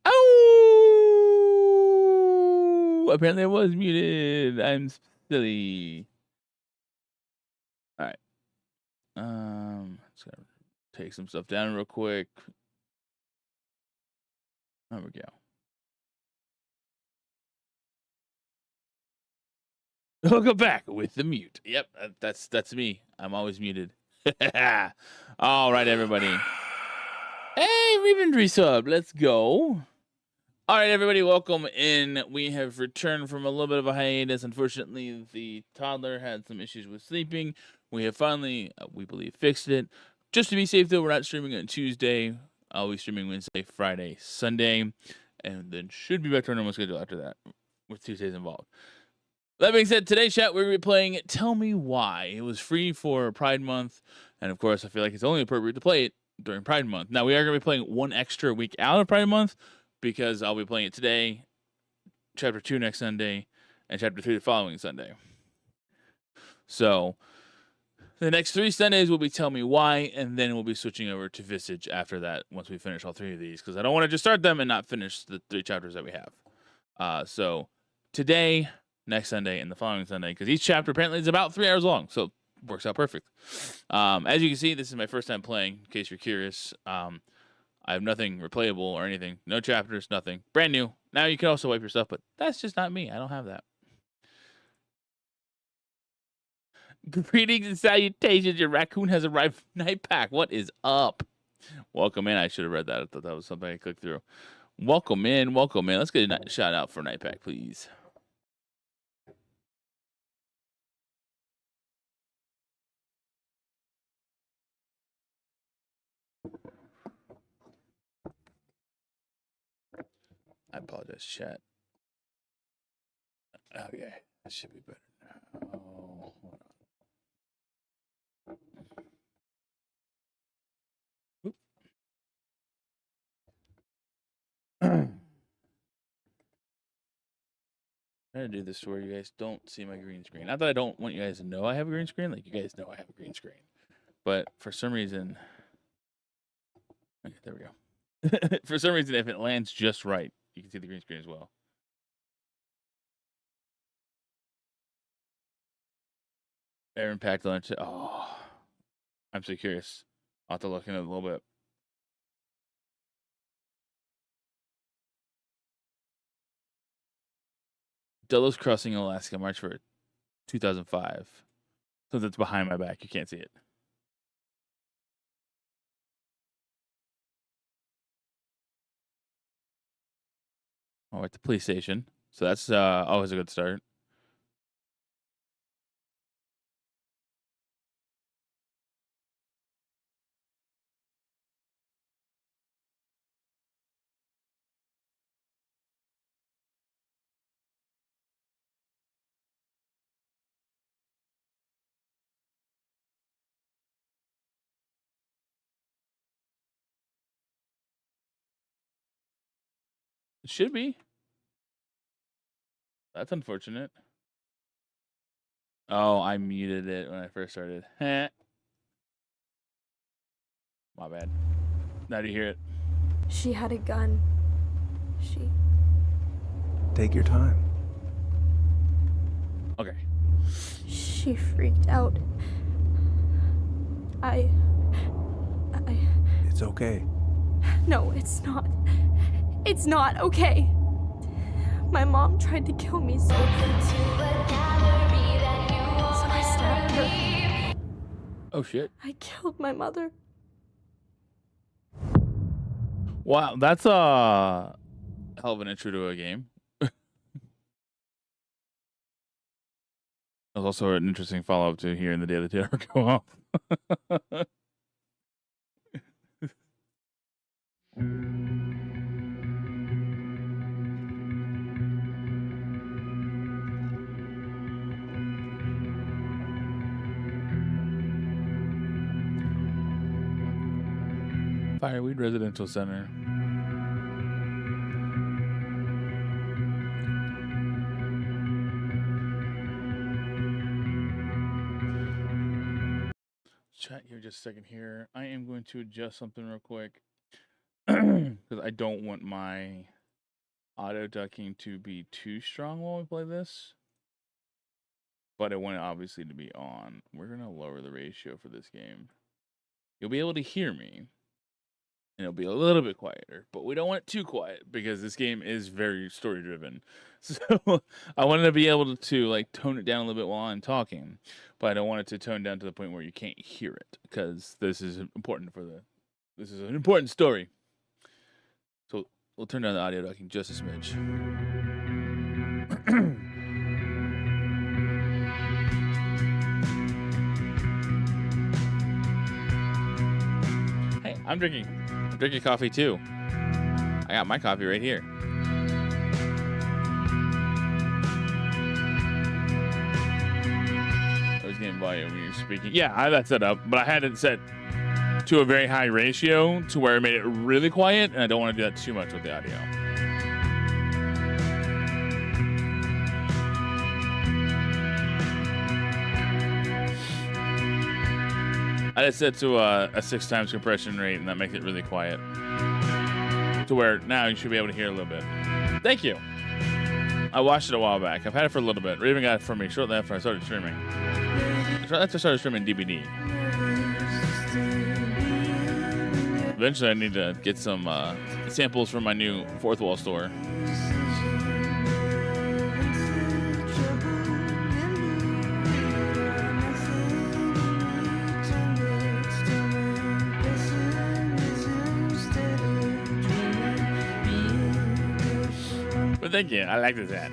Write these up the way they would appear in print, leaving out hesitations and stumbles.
Oh! Apparently I was muted. I'm silly. All right. Just gonna take some stuff down real quick. There we go. Welcome back with the mute. Yep, that's me. I'm always muted. All right, everybody. Hey, Revendry sub, let's go. All right, everybody, welcome in. We have returned from a little bit of a hiatus. Unfortunately, the toddler had some issues with sleeping. We have finally, we believe, fixed it. Just to be safe, though, we're not streaming on Tuesday. I'll be streaming Wednesday, Friday, Sunday, and then should be back to our normal schedule after that, with Tuesdays involved. That being said, today's chat, we're playing Tell Me Why. It was free for Pride Month, and of course, I feel like it's only appropriate to play it during Pride Month. Now, we are going to be playing one extra week out of Pride Month, because I'll be playing it today, Chapter 2 next Sunday, and Chapter 3 the following Sunday. So, the next 3 Sundays will be Tell Me Why, and then we'll be switching over to Visage after that once we finish all 3 of these, because I don't want to just start them and not finish the 3 chapters that we have. So, today, next Sunday, and the following Sunday, because each chapter apparently is about 3 hours long, so it works out perfect. As you can see, this is my first time playing, in case you're curious. I have nothing replayable or anything. No chapters, nothing. Brand new. Now you can also wipe your stuff, but that's just not me. I don't have that. Greetings and salutations. Your raccoon has arrived. Night Pack, what is up? Welcome in. I should have read that. I thought that was something I clicked through. Welcome in. Welcome in. Let's get a shout out for Night Pack, please. I apologize, chat. Okay, that should be better now. Hold on. I'm trying to do this to where you guys don't see my green screen. Not that I don't want you guys to know I have a green screen. Like, you guys know I have a green screen. But for some reason... Okay, there we go. For some reason, if it lands just right, you can see the green screen as well. Air impact lunch. Oh, I'm so curious. I'll have to look into it a little bit. Delos Crossing, Alaska, March 1st, 2005. So that's behind my back. You can't see it. Oh, at the police station. So that's always a good start. It should be. That's unfortunate. Oh, I muted it when I first started. My bad. Now do you hear it? She had a gun. Take your time. Okay. She freaked out. It's okay. No, it's not. It's not okay. My mom tried to kill me, so I stabbed her. Oh, shit. I killed my mother. Wow, that's a hell of an intro to a game. That was also an interesting follow-up to hearing the day the terror go off. Fireweed Residential Center. Chat here just a second here. I am going to adjust something real quick. because I don't want my auto ducking to be too strong while we play this. But I want it obviously to be on. We're going to lower the ratio for this game. You'll be able to hear me, and it'll be a little bit quieter, but we don't want it too quiet because this game is very story driven. So I wanted to be able to like tone it down a little bit while I'm talking, but I don't want it to tone down to the point where you can't hear it because this is important this is an important story. So we'll turn down the audio ducking just a smidge. Hey, I'm drinking coffee too. I got my coffee right here. I was getting volume when you're speaking. Yeah, I had that set up, but I had it set to a very high ratio to where it made it really quiet, and I don't want to do that too much with the audio. I just set to a 6 times compression rate, and that makes it really quiet. To where now you should be able to hear a little bit. Thank you. I watched it a while back. I've had it for a little bit. Raven got it for me shortly after I started streaming. After I started streaming DBD. Eventually, I need to get some samples from my new Fourth Wall store. But thank you. I like this hat.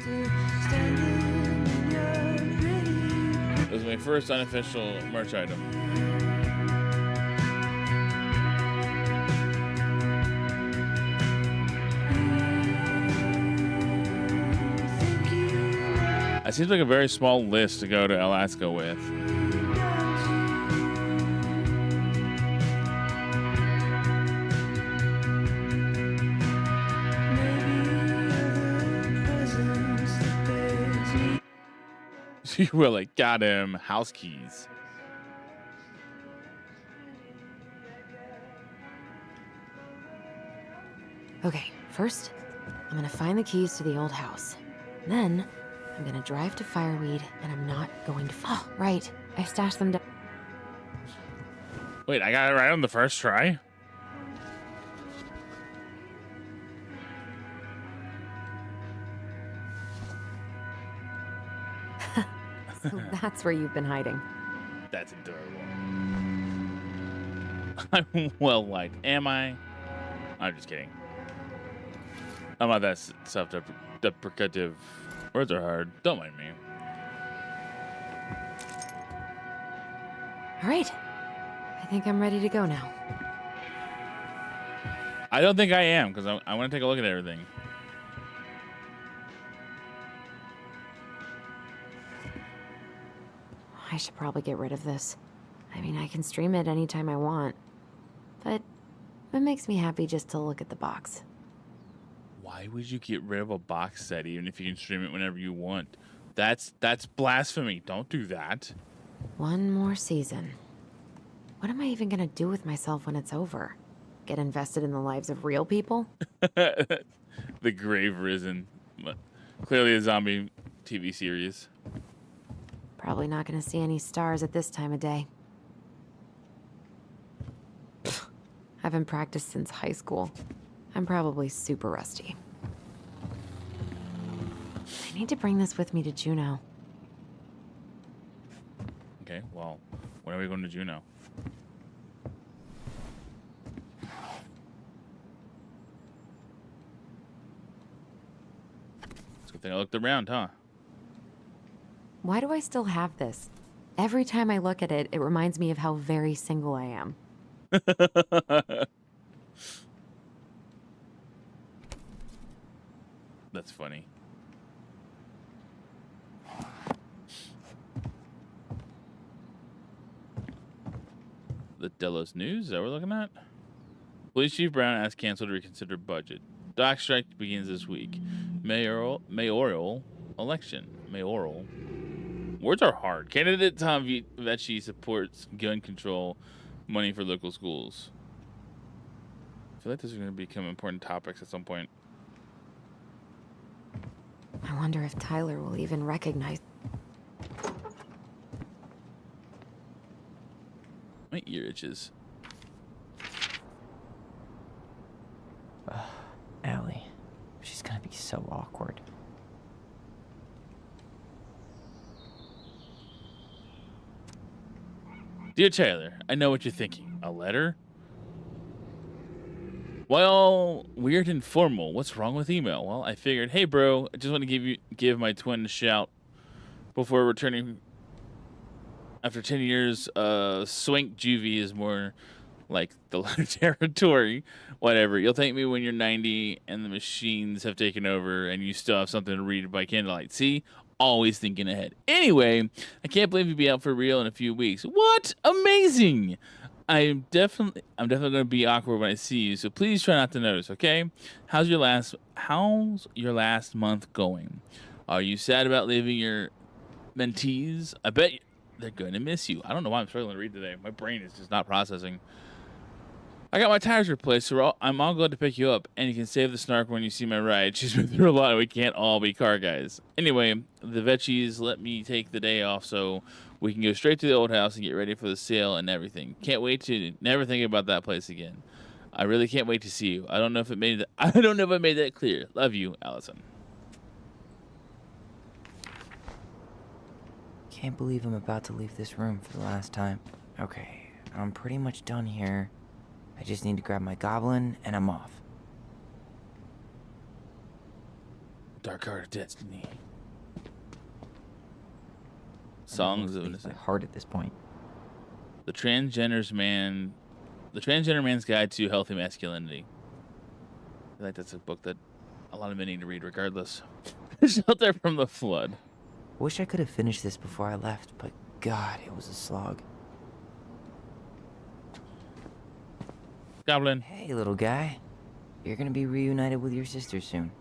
It was my first unofficial merch item. It seems like a very small list to go to Alaska with. You were like, got him, house keys. Okay, first, I'm gonna find the keys to the old house. Then, I'm gonna drive to Fireweed, and I'm not going to... Oh, right. I stashed them down. Wait, I got it right on the first try? So that's where you've been hiding. That's adorable. I'm well liked. Am I? I'm just kidding. I'm not that self-deprecative. Words are hard. Don't mind me. All right. I think I'm ready to go now. I don't think I am, because I want to take a look at everything. I should probably get rid of this. I mean, I can stream it anytime I want. But it makes me happy just to look at the box. Why would you get rid of a box set even if you can stream it whenever you want? That's blasphemy. Don't do that. One more season. What am I even gonna do with myself when it's over? Get invested in the lives of real people? The Grave Risen. Clearly a zombie TV series. Probably not gonna see any stars at this time of day. Pfft, haven't practiced since high school. I'm probably super rusty. I need to bring this with me to Juneau. Okay, well, when are we going to Juneau? It's a good thing I looked around, huh? Why do I still have this? Every time I look at it, it reminds me of how very single I am. That's funny. The Delos News, is that what we're looking at? Police Chief Brown asked council to reconsider budget. Dock strike begins this week. Mayoral election. Mayoral. Words are hard. Candidate Tom Vecchi supports gun control money for local schools. I feel like this is going to become important topics at some point. I wonder if Tyler will even recognize. My ear itches. Allie. She's gonna be so awkward. Dear Taylor, I know what you're thinking. A letter? Well, weird and formal. What's wrong with email? Well, I figured, hey bro, I just want to give my twin a shout before returning. After 10 years, swank juvie is more like the letter territory. Whatever. You'll thank me when you're 90 and the machines have taken over and you still have something to read by candlelight. See? Always thinking ahead. Anyway, I can't believe you'll be out for real in a few weeks. What? Amazing! I'm definitely gonna be awkward when I see you, so please try not to notice, okay? How's your last month going? Are you sad about leaving your mentees? I bet they're gonna miss you. I don't know why I'm struggling to read today. My brain is just not processing. I got my tires replaced, so I'm all glad to pick you up, and you can save the snark when you see my ride. She's been through a lot, and we can't all be car guys. Anyway, the Veggies let me take the day off so we can go straight to the old house and get ready for the sale and everything. Can't wait to never think about that place again. I really can't wait to see you. I don't know if I made that clear. Love you, Allison. Can't believe I'm about to leave this room for the last time. Okay, I'm pretty much done here. I just need to grab my goblin and I'm off. Dark Heart of Destiny. Songs of my heart at this point. The Transgender Man's Guide to Healthy Masculinity. I feel like that's a book that a lot of men need to read regardless. Shelter from the Flood. Wish I could have finished this before I left, but God, it was a slog. Goblin. Hey, little guy. You're gonna be reunited with your sister soon.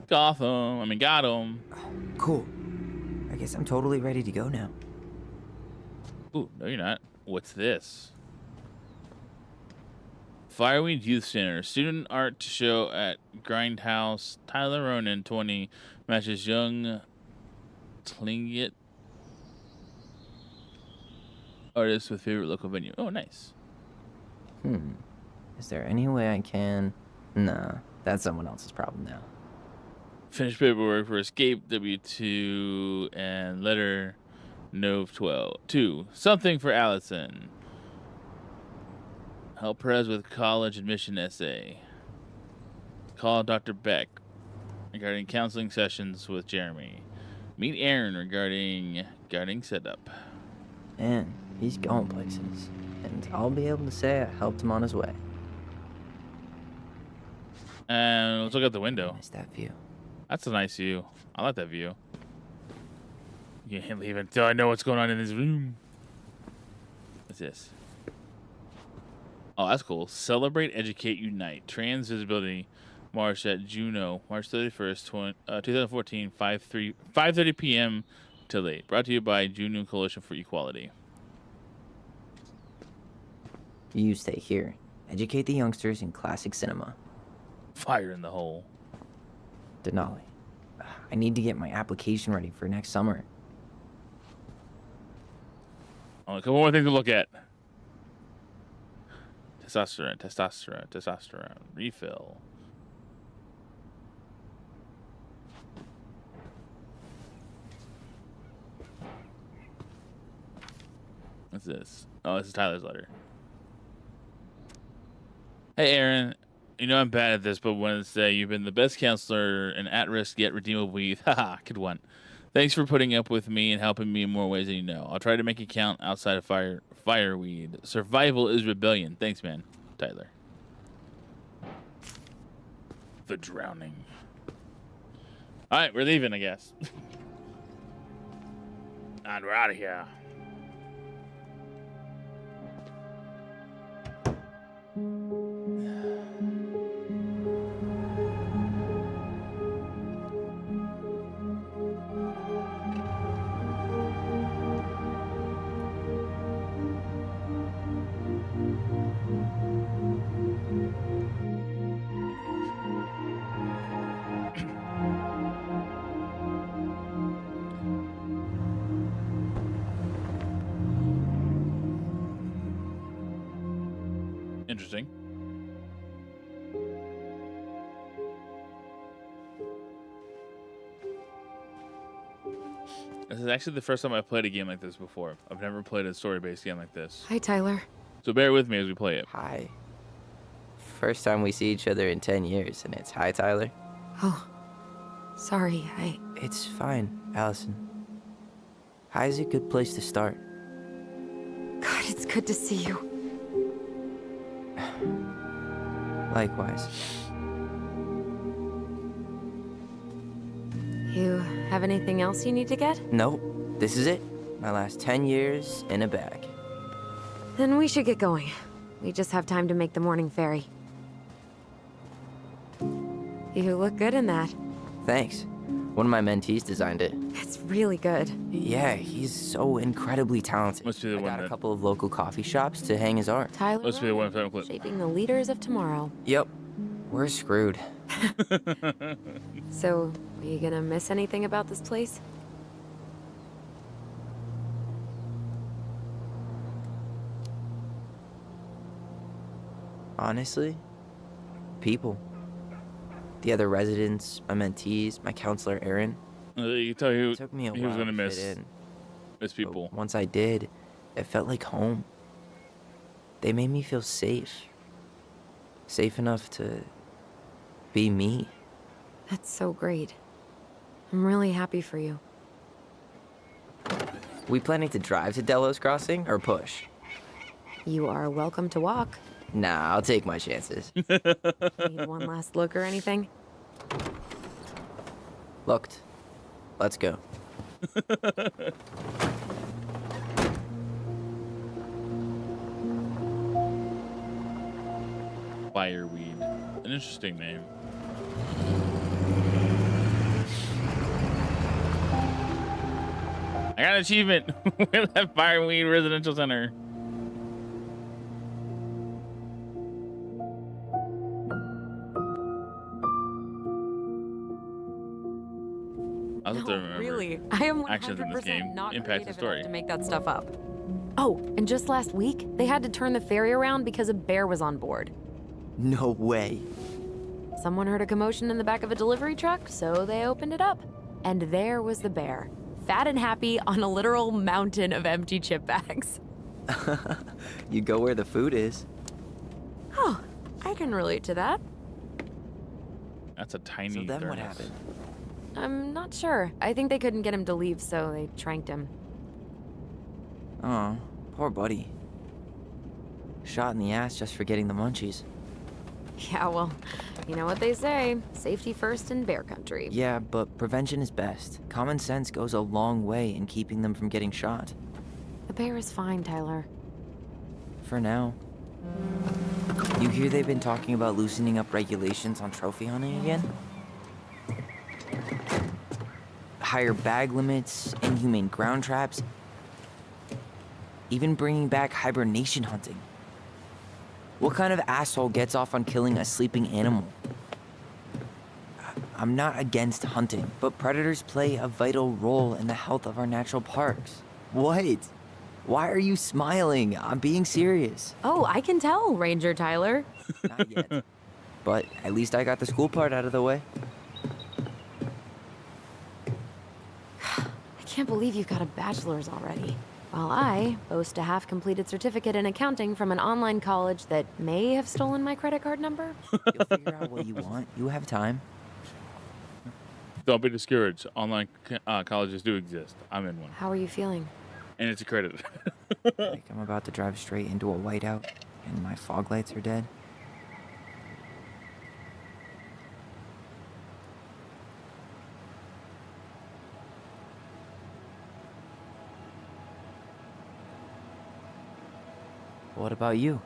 Got him. Cool. I guess I'm totally ready to go now. Ooh, no you're not. What's this? Fireweed Youth Center. Student art show at Grindhouse. Tyler Ronan, 20, matches young Tlingit artist with favorite local venue. Oh, nice. Is there any way I can... Nah, that's someone else's problem now. Finished paperwork for Escape W2 and letter Nove 12. 2. Something for Allison. Help Perez with college admission essay. Call Dr. Beck regarding counseling sessions with Jeremy. Meet Aaron regarding gardening setup. Man, he's going places. And I'll be able to say I helped him on his way. And let's look out the window. Nice that view. That's a nice view. I like that view. You can't leave until I know what's going on in this room. What's this? Oh, that's cool. Celebrate, Educate, Unite. Trans Visibility March at Juneau, March 31st, 2014, 5:30 p.m. till 8. Brought to you by Juneau Coalition for Equality. You stay here. Educate the youngsters in classic cinema. Fire in the hole. Denali. I need to get my application ready for next summer. Oh, a couple more things to look at. Testosterone. Refill. What's this? Oh, this is Tyler's letter. Hey, Aaron. You know I'm bad at this, but wanted to say you've been the best counselor and at-risk yet redeemable youth. Haha, good one. Thanks for putting up with me and helping me in more ways than you know. I'll try to make it count outside of fireweed. Survival is rebellion. Thanks, man. Tyler. The Drowning. All right, we're leaving, I guess. And we're out of here. Interesting. This is actually the first time I've played a game like this before. I've never played a story-based game like this. Hi, Tyler. So bear with me as we play it. Hi. First time we see each other in 10 years, and it's hi, Tyler. Oh, sorry. It's fine, Allison. Hi is a good place to start. God, it's good to see you. Likewise. You have anything else you need to get? Nope, this is it. My last 10 years in a bag. Then we should get going. We just have time to make the morning ferry. You look good in that. Thanks. One of my mentees designed it. It's really good. Yeah, he's so incredibly talented. Must be the I one got a that- couple of local coffee shops to hang his art. Tyler, Must be the one film clip. shaping the leaders of tomorrow. Yep, we're screwed. So, are you gonna miss anything about this place? Honestly, people. The other residents, my mentees, my counselor, Aaron. You can tell he It took me a was while gonna to miss fit in. miss But people. once I did, it felt like home. They made me feel safe. Safe enough to be me. That's so great. I'm really happy for you. We planning to drive to Delos Crossing or push? You are welcome to walk. Nah, I'll take my chances. Need one last look or anything? Looked. Let's go. Fireweed. An interesting name. I got an achievement with that Fireweed Residential Center. I was have to remember. Really, I am 100% actions in this game not impact the creative story. enough to make that stuff up. Oh, and just last week, they had to turn the ferry around because a bear was on board. No way. Someone heard a commotion in the back of a delivery truck, so they opened it up. And there was the bear, fat and happy on a literal mountain of empty chip bags. You go where the food is. Oh, I can relate to that. That's a tiny. So then what thermos. happened? I'm not sure. I think they couldn't get him to leave, so they tranked him. Oh, poor buddy. Shot in the ass just for getting the munchies. Yeah, well, you know what they say. Safety first in bear country. Yeah, but prevention is best. Common sense goes a long way in keeping them from getting shot. The bear is fine, Tyler. For now. You hear they've been talking about loosening up regulations on trophy hunting again? Higher bag limits, inhumane ground traps, even bringing back hibernation hunting. What kind of asshole gets off on killing a sleeping animal? I'm not against hunting, but predators play a vital role in the health of our natural parks. What? Why are you smiling? I'm being serious. Oh, I can tell, Ranger Tyler. Not yet. But at least I got the school part out of the way. I can't believe you've got a bachelor's already. While I boast a half-completed certificate in accounting from an online college that may have stolen my credit card number. You'll figure out what you want. You have time. Don't be discouraged. Online colleges do exist. I'm in one, How are you feeling? and it's accredited. Like I'm about to drive straight into a whiteout, and my fog lights are dead. What about you?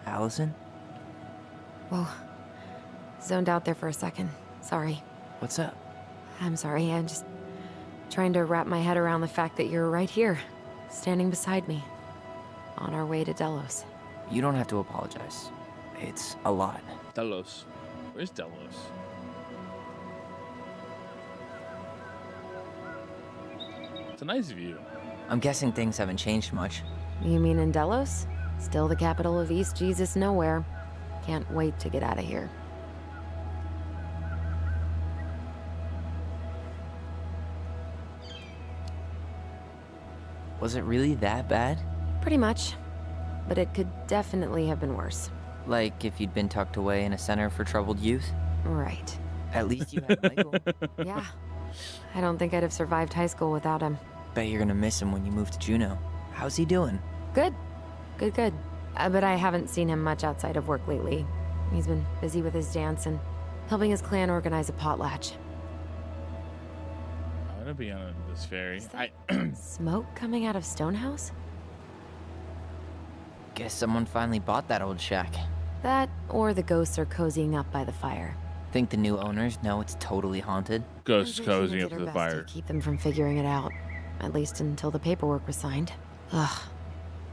Allison? Whoa. Zoned out there for a second. Sorry. What's up? I'm sorry. I'm just trying to wrap my head around the fact that you're right here, standing beside me, on our way to Delos. You don't have to apologize. It's a lot. Delos. Where's Delos? It's a nice view. I'm guessing things haven't changed much. You mean in Delos? Still the capital of East Jesus Nowhere. Can't wait to get out of here. Was it really that bad? Pretty much. But it could definitely have been worse. Like if you'd been tucked away in a center for troubled youth? Right. At least you had Michael. Yeah. I don't think I'd have survived high school without him. Bet you're gonna miss him when you move to Juneau. How's he doing? Good. Good. But I haven't seen him much outside of work lately. He's been busy with his dance and helping his clan organize a potlatch. I'm gonna be on this ferry. Is that smoke coming out of Stonehouse? Guess someone finally bought that old shack. That, or the ghosts are cozying up by the fire. Think the new owners know it's totally haunted? Ghosts Regina cozying did up to her the best fire. to keep them from figuring it out. At least until the paperwork was signed. Ugh.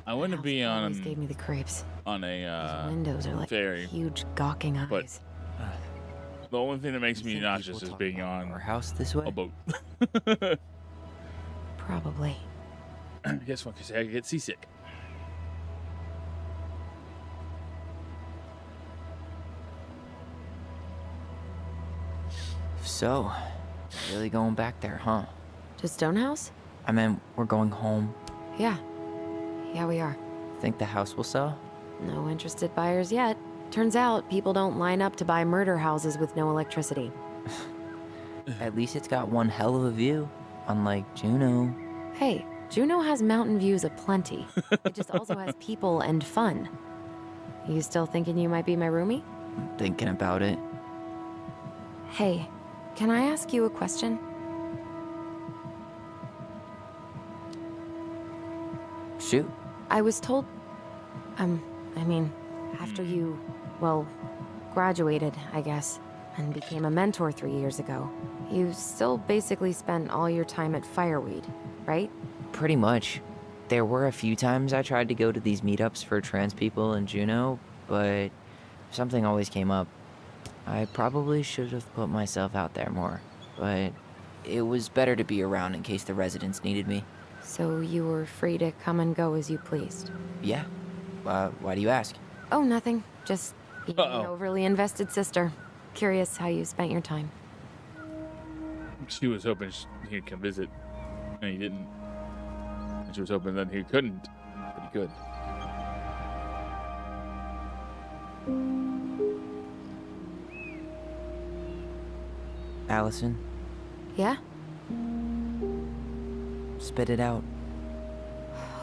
I want to house be always gave me the creeps. on Those a windows are like ferry. huge gawking eyes. But- The only thing that makes You me think nauseous people is talk being about on our house this way? a boat. Probably. Guess what? Because I get seasick. So, really going back there, huh? To Stonehouse? I mean, we're going home. Yeah. Yeah, we are. Think the house will sell? No interested buyers yet. Turns out people don't line up to buy murder houses with no electricity. At least it's got one hell of a view, unlike Juneau. Hey, Juneau has mountain views aplenty. It just also has people and fun. You still thinking you might be my roomie? I'm thinking about it. Hey, can I ask you a question? Shoot. I was told... after you, well, graduated, I guess, and became a mentor 3 years ago, you still basically spent all your time at Fireweed, right? Pretty much. There were a few times I tried to go to these meetups for trans people in Juneau, but something always came up. I probably should have put myself out there more, but it was better to be around in case the residents needed me. So you were free to come and go as you pleased? Yeah. Why do you ask? Oh, nothing. Just being an Uh-oh. overly invested sister. Curious how you spent your time. She was hoping he'd come visit, and he didn't. And she was hoping that he couldn't, but he could. Allison, Yeah? spit it out.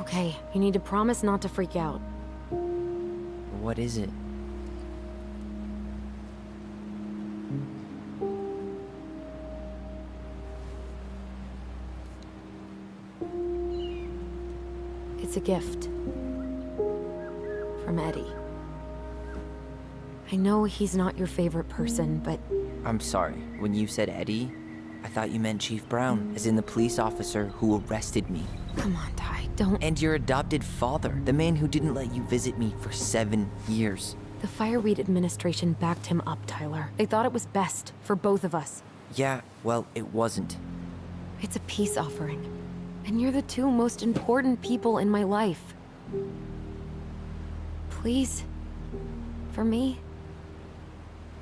Okay, you need to promise not to freak out. What is it? It's a gift. From Eddie. I know he's not your favorite person, but I'm sorry. When you said Eddie, I thought you meant Chief Brown, as in the police officer who arrested me. come on, Ty, don't. And your adopted father, the man who didn't let you visit me for 7 years. The Fireweed administration backed him up, Tyler. They thought it was best for both of us. Yeah, well, it wasn't. It's a peace offering. And you're the two most important people in my life. Please. For me.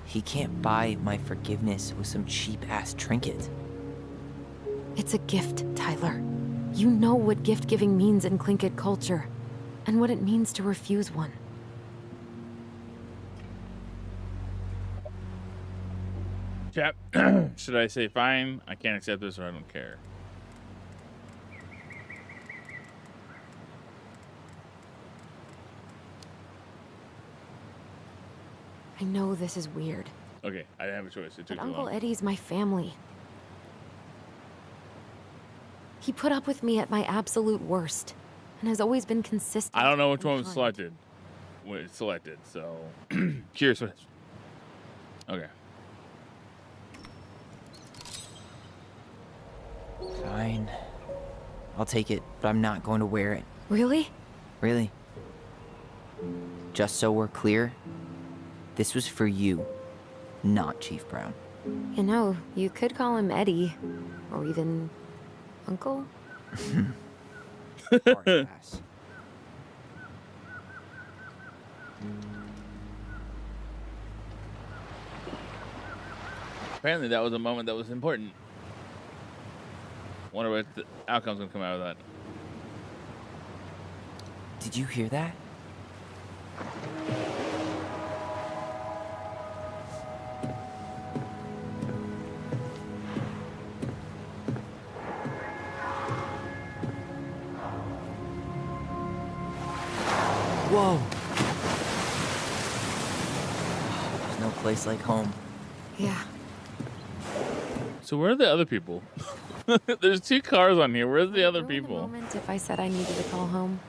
He can't buy my forgiveness with some cheap-ass trinket. It's a gift, Tyler. You know what gift-giving means in Tlingit culture. And what it means to refuse one. Chap, should I say fine? I can't accept this, or I don't care. I know this is weird, Okay, I didn't have a choice. It took but too Uncle long. Eddie's my family. He put up with me at my absolute worst, and has always been consistent. I don't know which and one was kind. selected. When it's selected, so curious what. Okay. Fine. I'll take it, but I'm not going to wear it. Really? Really. Just so we're clear, this was for you, not Chief Brown. You know, you could call him Eddie, or even Uncle. Hard pass. Apparently, that was a moment that was important. Wonder what the outcome's gonna come out of that. Did you hear that? Whoa! There's no place like home. Yeah. So where are the other people? There's 2 cars on here. Where's the other Ruin the people? moment if I said I needed to call home.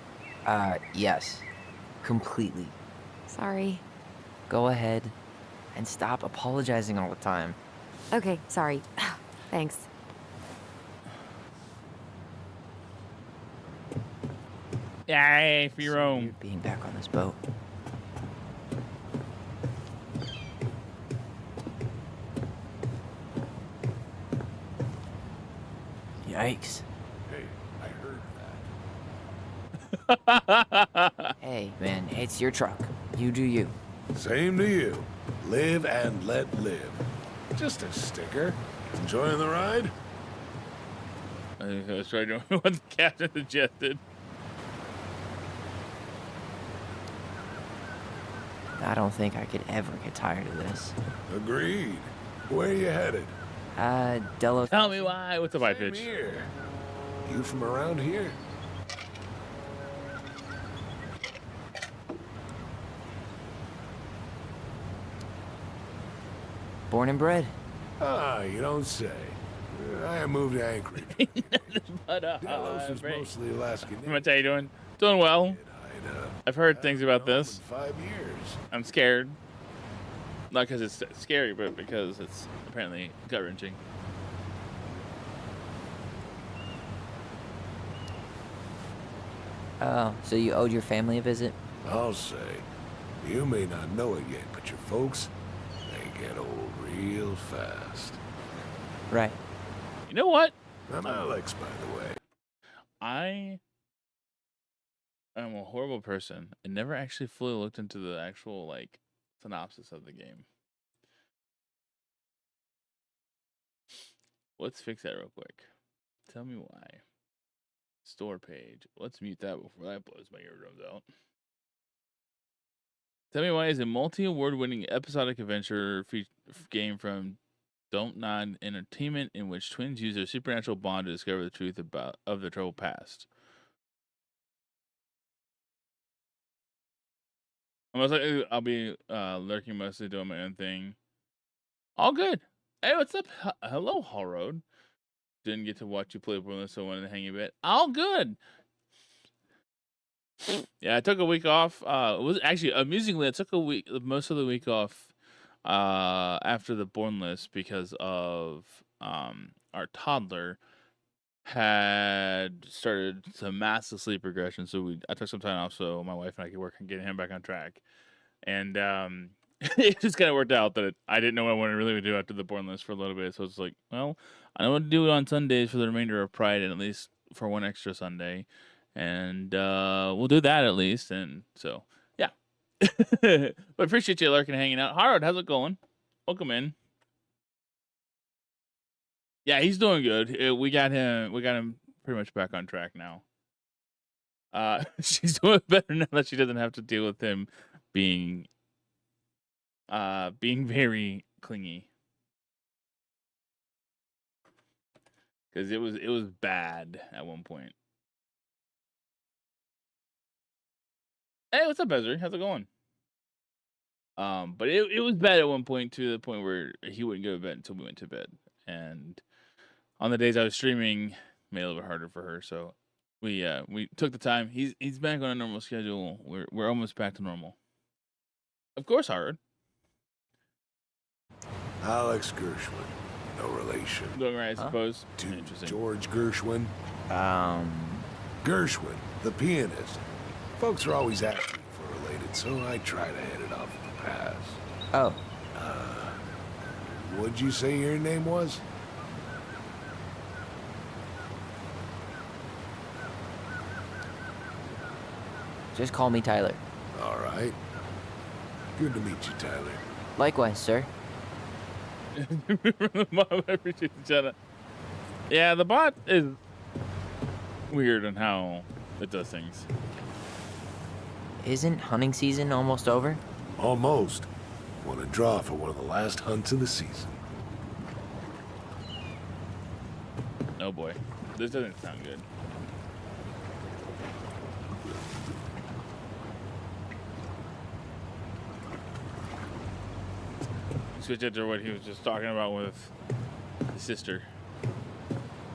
Yes. Completely. Sorry. Go ahead and stop apologizing all the time. Okay, sorry. Thanks. Yay, for your own. Weird being back on this boat. Yikes. Hey, I heard that. Hey, man, it's your truck. You do you. Same to you. Live and let live. Just a sticker. Enjoying the ride? I think I was trying to do what the captain suggested. I don't think I could ever get tired of this. Agreed. Where are you headed? Delos. Tell me why. What's the white Same pitch? here. You from around here? Born and bred. Ah, you don't say. I moved to Anchorage. But, Delos was break. mostly Alaskan. How how you doing? Doing well. I'd, I've heard things about this. 5 years. I'm scared. Not because it's scary, but because it's apparently gut-wrenching. Oh, so you owed your family a visit? I'll say. You may not know it yet, but your folks, they get old real fast. Right. You know what? I'm Alex, by the way. I am a horrible person and never actually fully looked into the actual, like, synopsis of the game. Let's fix that real quick. Tell me why. Store page. Let's mute that before that blows my eardrums out. Tell Me Why is a multi-award-winning episodic adventure game from Don't Nod Entertainment in which twins use their supernatural bond to discover the truth of their troubled past. Most likely, I'll be lurking, mostly doing my own thing. All good. Hey, what's up? Hello, Hall Road. Didn't get to watch you play Borderlands, so I wanted to hang a bit. All good. Yeah, I took a week off. It was actually amusingly, I took most of the week off after the Borderlands because of our toddler had started some massive sleep regression. So I took some time off so my wife and I could work on getting him back on track. And it just kind of worked out that I didn't know what I wanted to really do after the Borderlands for a little bit. So it's like, well, I know what to do on Sundays for the remainder of Pride, and at least for one extra Sunday. And we'll do that at least. And so, yeah. But appreciate you lurking and hanging out. Harold, how's it going? Welcome in. Yeah, he's doing good. We got him pretty much back on track now. She's doing better now that she doesn't have to deal with him being very clingy. Because it was bad at one point. Hey, what's up, Ezra? How's it going? But it was bad at one point, to the point where he wouldn't go to bed until we went to bed. And on the days I was streaming, made it a little bit harder for her. So we took the time. He's back on a normal schedule. We're almost back to normal. Of course, Howard. Alex Gershwin. No relation. Doing right, I suppose. To Interesting. George Gershwin. Gershwin, the pianist. Folks are always asking for related, so I try to hit it off in the past. Oh, What'd you say your name was? just call me Tyler. All right. Good to meet you, Tyler. Likewise, sir. The bot, I appreciate the chat. Yeah, the bot is weird on how it does things. Isn't hunting season almost over? Almost. Want to draw for one of the last hunts of the season. Oh boy, this doesn't sound good. Switch it to what he was just talking about with his sister.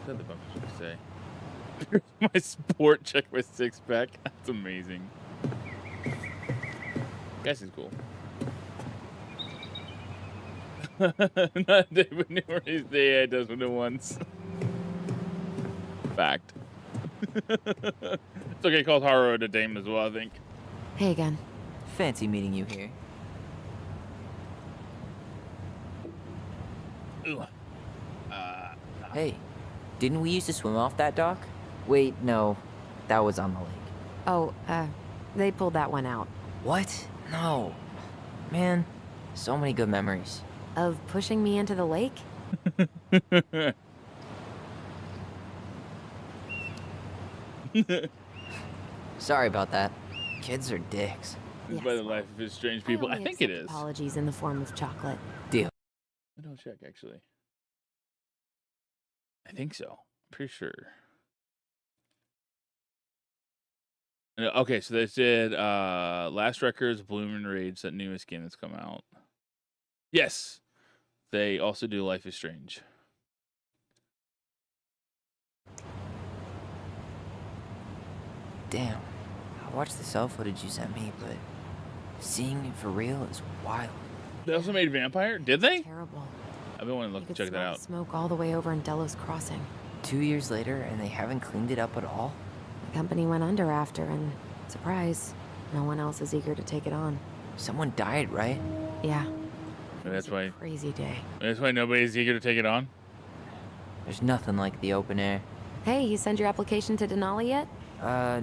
What the fuck was I say? My sport, check my six pack. That's amazing. Guess he's cool. Not David Newry's day. I does it once. Fact. It's okay. Called Haru to Dame as well, I think. Hey again. Fancy meeting you here. Ooh. Hey, didn't we used to swim off that dock? Wait, no. That was on the lake. Oh, they pulled that one out. What? No. Man, so many good memories. Of pushing me into the lake? Sorry about that. Kids are dicks. This is Yes, by the well, life of his strange people. I only think it accept is. Apologies in the form of chocolate. Deal. Don't check actually. I think so. Pretty sure. Okay, so they said Last Records, Bloom and Rage, that newest game that's come out. Yes. They also do Life is Strange. Damn. I watched the cell footage you sent me, but seeing it for real is wild. They also made Vampire? Did they? Terrible. I've been wanting to You look could check that smell out. the smoke all the way over in Delos Crossing. 2 years later, and they haven't cleaned it up at all? The company went under after, and surprise, no one else is eager to take it on. Someone died, right? Yeah. And that's It was a why Crazy day. that's why nobody's eager to take it on. There's nothing like the open air. Hey, you sent your application to Denali yet?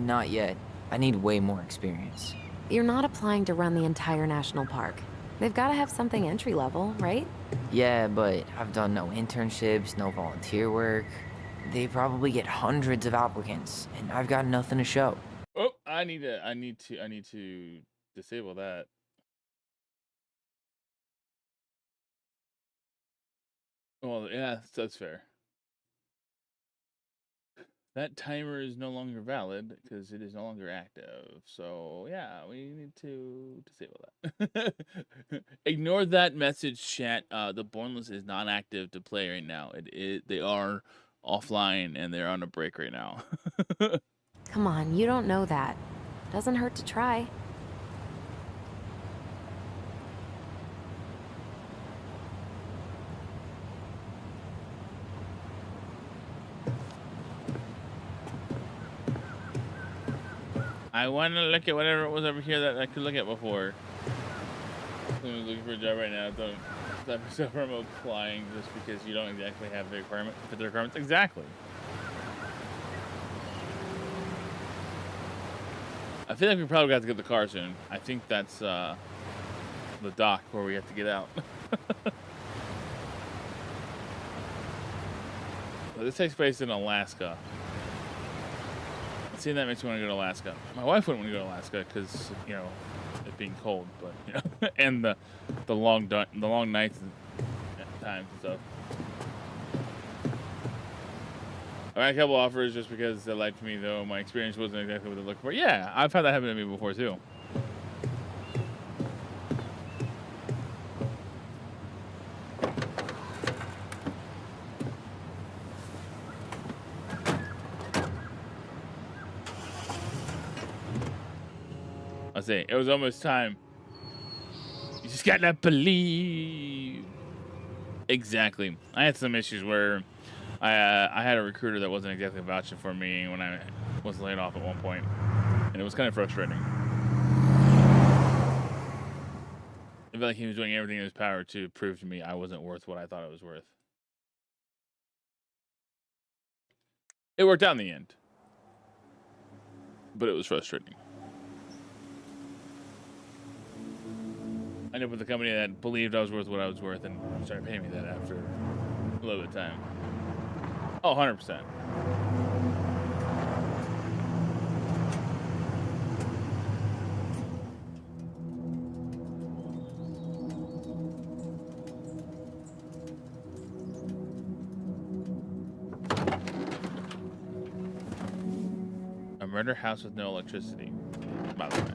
Not yet. I need way more experience. You're not applying to run the entire national park. They've got to have something entry level, right? Yeah, but I've done no internships, no volunteer work. They probably get hundreds of applicants, and I've got nothing to show. Oh, I need to disable that. Well, yeah, that's fair. That timer is no longer valid because it is no longer active. So yeah, we need to disable that. Ignore that message, chat. The Bornless is not active to play right now. They are offline and they're on a break right now. Come on, you don't know that. Doesn't hurt to try. I want to look at whatever it was over here that I could look at before. Someone's looking for a job right now. Don't stop yourself from applying just because you don't exactly have the requirement for the requirements. Exactly. I feel like we probably got to get the car soon. I think that's the dock where we have to get out. Well, this takes place in Alaska. Seeing that makes me want to go to Alaska. My wife wouldn't want to go to Alaska because, you know, it being cold, but you know, and the long nights and times and stuff. I got a couple offers just because they liked me, though my experience wasn't exactly what they're looking for. Yeah, I've had that happen to me before too. I say it was almost time. You just gotta believe. Exactly. I had some issues where I had a recruiter that wasn't exactly vouching for me when I was laid off at one point, and it was kind of frustrating. I felt like he was doing everything in his power to prove to me I wasn't worth what I thought I was worth. It worked out in the end, but it was frustrating. I ended up with a company that believed I was worth what I was worth and started paying me that after a little bit of time. Oh, 100%. A murder house with no electricity, by the way.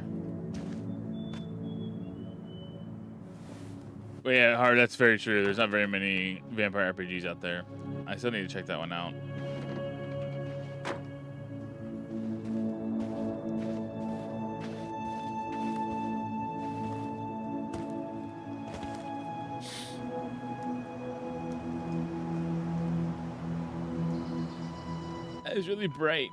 But yeah, Hard, that's very true. There's not very many vampire RPGs out there. I still need to check that one out. That is really bright.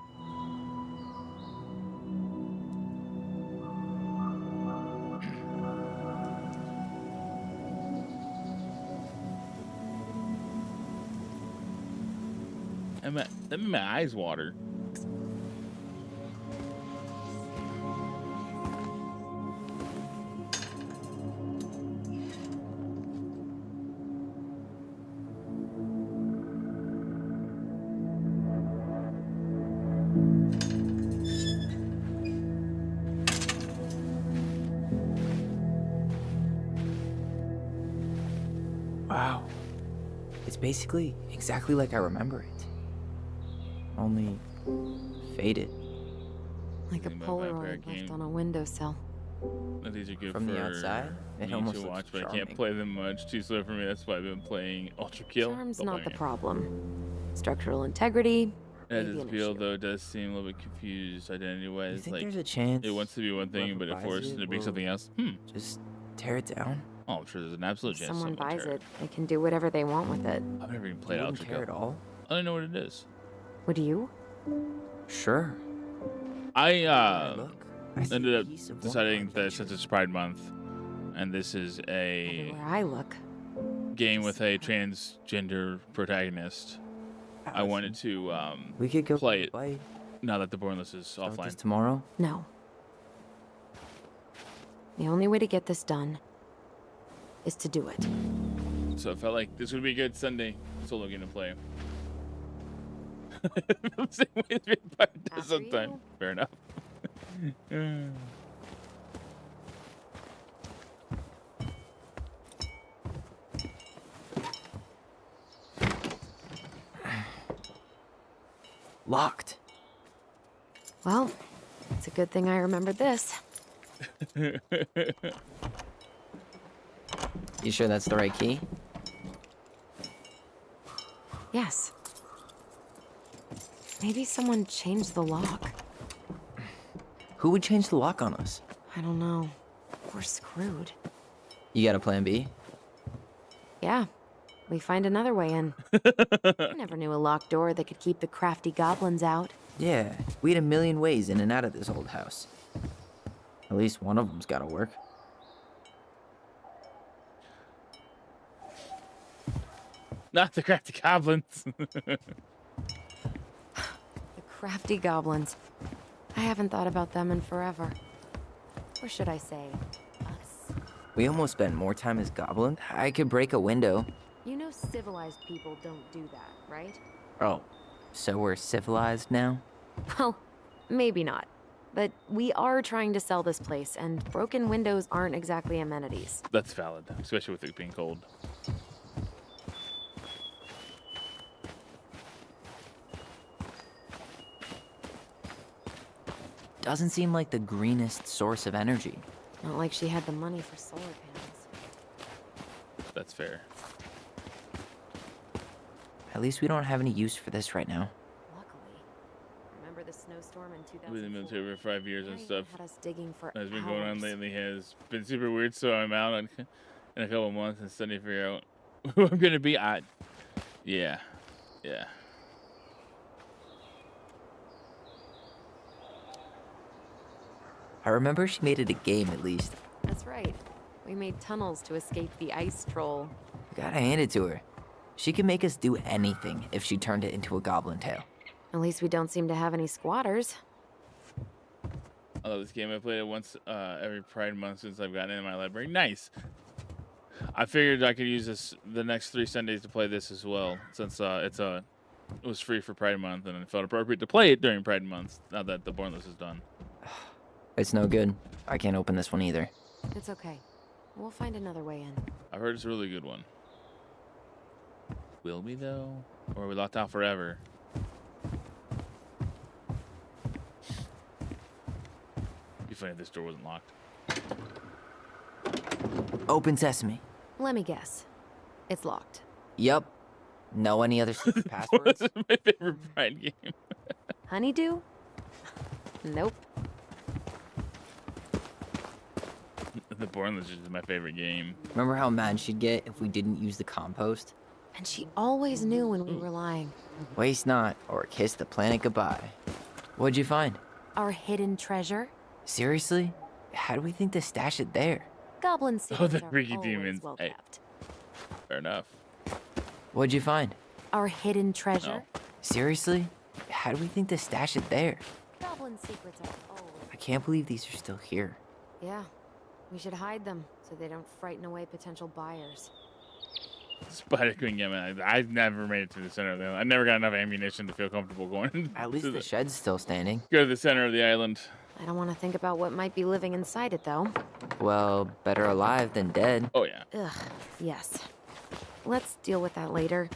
That made my eyes water. Wow. It's basically exactly like I remember it. Only faded. Like a Thinking about Vampire Polaroid left Game. on a windowsill. These are good From for the outside, it me almost to looks watch, but I charming. can't play them much. Too slow for me. That's why I've been playing Ultra Kill. Charm's Still not the playing it. problem. Structural integrity, As maybe its an build, issue. though, it does seem a little bit confused You identity-wise. think Like, there's a chance it wants to be one thing, whoever but it buys forces it it to be will something else. just tear it down? Oh, I'm sure there's an absolute chance Someone someone buys tear it, they can do whatever they want with it. I've never even played You wouldn't Ultra care at Kill. all? I don't know what it is. Would you? Sure. I Look, I see ended a up piece of deciding one that since it's Pride Month, and this is a Everywhere I look. game with a transgender protagonist, I wanted to We could go play it Bite. now that the born list is Start this offline. tomorrow. No. The only way to get this done is to do it. So I felt like this would be a good Sunday solo game to play. Same way as Vampire does After sometimes. you. Fair enough. Locked. Well, it's a good thing I remembered this. You sure that's the right key? Yes. Maybe someone changed the lock. Who would change the lock on us? I don't know. We're screwed. You got a plan B? Yeah. We find another way in. I never knew a locked door that could keep the crafty goblins out. Yeah, we had a million ways in and out of this old house. At least one of them's gotta work. Not the crafty goblins. The crafty goblins. I haven't thought about them in forever. Or should I say, us? We almost spent more time as goblins. I could break a window. You know civilized people don't do that, right? Oh, so we're civilized now? Well, maybe not. But we are trying to sell this place, and broken windows aren't exactly amenities. That's valid, especially with it being cold. Doesn't seem like the greenest source of energy. Not like she had the money for solar panels. That's fair. At least we don't have any use for this right now. Luckily. Remember the snowstorm in 2004? I've been in the military for 5 years and Mary stuff. had us digging for That's been going on hours. lately has been super weird. So I'm out in a couple months and studying to figure out who I'm gonna be. Yeah. I remember she made it a game at least. That's right. We made tunnels to escape the ice troll. Gotta hand it to her. She could make us do anything if she turned it into a goblin tail. At least we don't seem to have any squatters. I love this game. I played it once every Pride month since I've gotten it in my library. Nice. I figured I could use this the next 3 Sundays to play this as well, since it was free for Pride month, and it felt appropriate to play it during Pride month. Now that the Bornless is done. It's no good. I can't open this one either. It's okay. We'll find another way in. I've heard it's a really good one. Will we though, or are we locked out forever? It'd be funny if this door wasn't locked. Open sesame. Let me guess. It's locked. Yup. Know any other secret passwords? This is my favorite Pride game. Honeydew? Nope. The Bornless is my favorite game. Remember how mad she'd get if we didn't use the compost? And she always knew when we were lying. Waste not, or kiss the planet goodbye. What'd you find? Our hidden treasure? Seriously? How do we think to stash it there? Goblin secrets the are freaky always demons. well Hey. kept. Fair enough. What'd you find? Our hidden treasure? Seriously? How do we think to stash it there? Goblin secrets are always... I can't believe these are still here. Yeah. We should hide them so they don't frighten away potential buyers. Spider Queen game. I've never made it to the center of the island. I never got enough ammunition to feel comfortable going. At least to the shed's still standing. go to the center of the island. I don't want to think about what might be living inside it, though. Well, better alive than dead. Oh yeah. Ugh, yes. Let's deal with that later.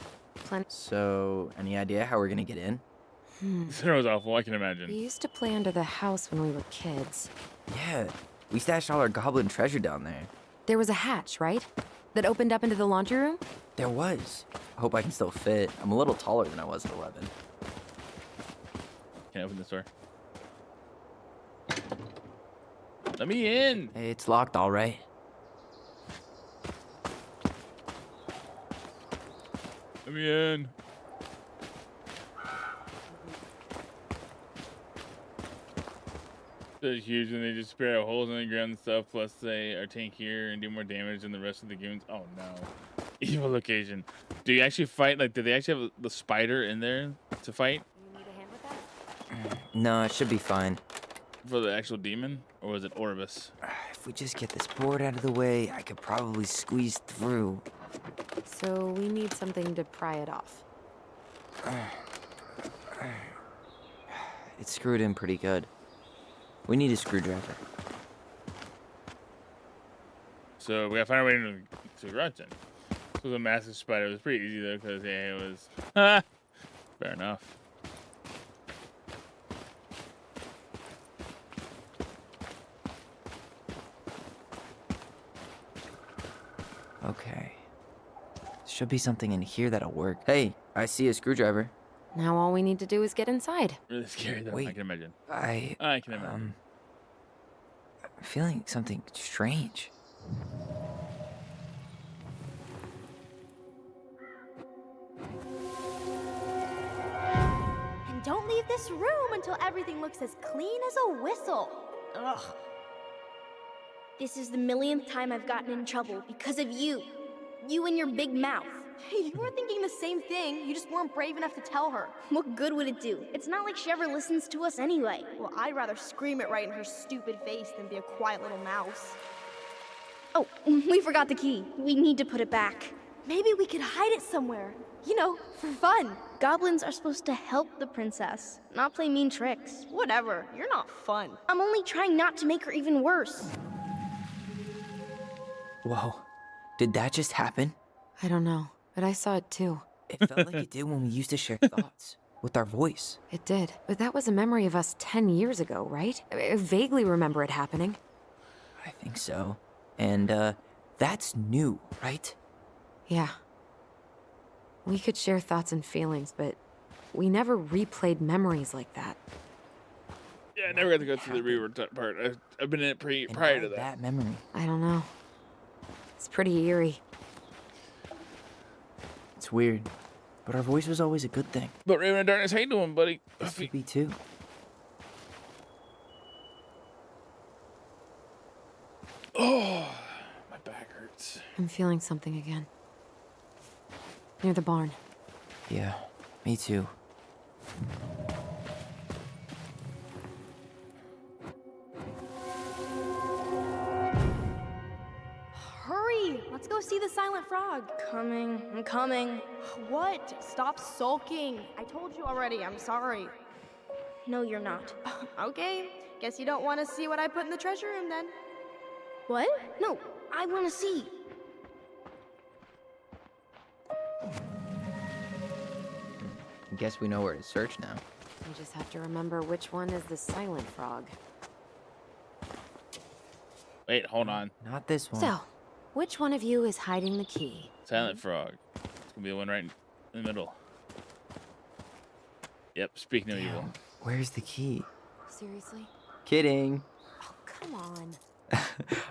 So, any idea how we're gonna get in? The center was awful. I can We imagine. used to play under the house when we were kids. Yeah, we stashed all our goblin treasure down there. There was a hatch, right? That opened up into the laundry room? There was. I hope I can still fit. I'm a little taller than I was at 11. Can I open this door? Let me in. It's locked, all right. Let me in. They're huge and they just spray out holes in the ground and stuff. Plus, they are tankier and do more damage than the rest of the goons. Oh no. Evil location. Do you actually fight? Like, did they actually have the spider in there to fight You need a hand with that? No, it should be fine. for the actual demon? Or was it Orbis? If we just get this board out of the way, I could probably squeeze through. So we need something to pry it off. It's screwed in pretty good. We need a screwdriver. So we gotta find our way into the garage then. This was a massive spider. It was pretty easy though, because yeah, it was fair enough. Okay. Should be something in here that'll work. Hey, I see a screwdriver. Now all we need to do is get inside. Really scary though. I Wait. can imagine. I I can imagine. I'm feeling something strange. And don't leave this room until everything looks as clean as a whistle. Ugh. This is the millionth time I've gotten in trouble because of you. You and your big mouth. You were thinking the same thing, you just weren't brave enough to tell her. What good would it do? It's not like she ever listens to us anyway. Well, I'd rather scream it right in her stupid face than be a quiet little mouse. Oh, we forgot the key. We need to put it back. Maybe we could hide it somewhere. You know, for fun. Goblins are supposed to help the princess, not play mean tricks. Whatever, you're not fun. I'm only trying not to make her even worse. Whoa. Did that just happen? I don't know, but I saw it too. It felt like it did when we used to share thoughts with our voice. It did. But that was a memory of us 10 years ago, right? I vaguely remember it happening. I think so. And, that's new, right? Yeah. We could share thoughts and feelings, but we never replayed memories like that. Yeah, I never got to go through the reward part. I've been in it And prior why to that. that memory. I don't know. It's pretty eerie. It's weird. But our voice was always a good thing. But Raven and Darkness, how you doing, buddy? This could be too. Oh, my back hurts. I'm feeling something again. Near the barn. Yeah, me too. see the silent frog. Coming. I'm coming. What? Stop sulking. I told you already. I'm sorry. No, you're not. Okay. Guess you don't want to see what I put in the treasure room then. What? No, I want to see. I guess we know where to search now. I just have to remember which one is the silent frog. Wait, hold on. Not this one. So, which one of you is hiding the key? Silent Frog. It's gonna be the one right in the middle. Yep, speak no evil. Damn, where's the key? Seriously? Kidding. Oh, come on.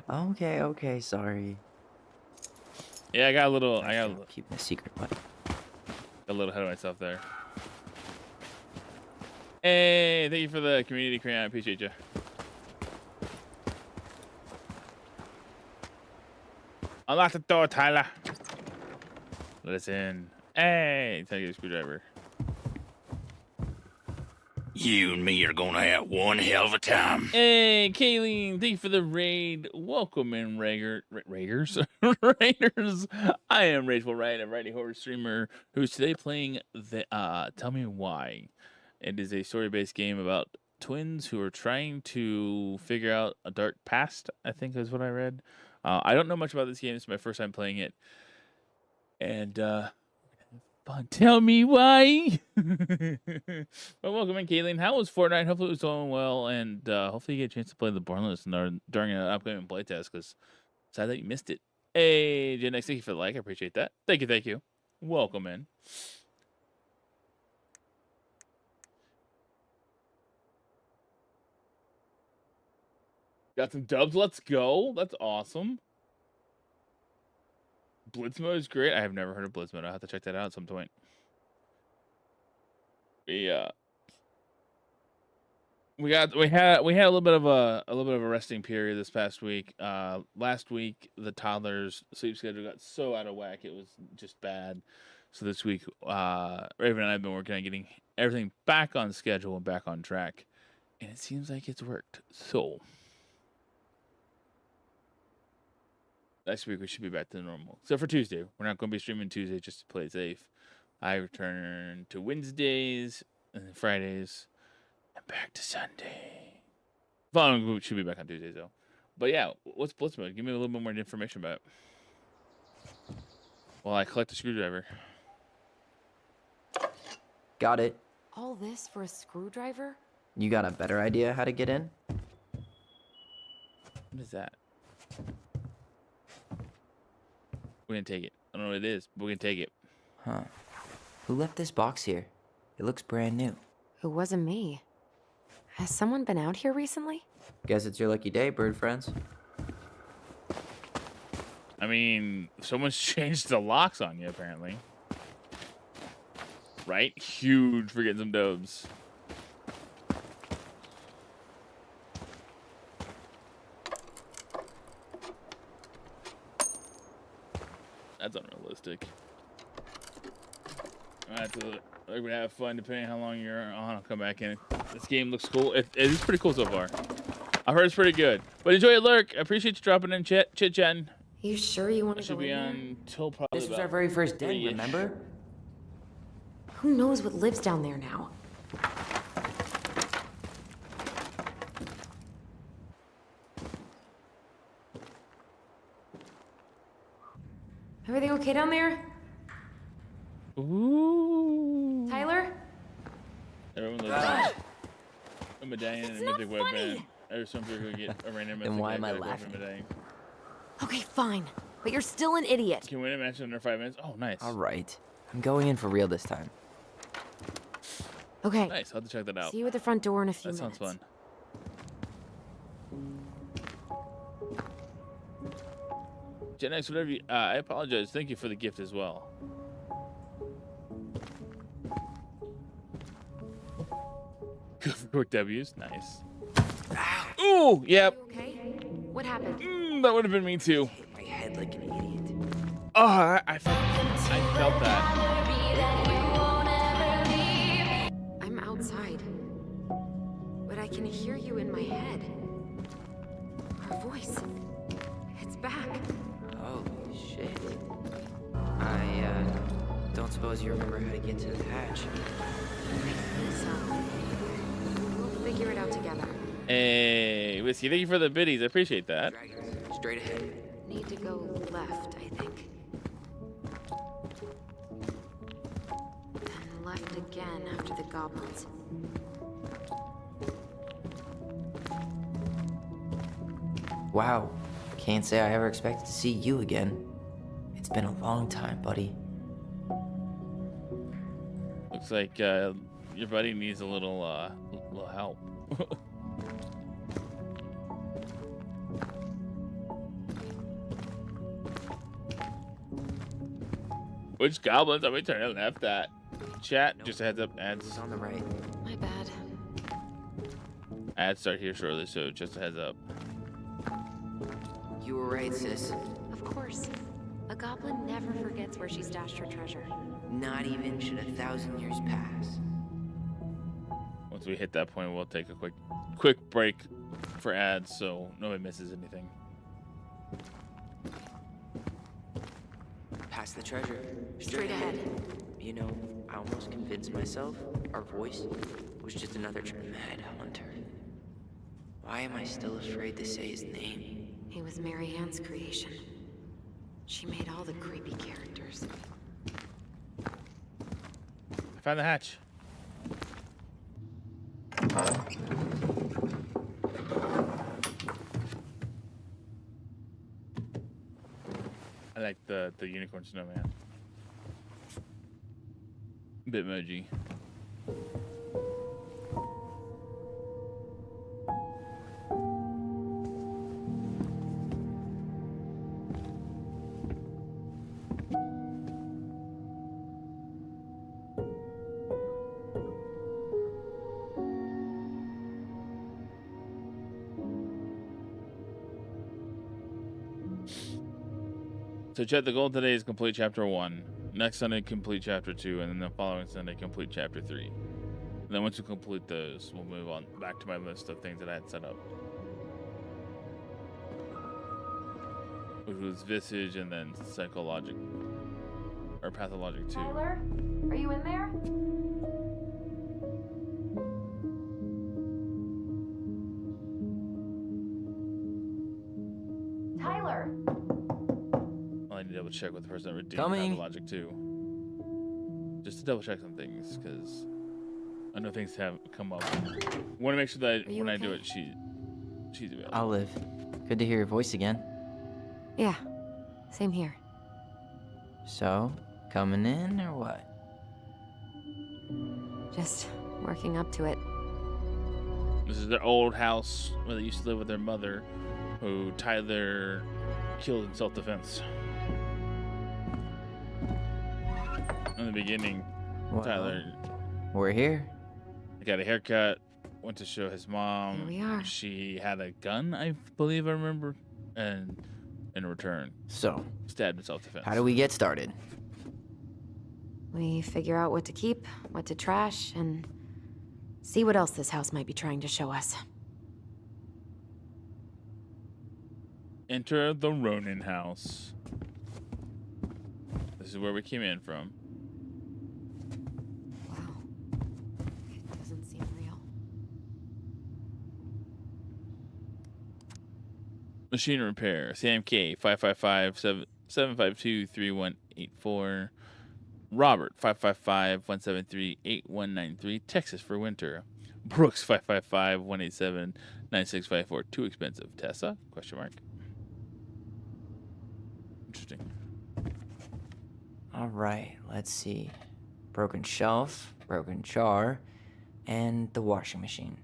Okay, sorry. Yeah, I got a little Keeping a secret, but ahead of myself there. Hey, thank you for the community creator. I appreciate you. Unlock the door, Tyler. Let us in. Hey, tell you a screwdriver. You and me are gonna have one hell of a time. Hey, Kayleen, thank you for the raid. Welcome in, Raiders. Raiders. I am Rageful Right, a variety horror streamer who's today playing the Tell Me Why. It is a story-based game about twins who are trying to figure out a dark past, I think is what I read. I don't know much about this game. It's my first time playing it. And, fun. Tell me why. Well, welcome in, Caitlin. How was Fortnite? Hopefully it was going well. And hopefully you get a chance to play the Borderlands during an upcoming playtest, because sad that you missed it. Hey, Gen X, thank you for the like. I appreciate that. Thank you. Welcome in. Got some dubs. Let's go. That's awesome. Blitz mode is great. I have never heard of Blitz mode. I'll have to check that out at some point. We had a little bit of a resting period this past week. Last week the toddler's sleep schedule got so out of whack, it was just bad. So this week, Raven and I have been working on getting everything back on schedule and back on track, and it seems like it's worked. So next week we should be back to normal, except for Tuesday. We're not going to be streaming Tuesday just to play it safe. I return to Wednesdays and Fridays and back to Sunday. Following week should be back on Tuesdays though. But yeah, what's Blitz mode? Give me a little bit more information about it. While I collect a screwdriver. got it. All this for a screwdriver? You got a better idea how to get in? What is that? We're gonna take it. I don't know what it is, but we're gonna take it. Huh. Who left this box here? It looks brand new. It wasn't me. Has someone been out here recently? Guess it's your lucky day, bird friends. I mean, someone's changed the locks on you, apparently. Right? Huge for getting some dobes. That's unrealistic. We're gonna have fun depending on how long you're on. I'll come back in. This game looks cool. It is pretty cool so far. I've heard it's pretty good. But enjoy it, Lurk. I appreciate you dropping in chit-chatting. You sure you want I to should go be in there? on till probably This was about our very first den, 3-ish. remember? Who knows what lives down there now? Everything okay down there? Ooh. Tyler? Everyone loves a medallion and a mythic weapon. There's some people who get a random mythic why am I weapon laughing? medallion. Okay, fine. But you're still an idiot. Can win a match under 5 minutes. Oh, nice. Alright. I'm going in for real this time. Okay. Nice. I'll have to check that out. See you at the front door in a few That minutes. sounds fun. Gen X, whatever you, I apologize. Thank you for the gift as well. Good for quick W's. Nice. Ooh, yep. You okay? What happened? That would have been me too. Hit my head like an idiot. Oh, I felt that. I'm outside. But I can hear you in my head. Our voice. It's back. Holy shit. shit. I, don't suppose you remember how to get to the hatch. So, we'll figure it out together. Hey, Whiskey, thank you for the biddies. I appreciate that. Dragons, straight ahead. Need to go left, I think. And left again after the goblins. Wow. Can't say I ever expected to see you again. It's been a long time, buddy. Looks like your buddy needs a little help. Which goblins are we turning left at? Chat, just a heads up, It's ads. on the right. My bad. Ads start here shortly, so just a heads up. You were right, sis. Of course. A goblin never forgets where she stashed her treasure. Not even should 1,000 years pass. Once we hit that point, we'll take a quick break for ads, so nobody misses anything. Past the treasure. Straight ahead. You know, I almost convinced myself our voice was just another mad hunter. Why am I still afraid to say his name? He was Mary Ann's creation. She made all the creepy characters. I found the hatch. I like the unicorn snowman. Bitmoji. So chat, the goal today is complete chapter 1. Next Sunday, complete chapter 2, and then the following Sunday, complete chapter 3. And then once we complete those, we'll move on back to my list of things that I had set up. Which was Visage and then Psychologic, or Pathologic 2. Tyler, are you in there? Tyler. I need to double check with the person that redeemed Coming. Pathologic 2. Just to double check some things, because I know things have come up. Want to make sure that Are you when I do okay? it, she's available. I'll live. Good to hear your voice again. Yeah, same here. So, coming in or what? Just working up to it. This is their old house where they used to live with their mother, who Tyler killed in self-defense. In the beginning, Well, Tyler we're here. got a haircut, went to show his mom. Here we are. She had a gun, I believe I remember, and in return, So, stabbed in self-defense. how do we get started? We figure out what to keep, what to trash, and see what else this house might be trying to show us. Enter the Ronin house. This is where we came in from. Wow. It doesn't seem real. Machine repair. Sam K. 555-752-3184. Robert 555-173-8193. Texas for winter. Brooks 555-187-9654. Too expensive. Tessa? Question mark. Interesting. All right, let's see. Broken shelf, broken jar, and the washing machine.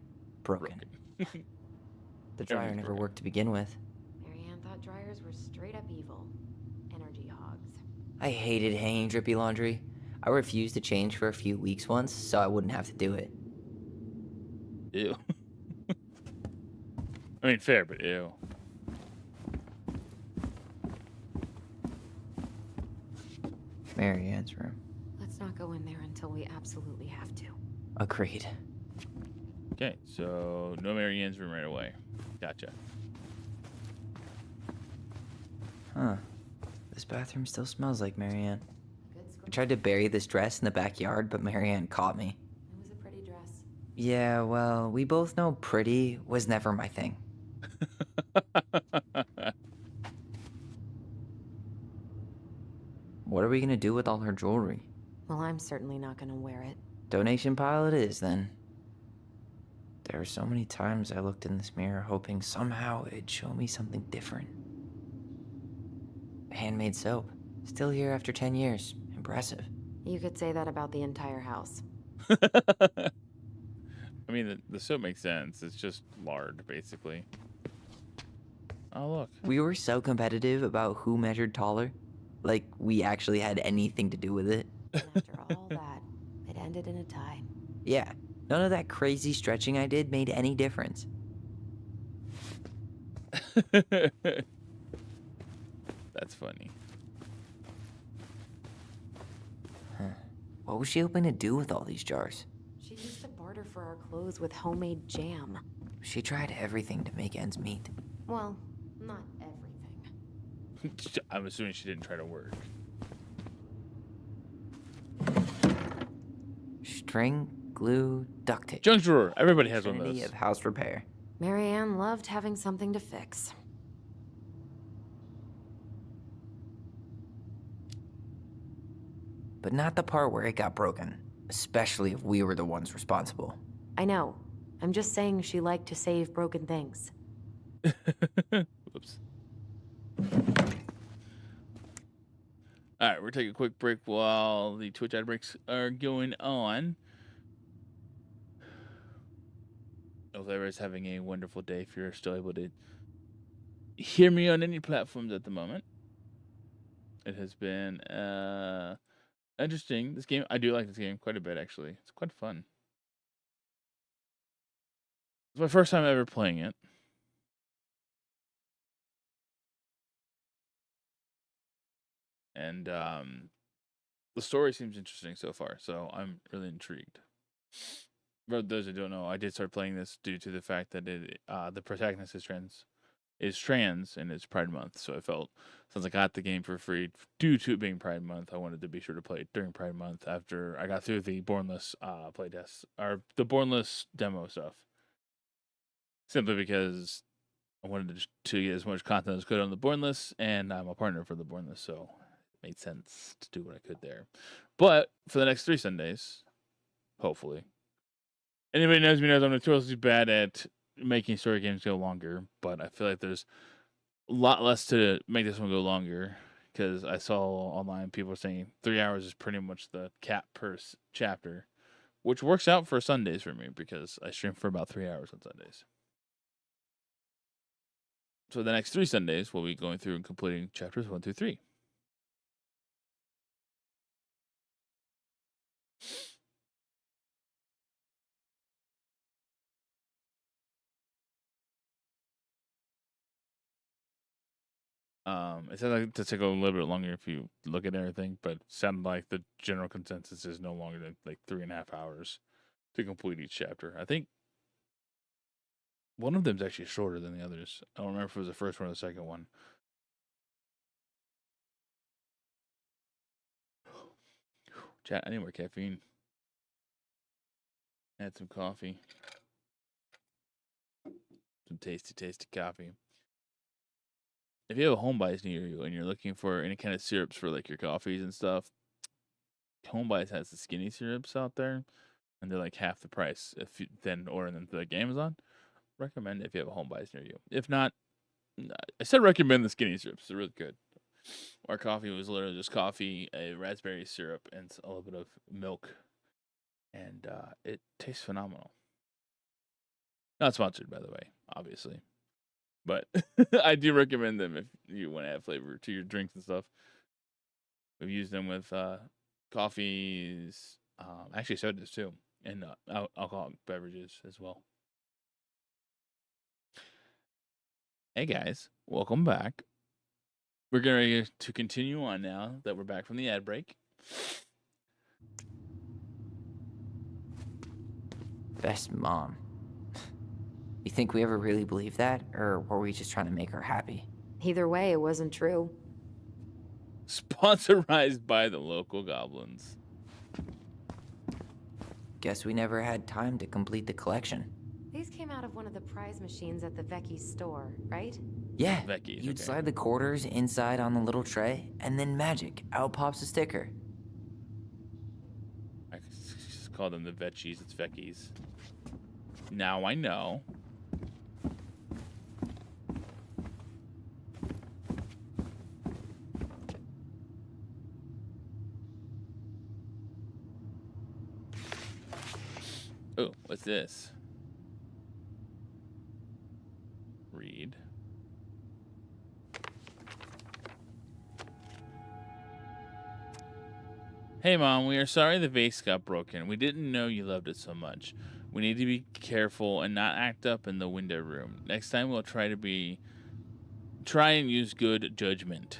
Broken. The dryer Everything's never broken. worked to begin with. Mary Ann thought dryers were straight up evil. Energy hogs. I hated hanging drippy laundry. I refused to change for a few weeks once, so I wouldn't have to do it. Ew. I mean, fair, but ew. Mary Ann's room. Let's not go in there until we absolutely have to. Agreed. Okay, so no Mary Ann's room right away. Gotcha. Huh. The This bathroom still smells like Marianne. Good I score. tried to bury this dress in the backyard, but Marianne caught me. It was a pretty dress. Yeah, well, we both know pretty was never my thing. What are we gonna do with all her jewelry? Well, I'm certainly not gonna wear it. Donation pile it is, then. There are so many times I looked in this mirror hoping somehow it'd show me something different. Handmade soap. Still here after 10 years. Impressive. You could say that about the entire house. I mean, the soap makes sense. It's just lard, basically. Oh, look. We were so competitive about who measured taller. Like, we actually had anything to do with it. And after all that, it ended in a tie. Yeah, none of that crazy stretching I did made any difference. That's funny. What was she hoping to do with all these jars? She used to barter for our clothes with homemade jam. She tried everything to make ends meet. Well, not everything. I'm assuming she didn't try to work. String, glue, duct tape. Junk drawer. Everybody has one of Trinity those. of house repair. Marianne loved having something to fix. But not the part where it got broken. Especially if we were the ones responsible. I know. I'm just saying she liked to save broken things. Whoops. All right, we're taking a quick break while the Twitch ad breaks are going on. Hope everybody's having a wonderful day if you're still able to hear me on any platforms at the moment. It has been interesting. This game, I do like this game quite a bit, actually. It's quite fun. It's my first time ever playing it. And the story seems interesting so far, so I'm really intrigued. For those who don't know, I did start playing this due to the fact that the protagonist is trans, and it's Pride Month. So I felt, since I got the game for free due to it being Pride Month, I wanted to be sure to play it during Pride Month after I got through the Bornless playtest or the Bornless demo stuff. Simply because I wanted to get as much content as I could on the Bornless, and I'm a partner for the Bornless, so it made sense to do what I could there. But for the next 3 Sundays, hopefully. Anybody knows me knows I'm notoriously bad at making story games go longer, but I feel like there's a lot less to make this one go longer, because I saw online people saying 3 hours is pretty much the cap per chapter, which works out for Sundays for me because I stream for about 3 hours on Sundays. So the next 3 Sundays, we'll be going through and completing chapters 1 through 3. It sounds like to take a little bit longer if you look at everything, but it sounded like the general consensus is no longer than like 3.5 hours to complete each chapter. I think one of them's actually shorter than the others. I don't remember if it was the first one or the second one. Chat, I need more caffeine. Add some coffee. Some tasty, tasty coffee. If you have a Homebuys near you and you're looking for any kind of syrups for like your coffees and stuff, Homebuys has the skinny syrups out there, and they're like half the price if you then order them through like Amazon. Recommend it if you have a Homebuys near you. If not, I said recommend the skinny syrups. They're really good. Our coffee was literally just coffee, a raspberry syrup, and a little bit of milk, and it tastes phenomenal. Not sponsored, by the way, obviously. But I do recommend them if you want to add flavor to your drinks and stuff. We've used them with coffees, actually sodas too, and alcoholic beverages as well. Hey guys, welcome back. We're going to continue on now that we're back from the ad break. Best mom. You think we ever really believed that, or were we just trying to make her happy? Either way, it wasn't true. Sponsorized by the local goblins. Guess we never had time to complete the collection. These came out of one of the prize machines at the Vecchi's store, right? Yeah, Vecchi's, you'd okay. slide the quarters inside on the little tray, and then magic, out pops a sticker. I just call them the Vecchies. It's Vecchies. Now I know. Oh, what's this? Read. Hey Mom, we are sorry the vase got broken. We didn't know you loved it so much. We need to be careful and not act up in the window room. Next time we'll try and use good judgment.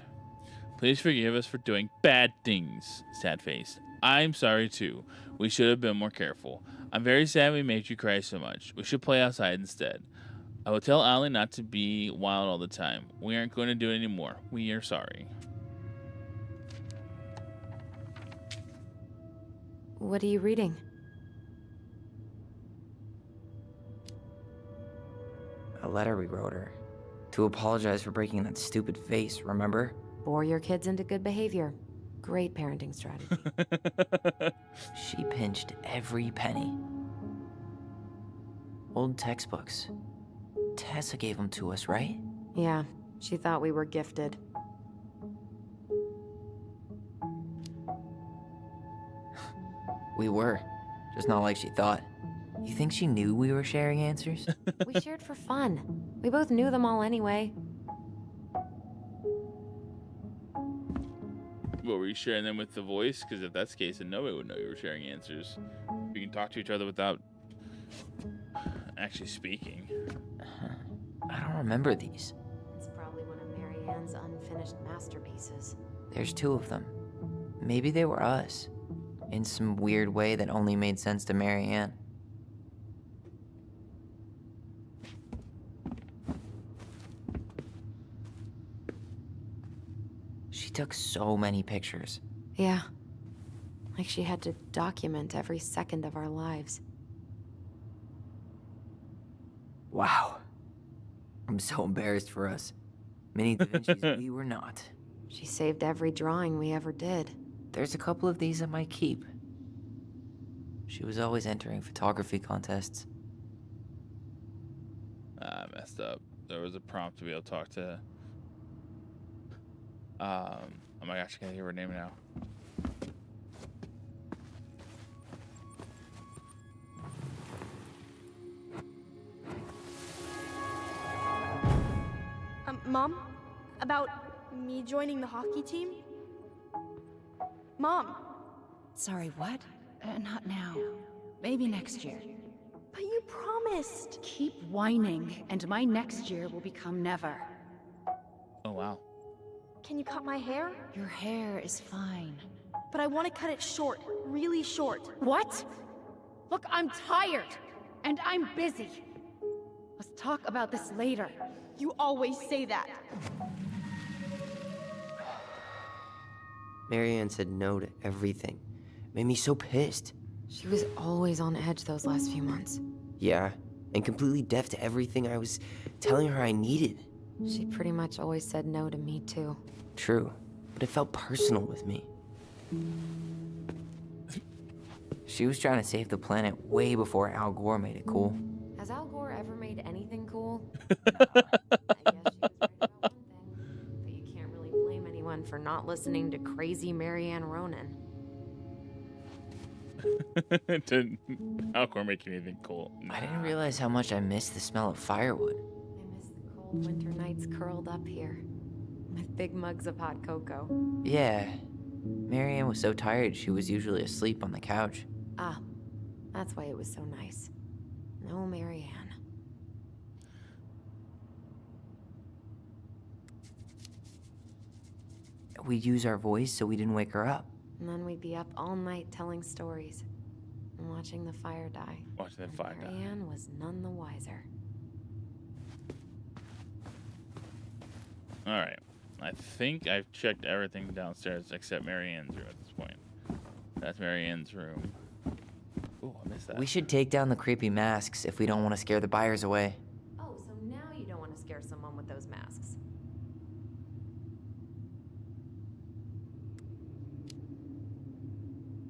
Please forgive us for doing bad things, sad face. I'm sorry too. We should have been more careful. I'm very sad we made you cry so much. We should play outside instead. I will tell Allie not to be wild all the time. We aren't going to do it anymore. We are sorry. What are you reading? A letter we wrote her. To apologize for breaking that stupid vase, remember? Bore your kids into good behavior. Great parenting strategy. She pinched every penny. Old textbooks. Tessa gave them to us, right? Yeah, she thought we were gifted. We were. Just not like she thought. You think she knew we were sharing answers? We shared for fun. We both knew them all anyway. What, were you sharing them with the voice? Because if that's the case, then nobody would know you were sharing answers. You can talk to each other without actually speaking. I don't remember these. It's probably one of Marianne's unfinished masterpieces. There's 2 of them. Maybe they were us. In some weird way that only made sense to Marianne. She took so many pictures. Yeah. Like she had to document every second of our lives. Wow. I'm so embarrassed for us. Mini Da Vinci's we were not. She saved every drawing we ever did. There's a couple of these I might keep. She was always entering photography contests. I messed up. There was a prompt to be able to talk to. Oh my gosh, I can't hear her name now. Mom? About me joining the hockey team? Mom! Sorry, what? Not now. Maybe next year. But you promised! Keep whining, and my next year will become never. Oh wow. Can you cut my hair? Your hair is fine. But I want to cut it short. Really short. What? Look, I'm tired, and I'm busy. Let's talk about this later. You always say that. Marianne said no to everything. Made me so pissed. She was always on edge those last few months. Yeah, and completely deaf to everything I was telling her I needed. She pretty much always said no to me, too. True, but it felt personal with me. She was trying to save the planet way before Al Gore made it cool. Has Al Gore ever made anything cool? No. I guess she was right about one thing. But you can't really blame anyone for not listening to crazy Marianne Ronan. Did Alcor make anything cool? I didn't realize how much I missed the smell of firewood. I miss the cold winter nights curled up here. With big mugs of hot cocoa. Yeah. Marianne was so tired she was usually asleep on the couch. Ah, that's why it was so nice. No Marianne. We'd use our voice so we didn't wake her up. And then we'd be up all night telling stories. And watching the fire die. Watching the fire die. Marianne was none the wiser. Alright. I think I've checked everything downstairs except Marianne's room at this point. That's Marianne's room. Oh, I missed that. We should take down the creepy masks if we don't want to scare the buyers away. Oh, so now you don't want to scare someone with those masks.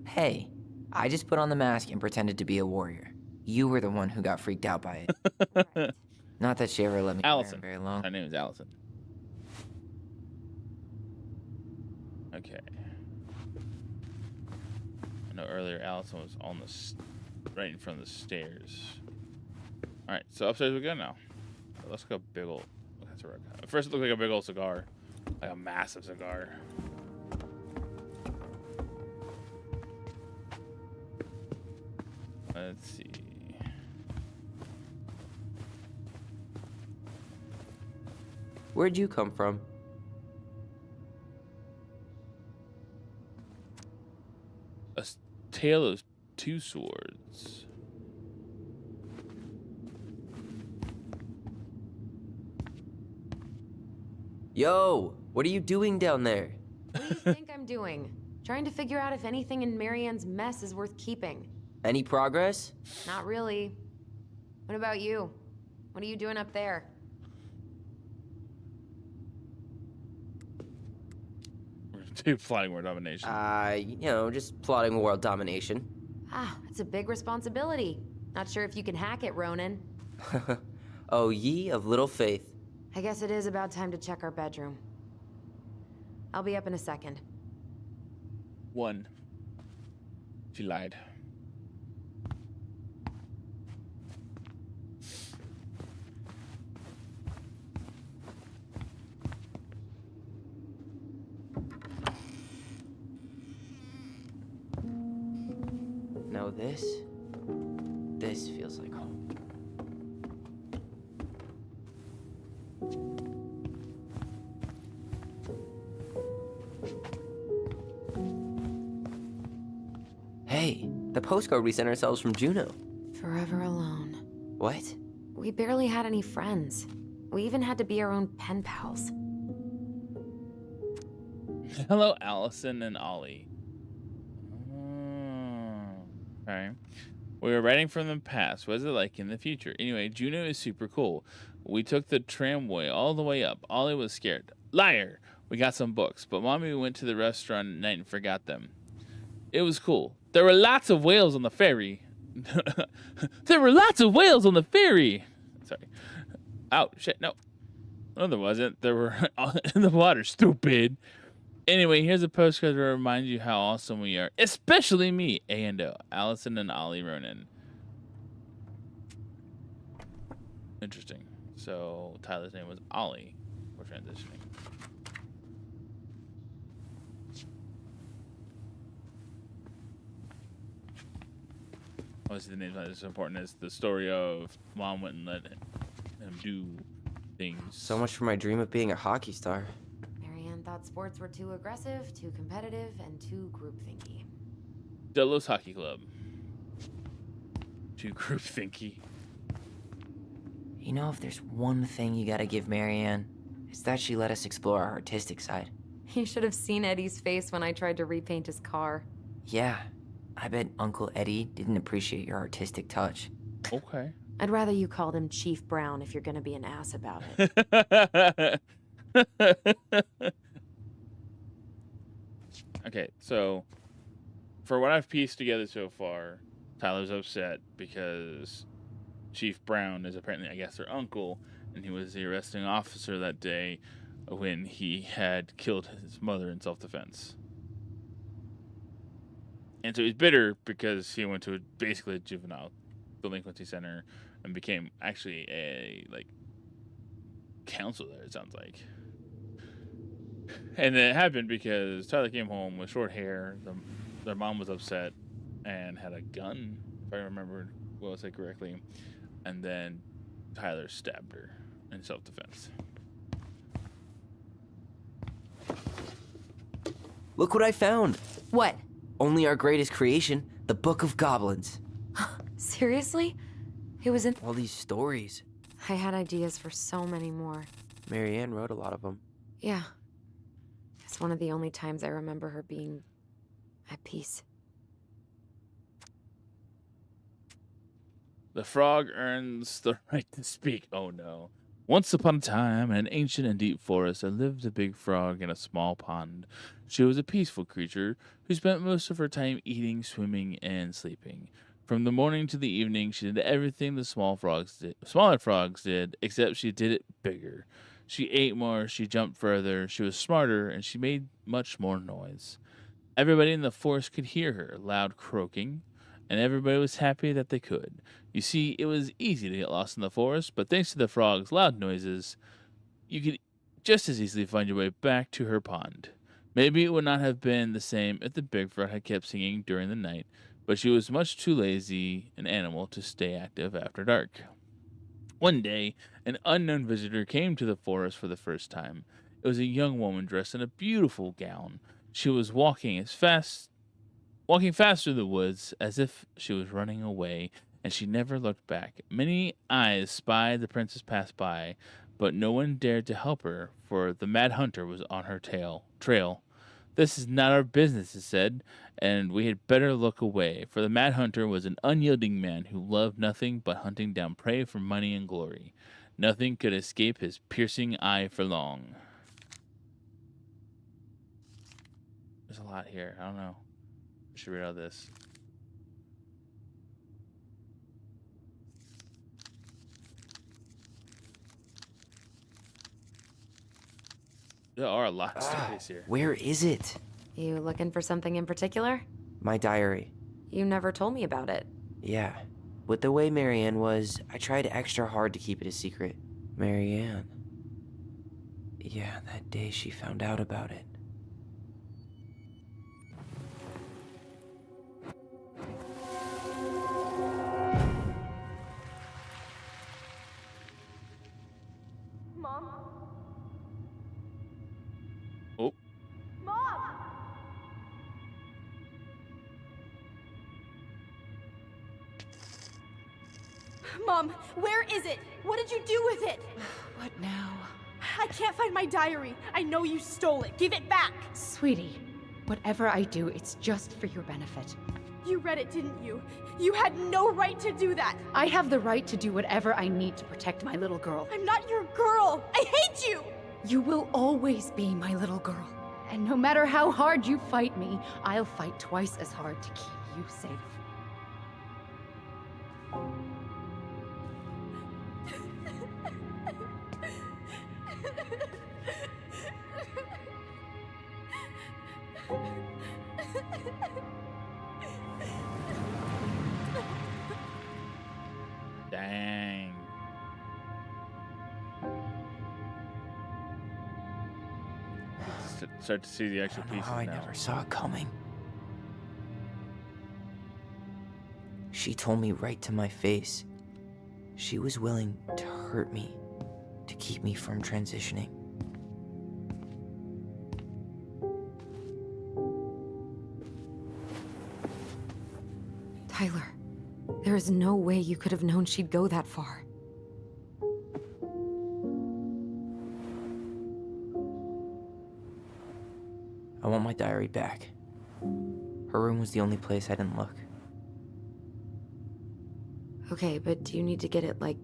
Hey, I just put on the mask and pretended to be a warrior. You were the one who got freaked out by it. Not that she ever let me wear Allison. it very long. Her name is Allison. Okay. I know earlier Allison was on the right in front of the stairs. All right, so upstairs we go now. Let's go big old. That's a record. At first, it looked like a big old cigar, like a massive cigar. Let's see. Where'd you come from? A tale of two swords. Yo, what are you doing down there? What do you think I'm doing? Trying to figure out if anything in Marianne's mess is worth keeping. Any progress? Not really. What about you? What are you doing up there? Plotting world domination. Just plotting world domination. Ah, that's a big responsibility. Not sure if you can hack it, Ronan. Oh, ye of little faith. I guess it is about time to check our bedroom. I'll be up in a second. One. She lied. Now this feels like home. Hey, the postcard we sent ourselves from Juno. Forever alone. What? We barely had any friends. We even had to be our own pen pals. Hello, Allison and Ollie. Okay. We were writing from the past. What is it like in the future? Anyway, Juno is super cool. We took the tramway all the way up. Ollie was scared. Liar! We got some books, but Mommy went to the restaurant at night and forgot them. It was cool. There were lots of whales on the ferry. There were lots of whales on the ferry. Sorry. Oh, shit, no. No, there wasn't. There were in the water, stupid. Anyway, here's a postcard to remind you how awesome we are. Especially me, A&O, Allison and Ollie Ronan. Interesting. So, Tyler's name was Ollie. We're transitioning. Obviously, the name's not as important as the story of Mom went and let him do things. So much for my dream of being a hockey star. Marianne thought sports were too aggressive, too competitive, and too groupthinky. Delos Hockey Club. Too groupthinky. You know, if there's one thing you gotta give Marianne, it's that she let us explore our artistic side. You should have seen Eddie's face when I tried to repaint his car. Yeah, I bet Uncle Eddie didn't appreciate your artistic touch. Okay. I'd rather you called him Chief Brown if you're gonna be an ass about it. Okay, so for what I've pieced together so far, Tyler's upset because Chief Brown is apparently, I guess, their uncle, and he was the arresting officer that day when he had killed his mother in self-defense. And so he's bitter because he went to basically a juvenile delinquency center and became actually a counselor, it sounds like. And it happened because Tyler came home with short hair. Their mom was upset and had a gun, if I remember what I said correctly. And then Tyler stabbed her in self-defense. Look what I found. What? Only our greatest creation, the Book of Goblins. Seriously? It was in... All these stories. I had ideas for so many more. Marianne wrote a lot of them. Yeah, It's one of the only times I remember her being at peace. The frog earns the right to speak. Oh no. Once upon a time, in an ancient and deep forest, there lived a big frog in a small pond. She was a peaceful creature who spent most of her time eating, swimming, and sleeping. From the morning to the evening, she did everything the smaller frogs did, except she did it bigger. She ate more, she jumped further, she was smarter, and she made much more noise. Everybody in the forest could hear her loud croaking, and everybody was happy that they could. You see, it was easy to get lost in the forest, but thanks to the frog's loud noises, you could just as easily find your way back to her pond. Maybe it would not have been the same if the big frog had kept singing during the night, but she was much too lazy an animal to stay active after dark. One day, an unknown visitor came to the forest for the first time. It was a young woman dressed in a beautiful gown. She was walking faster through the woods as if she was running away, and she never looked back. Many eyes spied the princess pass by, but no one dared to help her, for the mad hunter was on her trail. "This is not our business," it said, "and we had better look away," for the mad hunter was an unyielding man who loved nothing but hunting down prey for money and glory. Nothing could escape his piercing eye for long. There's a lot here. I don't know. I should read all this. There are a lot of stories here. Where is it? You looking for something in particular? My diary. You never told me about it. Yeah. With the way Marianne was, I tried extra hard to keep it a secret. Marianne. Yeah, that day she found out about it. Mom? Oh. Mom! Mom, where is it? What did you do with it? What now? I can't find my diary. I know you stole it. Give it back. Sweetie, whatever I do, it's just for your benefit. You read it, didn't you? You had no right to do that. I have the right to do whatever I need to protect my little girl. I'm not your girl. I hate you. You will always be my little girl. And no matter how hard you fight me, I'll fight twice as hard to keep you safe. Dang. Start to see the actual pieces I now. never saw it coming. She told me right to my face. She was willing to hurt me, to keep me from transitioning. Tyler, there is no way you could have known she'd go that far. I want my diary back. Her room was the only place I didn't look. Okay, but do you need to get it, like,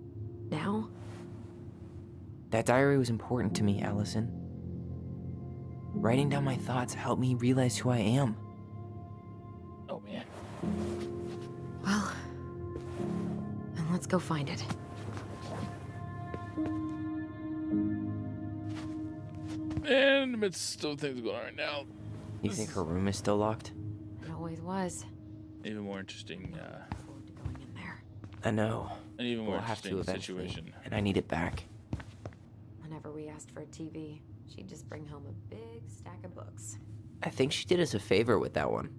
now? That diary was important to me, Allison. Writing down my thoughts helped me realize who I am. Oh man. Well, then let's go find it. And in the midst of things going on right now, You think her room is still locked? It always was. even more interesting, Look forward to going in there. I know. an even more We'll have to interesting eventually, situation. and I need it back. Whenever we asked for a TV, she'd just bring home a big stack of books. I think she did us a favor with that one.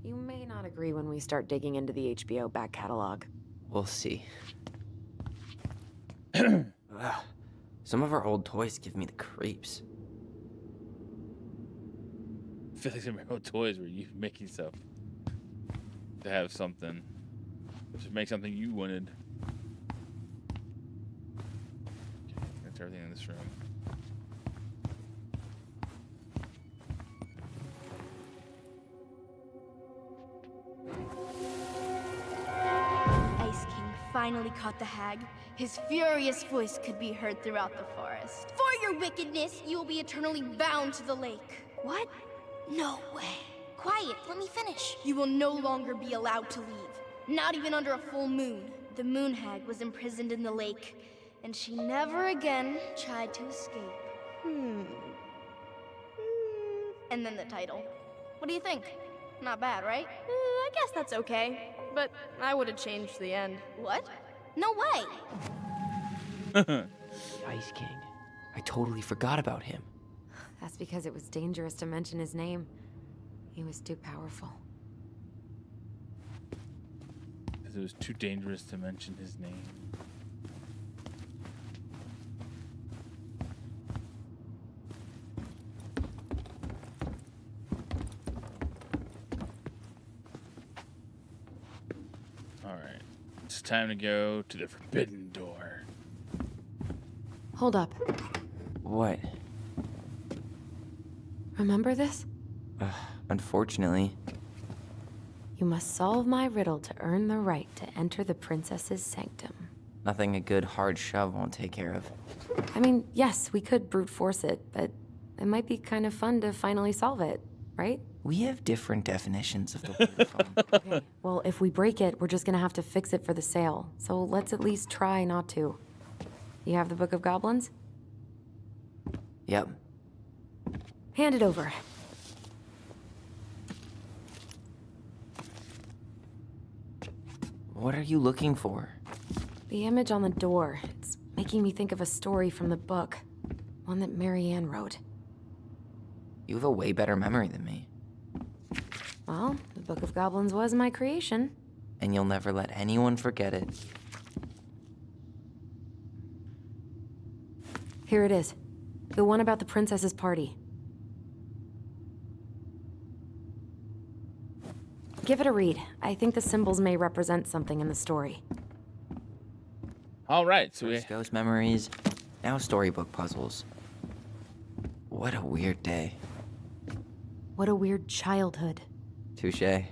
You may not agree when we start digging into the HBO back catalog. We'll see. Ugh. Some of her old toys give me the creeps. I feel like some of your old toys were you making stuff to have something. To make something you wanted. Okay, that's everything in this room. finally caught the hag, his furious voice could be heard throughout the forest. For your wickedness, you will be eternally bound to the lake. What? No way. Quiet, let me finish. You will no longer be allowed to leave, not even under a full moon. The moon hag was imprisoned in the lake, and she never again tried to escape. And then the title. What do you think? Not bad, right? I guess that's okay, but I would have changed the end. What? No way! The Ice King. I totally forgot about him. That's because it was dangerous to mention his name. He was too powerful. Because it was too dangerous to mention his name. Alright. It's time to go to the Forbidden Door. Hold up. What? Remember this? Unfortunately. You must solve my riddle to earn the right to enter the princess's sanctum. Nothing a good hard shove won't take care of. I mean, yes, we could brute force it, but it might be kind of fun to finally solve it, right? We have different definitions of the word fun. Okay. Well, if we break it, we're just gonna have to fix it for the sale. So let's at least try not to. You have the Book of Goblins? Yep. Hand it over. What are you looking for? The image on the door. It's making me think of a story from the book. One that Marianne wrote. You have a way better memory than me. Well, the Book of Goblins was my creation. And you'll never let anyone forget it. Here it is. The one about the princess's party. Give it a read. I think the symbols may represent something in the story. Alright, so First ghost memories, now storybook puzzles. What a weird day. What a weird childhood. Touche. Yeah,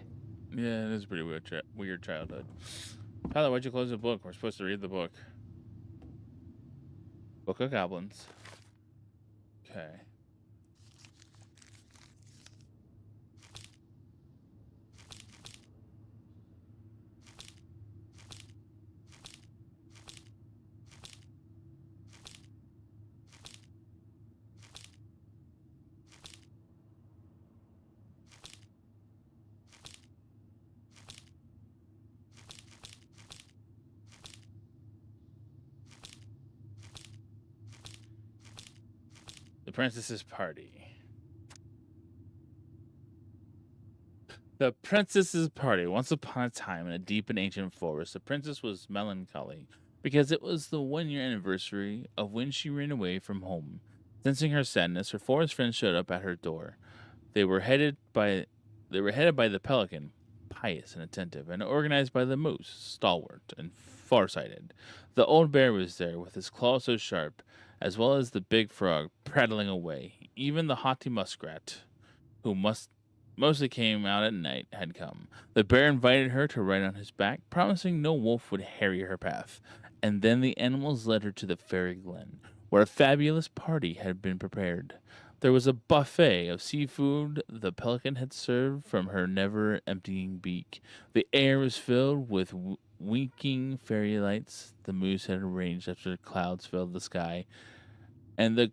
it is a pretty weird childhood. Tyler, why'd you close the book? We're supposed to read the book. Book of Goblins. Okay. The Princess's Party. The Princess's Party. Once upon a time, in a deep and ancient forest, the princess was melancholy because it was the 1-year anniversary of when she ran away from home. Sensing her sadness, her forest friends showed up at her door. They were headed by the pelican, pious and attentive, and organized by the moose, stalwart and farsighted. The old bear was there with his claws so sharp, as well as the big frog prattling away. Even the haughty muskrat, who mostly came out at night, had come. The bear invited her to ride on his back, promising no wolf would harry her path. And then the animals led her to the fairy glen, where a fabulous party had been prepared. There was a buffet of seafood the pelican had served from her never-emptying beak. The air was filled with winking fairy lights the moose had arranged after the clouds filled the sky, and the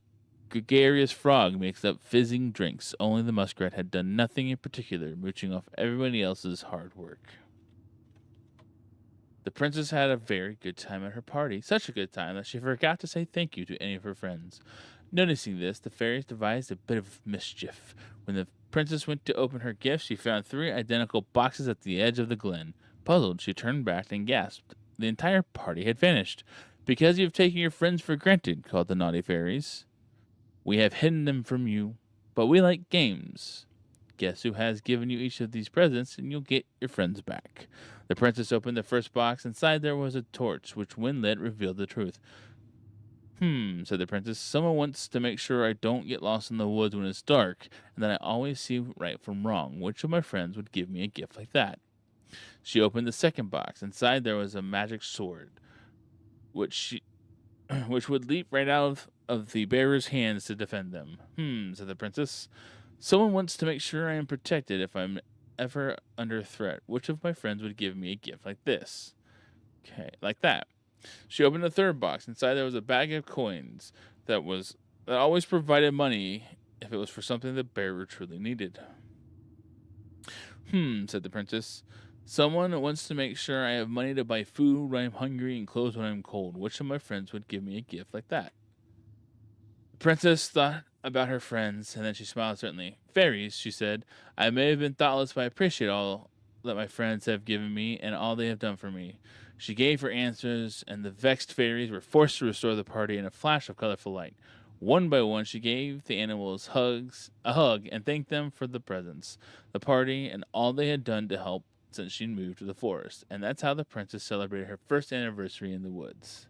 gregarious frog mixed up fizzing drinks. Only the muskrat had done nothing in particular, mooching off everybody else's hard work. The princess had a very good time at her party, such a good time that she forgot to say thank you to any of her friends. Noticing this, the fairies devised a bit of mischief. When the princess went to open her gift, she found 3 identical boxes at the edge of the glen. Puzzled, she turned back and gasped. The entire party had vanished. "Because you've taken your friends for granted," called the naughty fairies. "We have hidden them from you, but we like games. Guess who has given you each of these presents, and you'll get your friends back." The princess opened the first box. Inside there was a torch, which when lit revealed the truth. Said the princess. "Someone wants to make sure I don't get lost in the woods when it's dark, and that I always see right from wrong. Which of my friends would give me a gift like that?" She opened the second box. Inside there was a magic sword, which would leap right out of the bearer's hands to defend them. Said the princess. Someone wants to make sure I am protected if I'm ever under threat. Which of my friends would give me a gift like this? Okay, like that. She opened the third box. Inside there was a bag of coins that always provided money if it was for something the bearer truly needed. Said the princess. Someone wants to make sure I have money to buy food when I'm hungry and clothes when I'm cold. Which of my friends would give me a gift like that? The princess thought about her friends, and then she smiled certainly. Fairies, she said. I may have been thoughtless, but I appreciate all that my friends have given me and all they have done for me. She gave her answers, and the vexed fairies were forced to restore the party in a flash of colorful light. One by one, she gave the animals a hug and thanked them for the presents, the party, and all they had done to help since she moved to the forest. And that's how the princess celebrated her first anniversary in the woods.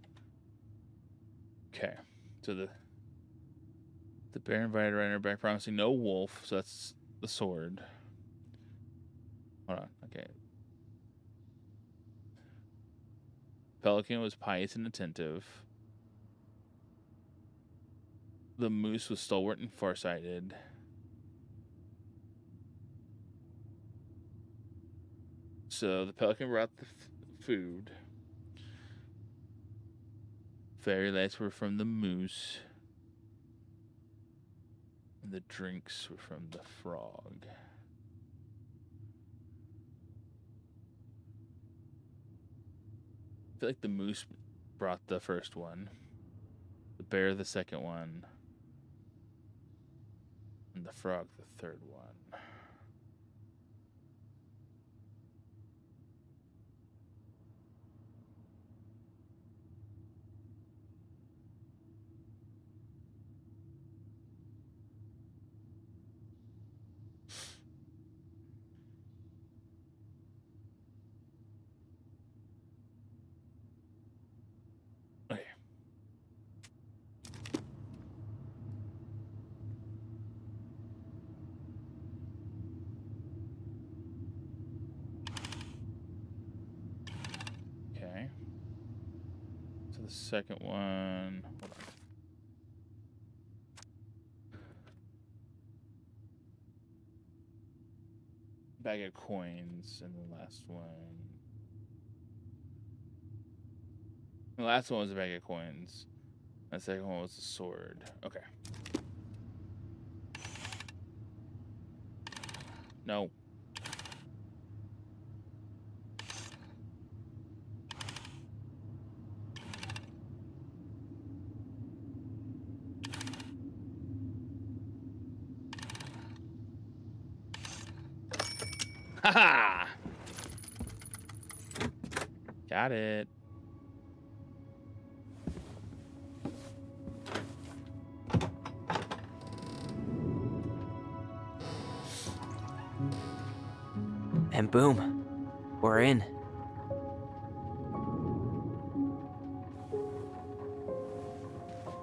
Okay, so the bear invited her on her back, promising no wolf, so that's the sword. Hold on, okay. Pelican was pious and attentive. The moose was stalwart and farsighted. So the pelican brought the food. Fairy lights were from the moose. And the drinks were from the frog. I feel like the moose brought the first one. The bear the second one. And the frog the third one. Okay. So the second one. Hold on. Bag of coins, and the last one. The last one was a bag of coins. The second one was a sword. Okay. No. Haha! Got it. And boom, we're in.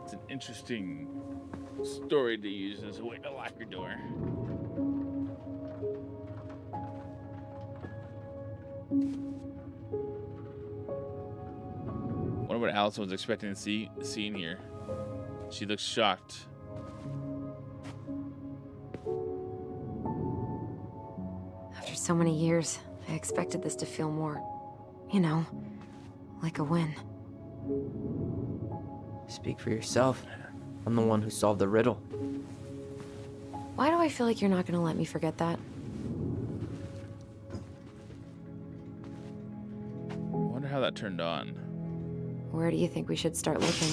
It's an interesting story to use as a way to lock your door. Wonder what Allison was expecting to see in here. She looks shocked. After so many years, I expected this to feel more, you know, like a win. Speak for yourself. I'm the one who solved the riddle. Why do I feel like you're not gonna let me forget that? I wonder how that turned on. Where do you think we should start looking?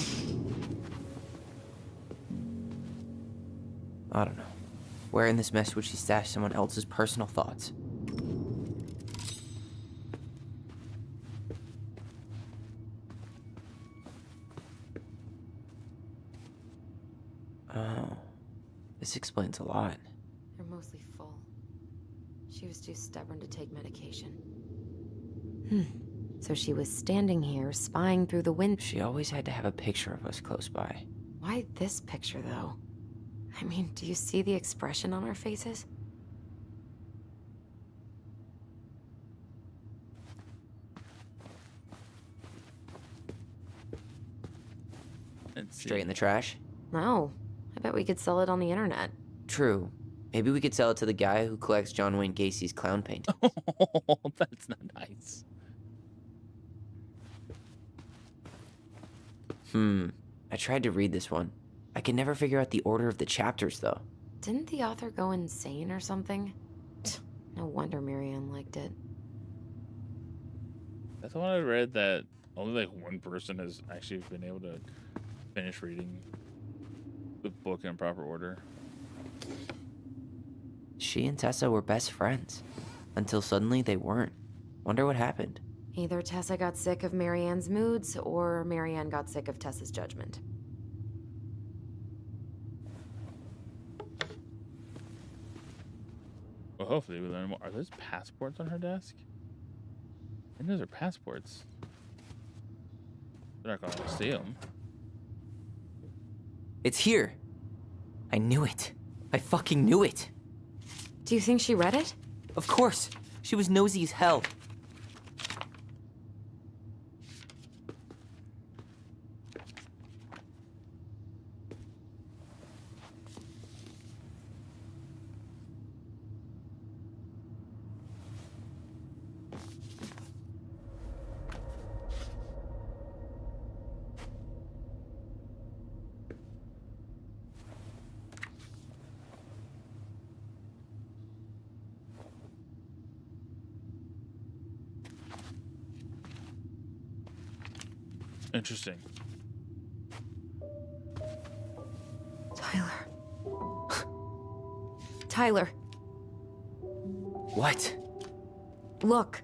I don't know. Where in this mess would she stash someone else's personal thoughts? Oh, this explains a lot. They're mostly full. She was too stubborn to take medication. So she was standing here, spying through the window. She always had to have a picture of us close by. Why this picture, though? I mean, do you see the expression on our faces? Let's see. Straight in the trash? No. I bet we could sell it on the internet. True. Maybe we could sell it to the guy who collects John Wayne Gacy's clown paintings. Oh, that's not nice. I tried to read this one. I can never figure out the order of the chapters, though. Didn't the author go insane or something? No wonder Marianne liked it. That's the one I read that only like one person has actually been able to finish reading the book in proper order. She and Tessa were best friends. Until suddenly they weren't. Wonder what happened. Either Tessa got sick of Marianne's moods, or Marianne got sick of Tessa's judgment. Well, hopefully we learn more. Are those passports on her desk? And those are passports. They're not gonna see them. It's here. I knew it. I fucking knew it. Do you think she read it? Of course. She was nosy as hell. Interesting. Tyler. Tyler, What? look.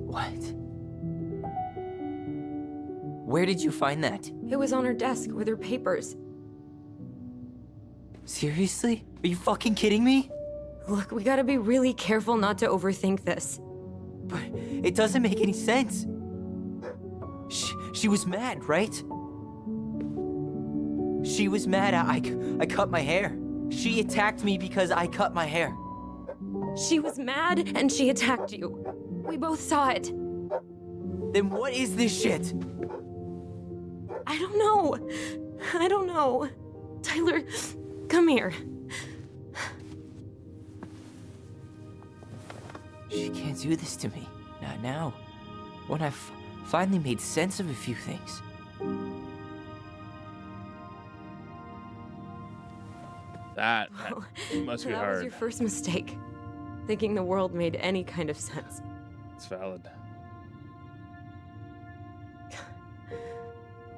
What? Where did you find that? It was on her desk with her papers. Seriously? Are you fucking kidding me? Look, we gotta be really careful not to overthink this. But it doesn't make any sense. She was mad, right? She was mad I cut my hair. She attacked me because I cut my hair. She was mad and she attacked you. We both saw it. Then what is this shit? I don't know. I don't know. Tyler, come here. She can't do this to me. Not now. When I've finally made sense of a few things. That must be That hard. was your first mistake. Thinking the world made any kind of sense. It's valid.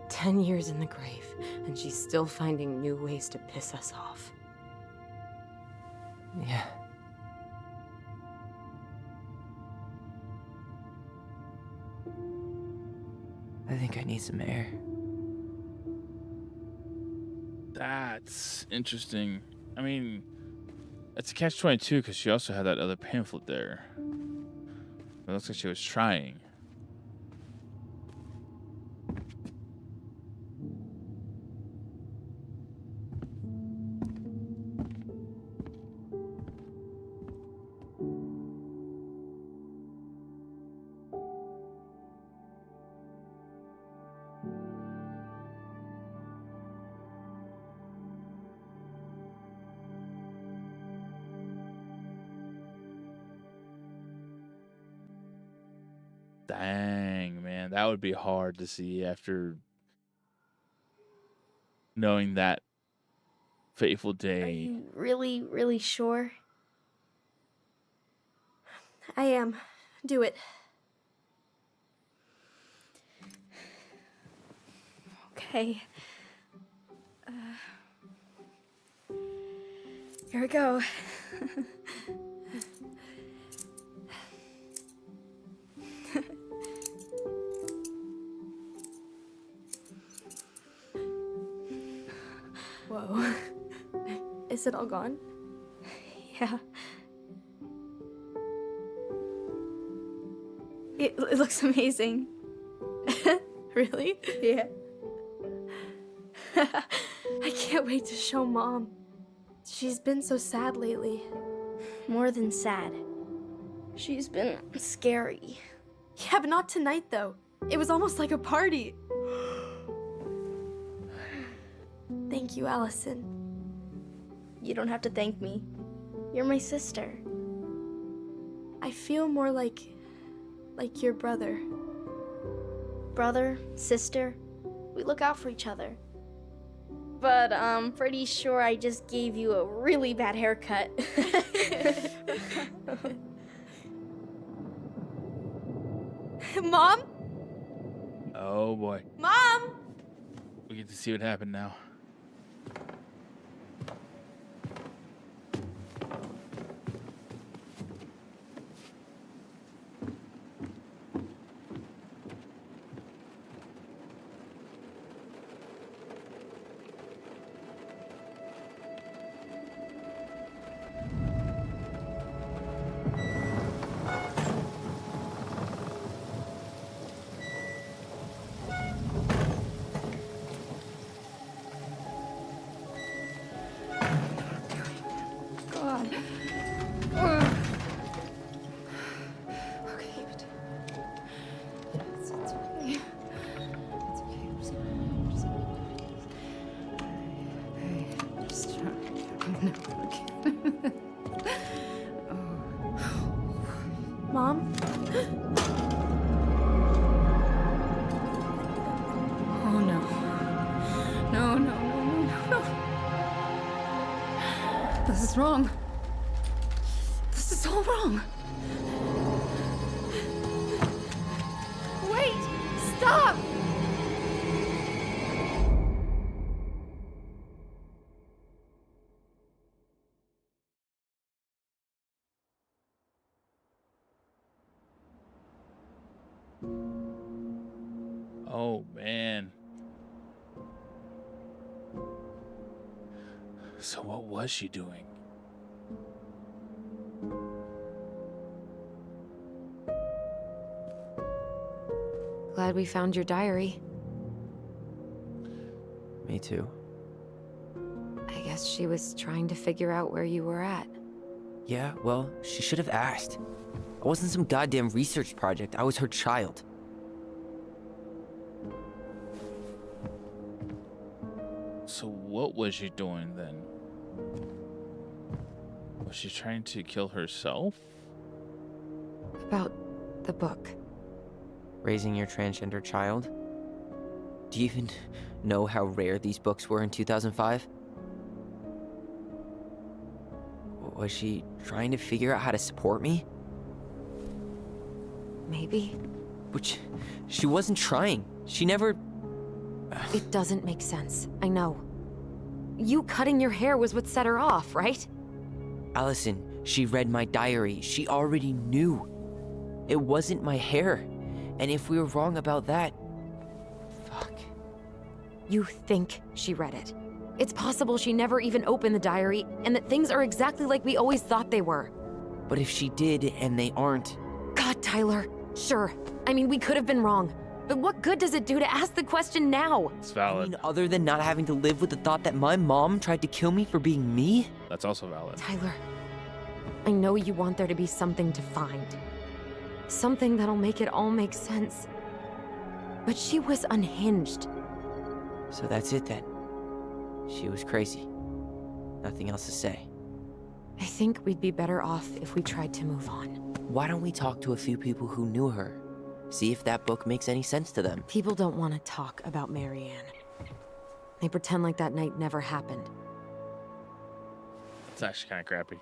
10 years in the grave, and she's still finding new ways to piss us off. Yeah. I think I need some air. That's interesting. I mean, it's a catch-22 because she also had that other pamphlet there. It looks like she was trying. Dang, man, that would be hard to see after knowing that fateful Are day. you really, really sure? I am. Do it. Okay. Here we go. Whoa. Is it all gone? Yeah. It looks amazing. Really? Yeah. I can't wait to show Mom. She's been so sad lately. More than sad. She's been scary. Yeah, but not tonight, though. It was almost like a party. Thank you, Allison. You don't have to thank me. You're my sister. I feel more like your brother. Brother, sister, we look out for each other. But I'm pretty sure I just gave you a really bad haircut. Mom? Oh boy. Mom! We get to see what happened now. God. Okay, but it's okay. It's okay. Just no, okay. Mom? Oh no. No, no, no, no, no, no. This is wrong. This is all wrong. Wait! Stop! Oh man. So what was she doing? Glad we found your diary. Me too. I guess she was trying to figure out where you were at. Yeah, well, she should have asked. I wasn't some goddamn research project. I was her child. So what was she doing then? Was she trying to kill herself? About the book. Raising your transgender child? Do you even know how rare these books were in 2005? Was she trying to figure out how to support me? Maybe. Which, she wasn't trying. She never... It doesn't make sense. I know. You cutting your hair was what set her off, right? Allison, she read my diary. She already knew. It wasn't my hair. And if we were wrong about that... Fuck. You think she read it. It's possible she never even opened the diary, and that things are exactly like we always thought they were. But if she did, and they aren't... God, Tyler. Sure. I mean, we could have been wrong. But what good does it do to ask the question now? It's I valid. mean, other than not having to live with the thought that my mom tried to kill me for being me? That's also valid. Tyler, I know you want there to be something to find. Something that'll make it all make sense. But she was unhinged. So that's it then. She was crazy. Nothing else to say. I think we'd be better off if we tried to move on. Why don't we talk to a few people who knew her? See if that book makes any sense to them. People don't want to talk about Marianne. They pretend like that night never happened. It's actually kind of crappy.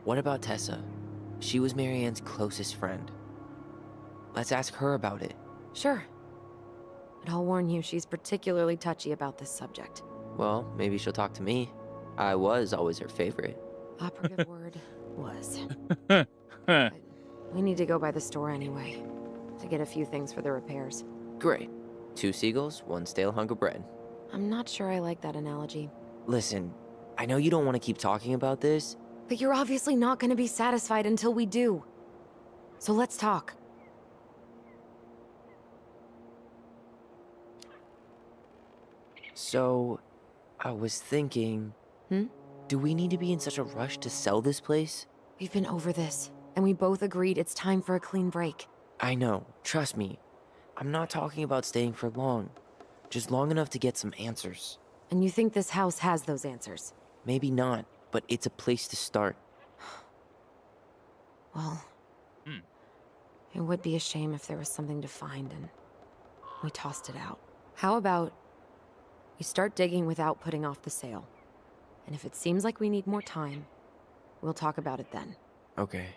What about Tessa? She was Marianne's closest friend. Let's ask her about it. Sure. But I'll warn you, she's particularly touchy about this subject. Well, maybe she'll talk to me. I was always her favorite. Operative word was. But we need to go by the store anyway, to get a few things for the repairs. Great. 2 seagulls, 1 stale hunk of bread. I'm not sure I like that analogy. Listen, I know you don't want to keep talking about this. But you're obviously not going to be satisfied until we do. So let's talk. So, I was thinking... Hmm? Do we need to be in such a rush to sell this place? We've been over this, and we both agreed it's time for a clean break. I know, trust me. I'm not talking about staying for long. Just long enough to get some answers. And you think this house has those answers? Maybe not, but it's a place to start. Well, it would be a shame if there was something to find and we tossed it out. How about we start digging without putting off the sale? And if it seems like we need more time, we'll talk about it then. Okay.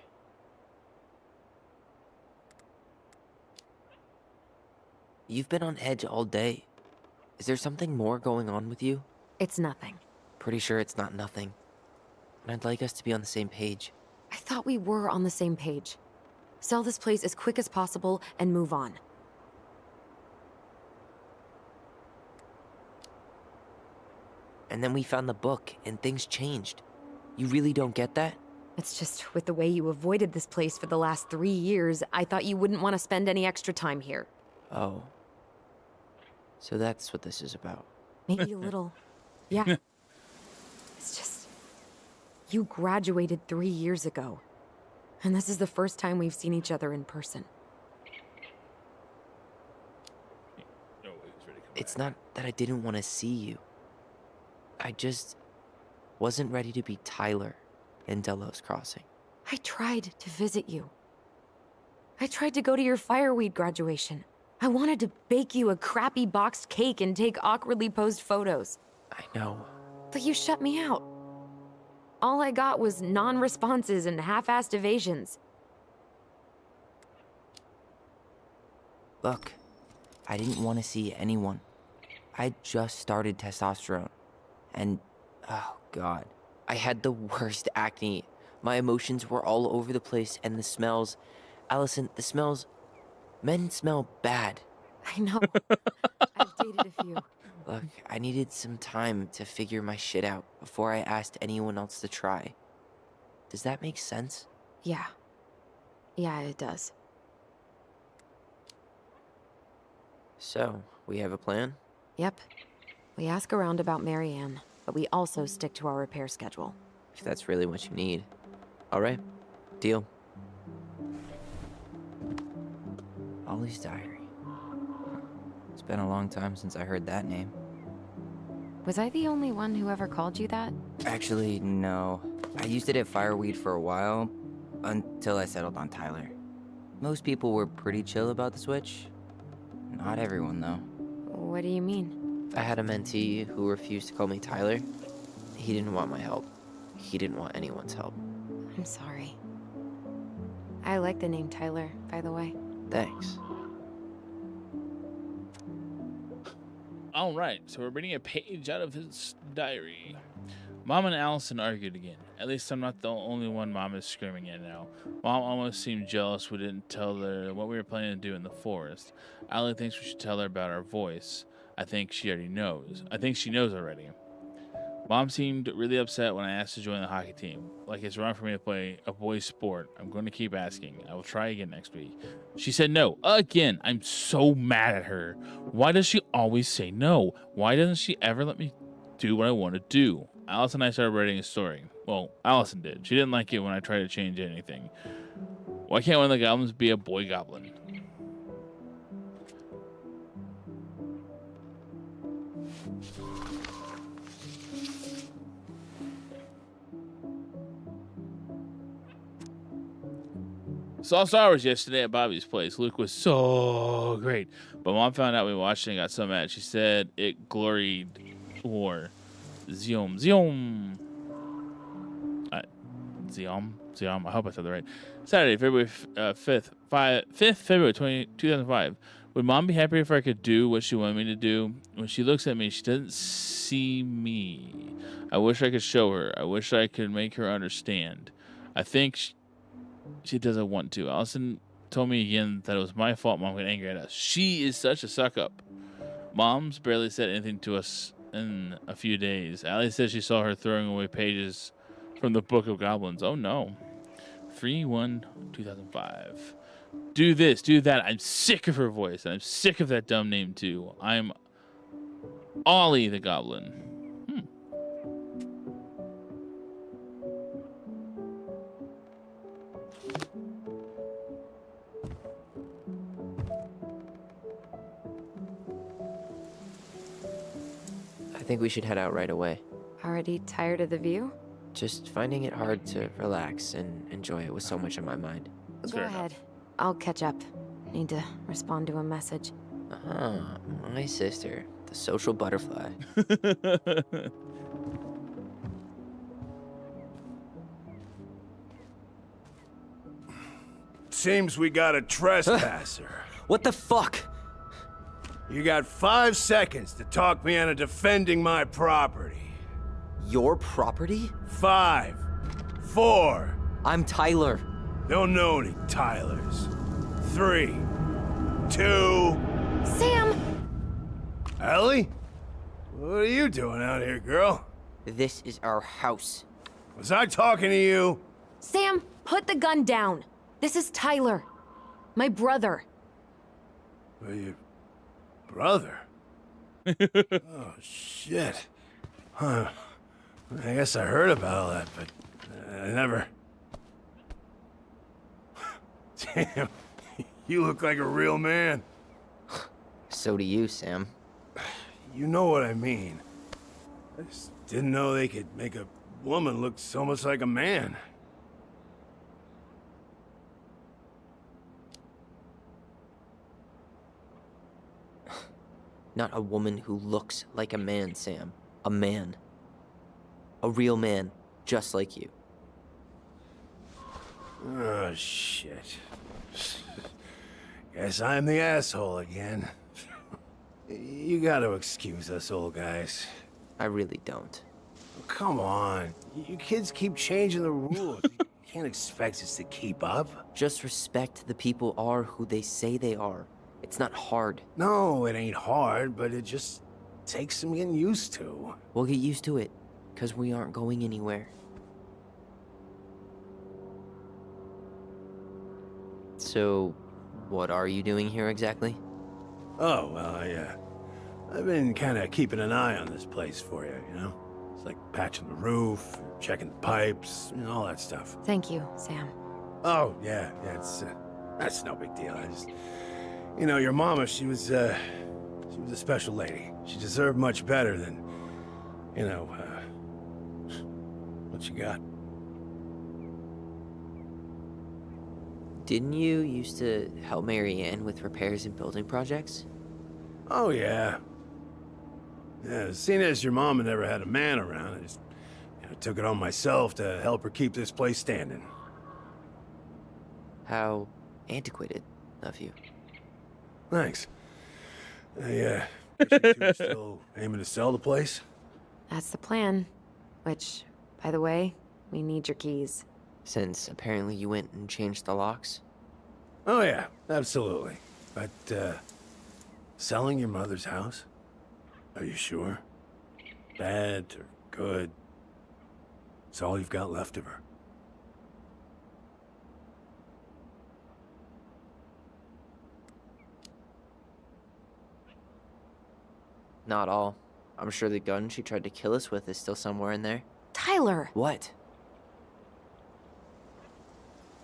You've been on edge all day. Is there something more going on with you? It's nothing. Pretty sure it's not nothing. And I'd like us to be on the same page. I thought we were on the same page. Sell this place as quick as possible and move on. And then we found the book, and things changed. You really don't get that? It's just with the way you avoided this place for the last 3 years, I thought you wouldn't want to spend any extra time here. Oh. So that's what this is about. Maybe a little. Yeah. It's just... You graduated 3 years ago. And this is the first time we've seen each other in person. It's not that I didn't want to see you. I just wasn't ready to be Tyler in Delos Crossing. I tried to visit you. I tried to go to your fireweed graduation. I wanted to bake you a crappy boxed cake and take awkwardly posed photos. I know. But you shut me out. All I got was non-responses and half-assed evasions. Look, I didn't want to see anyone. I just started testosterone. And, oh god, I had the worst acne. My emotions were all over the place, and the smells... Allison, the smells... Men smell bad. I know. I've dated a few. Look, I needed some time to figure my shit out before I asked anyone else to try. Does that make sense? Yeah. Yeah, it does. So, we have a plan? Yep. We ask around about Marianne, but we also stick to our repair schedule. If that's really what you need. Alright, deal. Ollie's Diary. It's been a long time since I heard that name. Was I the only one who ever called you that? Actually, no. I used it at Fireweed for a while, until I settled on Tyler. Most people were pretty chill about the switch. Not everyone, though. What do you mean? I had a mentee who refused to call me Tyler. He didn't want my help. He didn't want anyone's help. I'm sorry. I like the name Tyler, by the way. Thanks. All right, so we're reading a page out of his diary. Mom and Allison argued again. At least I'm not the only one Mom is screaming at now. Mom almost seemed jealous we didn't tell her what we were planning to do in the forest. Allie thinks we should tell her about our voice. I think she already knows. I think she knows already. Mom seemed really upset when I asked to join the hockey team. Like it's wrong for me to play a boys' sport. I'm going to keep asking. I will try again next week. She said no. Again. I'm so mad at her. Why does she always say no? Why doesn't she ever let me do what I want to do? Allison and I started writing a story. Well, Allison did. She didn't like it when I tried to change anything. Why can't one of the goblins be a boy goblin? Saw Star Wars yesterday at Bobby's place. Luke was so great. But Mom found out we watched it and got so mad. She said it gloried war. Ziom. Ziom. Ziom. I hope I said that right. Saturday, February 5th, February 2005. Would Mom be happy if I could do what she wanted me to do? When she looks at me, she doesn't see me. I wish I could show her. I wish I could make her understand. I think she doesn't want to. Allison told me again that it was my fault Mom got angry at us. She is such a suck-up. Mom's barely said anything to us in a few days. Allie says she saw her throwing away pages from the Book of Goblins. Oh no. 3/1/2005. Do this, do that. I'm sick of her voice. And I'm sick of that dumb name too. I'm Ollie the Goblin. I think we should head out right away. Already tired of the view? Just finding it hard to relax and enjoy it with so much on my mind. Go ahead. I'll catch up. Need to respond to a message. Ah, my sister, the social butterfly. Seems we got a trespasser. What the fuck? You got 5 seconds to talk me into defending my property. Your property? 5, 4. I'm Tyler. Don't know any Tylers. 3, 2. Sam! Ellie? What are you doing out here, girl? This is our house. Was I talking to you? Sam, put the gun down. This is Tyler. My brother. Well, your brother? Oh, shit. Huh. I guess I heard about all that, but I never... Damn, you look like a real man. So do you, Sam. You know what I mean. I just didn't know they could make a woman look so much like a man. Not a woman who looks like a man, Sam. A man. A real man, just like you. Oh, shit. Guess I'm the asshole again. You gotta excuse us old guys. I really don't. Come on. You kids keep changing the rules. You can't expect us to keep up. Just respect the people are who they say they are. It's not hard. No, it ain't hard, but it just takes some getting used to. We'll get used to it, because we aren't going anywhere. So, what are you doing here exactly? Oh, well, I've been kind of keeping an eye on this place for you, you know? It's like patching the roof, checking the pipes, and all that stuff. Thank you, Sam. Oh, yeah, that's no big deal. I just, you know, your mama, she was a special lady. She deserved much better than, you know, what you got. Didn't you used to help Mary Ann with repairs and building projects? Oh, yeah. Yeah, seeing as your mama never had a man around, I just took it on myself to help her keep this place standing. How antiquated of you. Thanks. You two are still aiming to sell the place? That's the plan. Which, by the way, we need your keys. Since apparently you went and changed the locks? Oh, yeah, absolutely. But, selling your mother's house? Are you sure? Bad or good? It's all you've got left of her. Not all. I'm sure the gun she tried to kill us with is still somewhere in there. Tyler! What?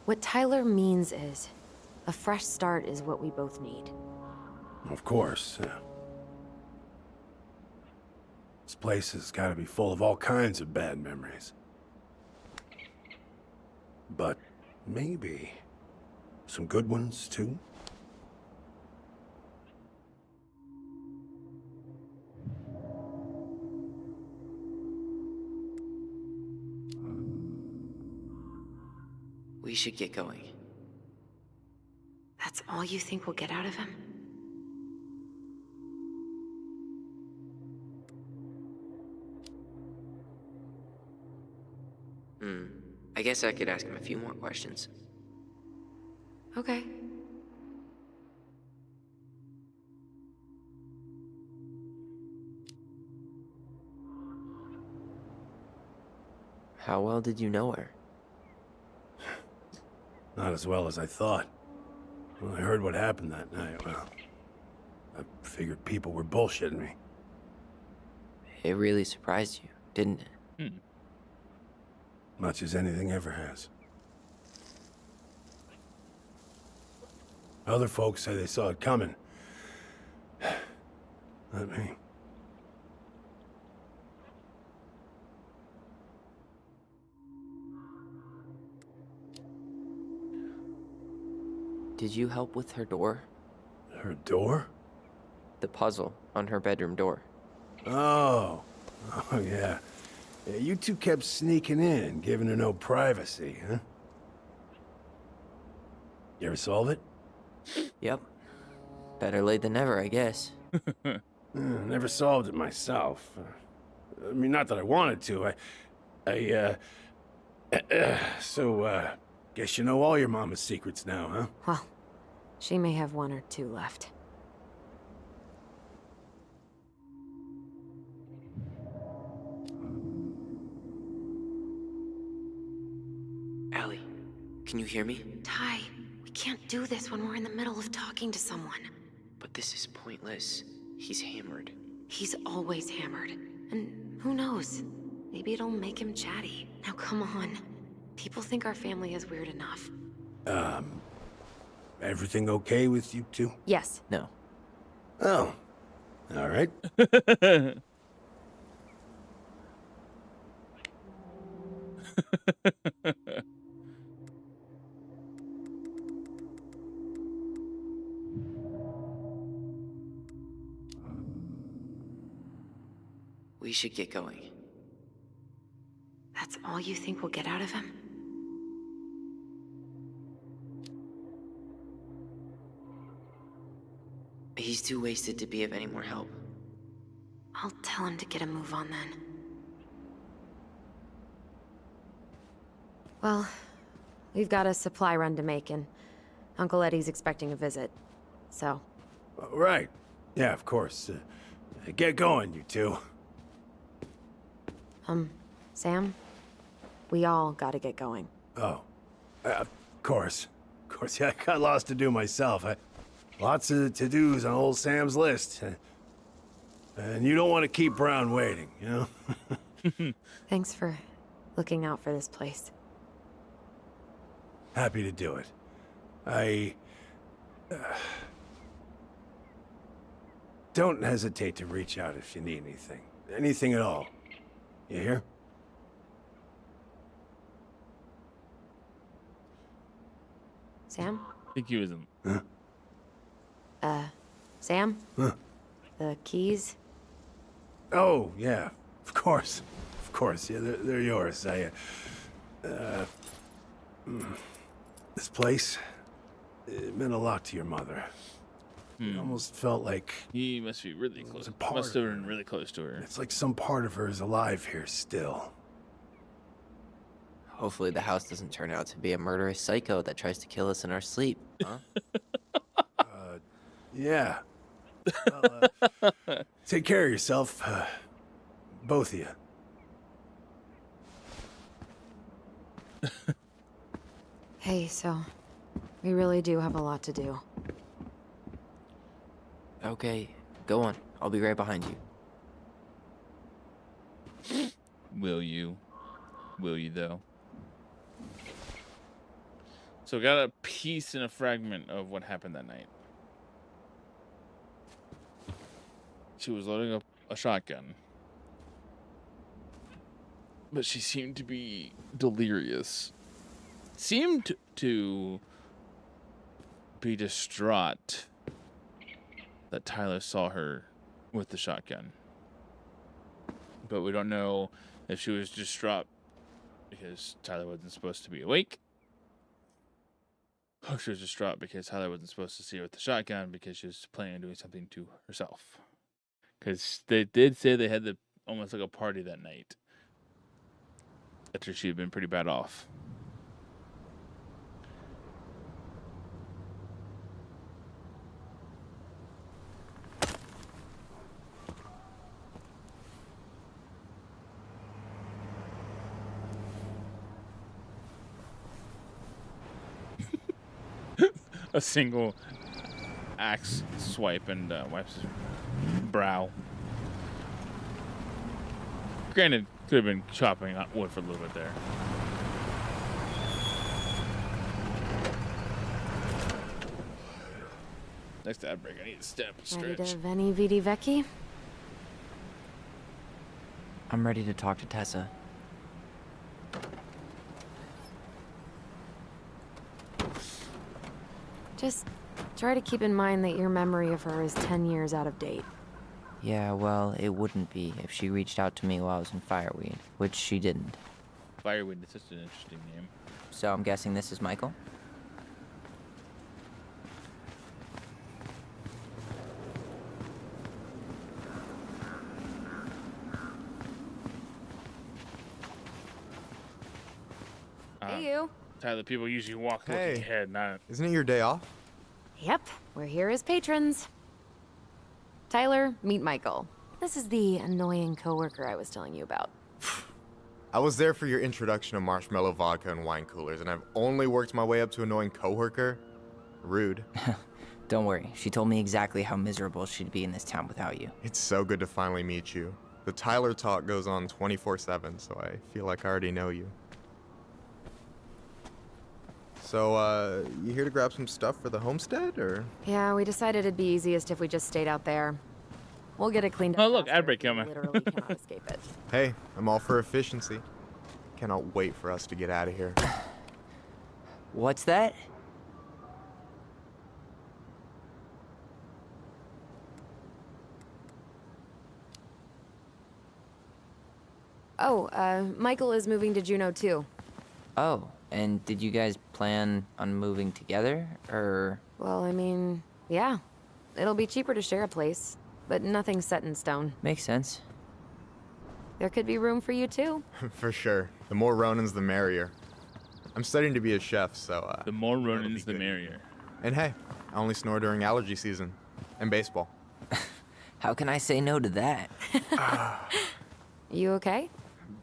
What Tyler means is, a fresh start is what we both need. Of course, yeah. This place has got to be full of all kinds of bad memories. But maybe some good ones, too? We should get going. That's all you think we'll get out of him? I guess I could ask him a few more questions. Okay. How well did you know her? Not as well as I thought. When I heard what happened that night, well, I figured people were bullshitting me. It really surprised you, didn't it? Much as anything ever has. Other folks say they saw it coming. Not me. Did you help with her door? Her door? The puzzle on her bedroom door. Oh. Oh, yeah. Yeah, you two kept sneaking in, giving her no privacy, huh? You ever solve it? Yep. Better late than never, I guess. Never solved it myself. I mean, not that I wanted to. So, guess you know all your mama's secrets now, huh? Well, she may have one or two left. Allie, can you hear me? Ty, we can't do this when we're in the middle of talking to someone. But this is pointless. He's hammered. He's always hammered. And who knows? Maybe it'll make him chatty. Now come on. People think our family is weird enough. Everything okay with you two? Yes. No. Oh. All right. We should get going. That's all you think we'll get out of him? He's too wasted to be of any more help. I'll tell him to get a move on then. Well, we've got a supply run to make, and Uncle Eddie's expecting a visit. So. Right. Yeah, of course. Get going, you two. Sam? We all gotta get going. Oh. Of course. Of course, yeah, I got lots to do myself. Lots of to-dos on old Sam's list. And you don't want to keep Brown waiting, you know? Thanks for looking out for this place. Happy to do it. Don't hesitate to reach out if you need anything. Anything at all. You hear? Sam? I think he was in. Sam? Huh? The keys? Oh, yeah. Of course. Of course. Yeah, they're yours. This place, it meant a lot to your mother. It almost felt like He must be really close. a part Must have of been her. really close to her. it's like some part of her is alive here still. Hopefully the house doesn't turn out to be a murderous psycho that tries to kill us in our sleep, huh? Yeah. Well, take care of yourself, both of you. Hey, so we really do have a lot to do. Okay, go on. I'll be right behind you. Will you? Will you, though? So we got a piece and a fragment of what happened that night. She was loading up a shotgun. But she seemed to be delirious. Seemed to be distraught that Tyler saw her with the shotgun. But we don't know if she was distraught because Tyler wasn't supposed to be awake. Or she was distraught because Tyler wasn't supposed to see her with the shotgun because she was planning on doing something to herself. Because they did say they had almost like a party that night. After she had been pretty bad off. A single axe swipe and wipes his brow. Granted, could have been chopping wood for a little bit there. Next ad break, I need to step and Ready stretch. to Veni Vidi Vecchi? I'm ready to talk to Tessa. Just try to keep in mind that your memory of her is 10 years out of date. Yeah, well, it wouldn't be if she reached out to me while I was in Fireweed, which she didn't. Fireweed is such an interesting name. So I'm guessing this is Michael? Hey, you. Tyler, people usually walk looking Hey. ahead, not. Isn't it your day off? Yep, we're here as patrons. Tyler, meet Michael. This is the annoying coworker I was telling you about. I was there for your introduction to marshmallow vodka and wine coolers, and I've only worked my way up to annoying coworker. Rude. Don't worry, she told me exactly how miserable she'd be in this town without you. It's so good to finally meet you. The Tyler talk goes on 24/7, so I feel like I already know you. So, you here to grab some stuff for the homestead, or? Yeah, we decided it'd be easiest if we just stayed out there. We'll get it cleaned up. Oh, look, faster ad break if we coming. Literally cannot escape it. Hey, I'm all for efficiency. Cannot wait for us to get out of here. What's that? Oh, Michael is moving to Juneau too. Oh, and did you guys plan on moving together, or? Well, I mean, yeah. It'll be cheaper to share a place, but nothing's set in stone. Makes sense. There could be room for you too. For sure. The more Ronins, the merrier. I'm studying to be a chef, so, The more that'll Ronins, be the good. merrier. And hey, I only snore during allergy season. And baseball. How can I say no to that? You okay?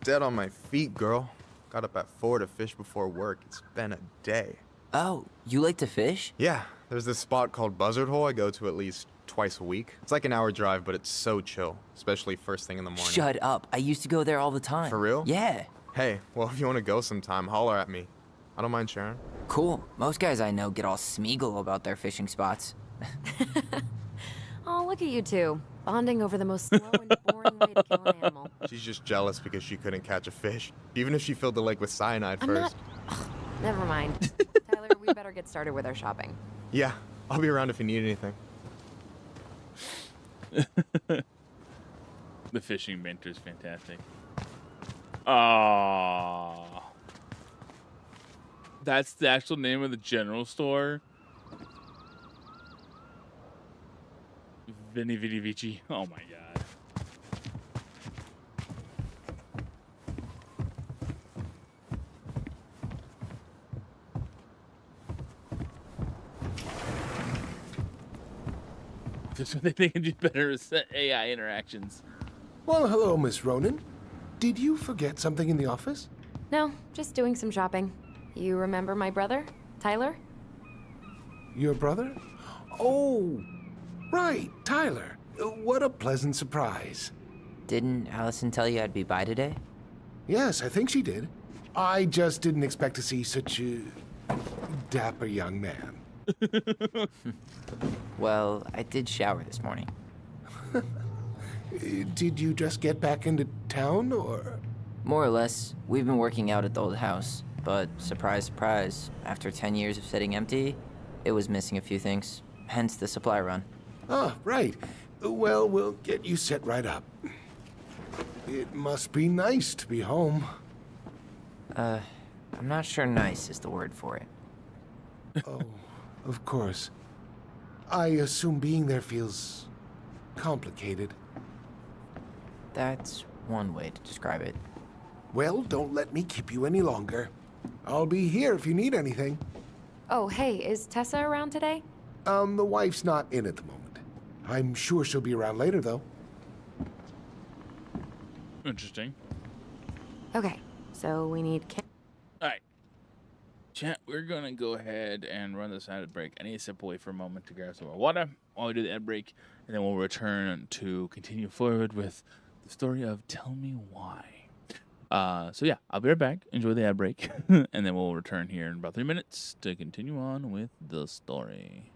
Dead on my feet, girl. Got up at 4 to fish before work. It's been a day. Oh, you like to fish? Yeah, there's this spot called Buzzard Hole I go to at least twice a week. It's like an hour drive, but it's so chill, especially first thing in the morning. Shut up. I used to go there all the time. For real? Yeah. Hey, well, if you want to go sometime, holler at me. I don't mind sharing. Cool. Most guys I know get all Smeagol about their fishing spots. Oh, look at you two. Bonding over the most slow and boring way to kill an animal. She's just jealous because she couldn't catch a fish, even if she filled the lake with cyanide I'm first. not... Ugh, never mind. Tyler, we better get started with our shopping. Yeah, I'll be around if you need anything. The fishing banter is fantastic. Aww. That's the actual name of the general store. Veni Vidi Vici. Oh my god. That's what they can do better is AI interactions. Well, hello, Miss Ronan. Did you forget something in the office? No, just doing some shopping. You remember my brother, Tyler? Your brother? Oh, right, Tyler. What a pleasant surprise. Didn't Allison tell you I'd be by today? Yes, I think she did. I just didn't expect to see such a dapper young man. Well, I did shower this morning. Did you just get back into town, or? More or less. We've been working out at the old house, but surprise, surprise, after 10 years of sitting empty, it was missing a few things. Hence the supply run. Ah, right. Well, we'll get you set right up. It must be nice to be home. I'm not sure nice is the word for it. Oh, of course. I assume being there feels complicated. That's one way to describe it. Well, don't let me keep you any longer. I'll be here if you need anything. Oh, hey, is Tessa around today? The wife's not in at the moment. I'm sure she'll be around later, though. Interesting. Okay, so we need... Alright. Chat, we're gonna go ahead and run this ad break. I need to step away for a moment to grab some more water while we do the ad break, and then we'll return to continue forward with the story of Tell Me Why. So yeah, I'll be right back. Enjoy the ad break, and then we'll return here in about 3 minutes to continue on with the story.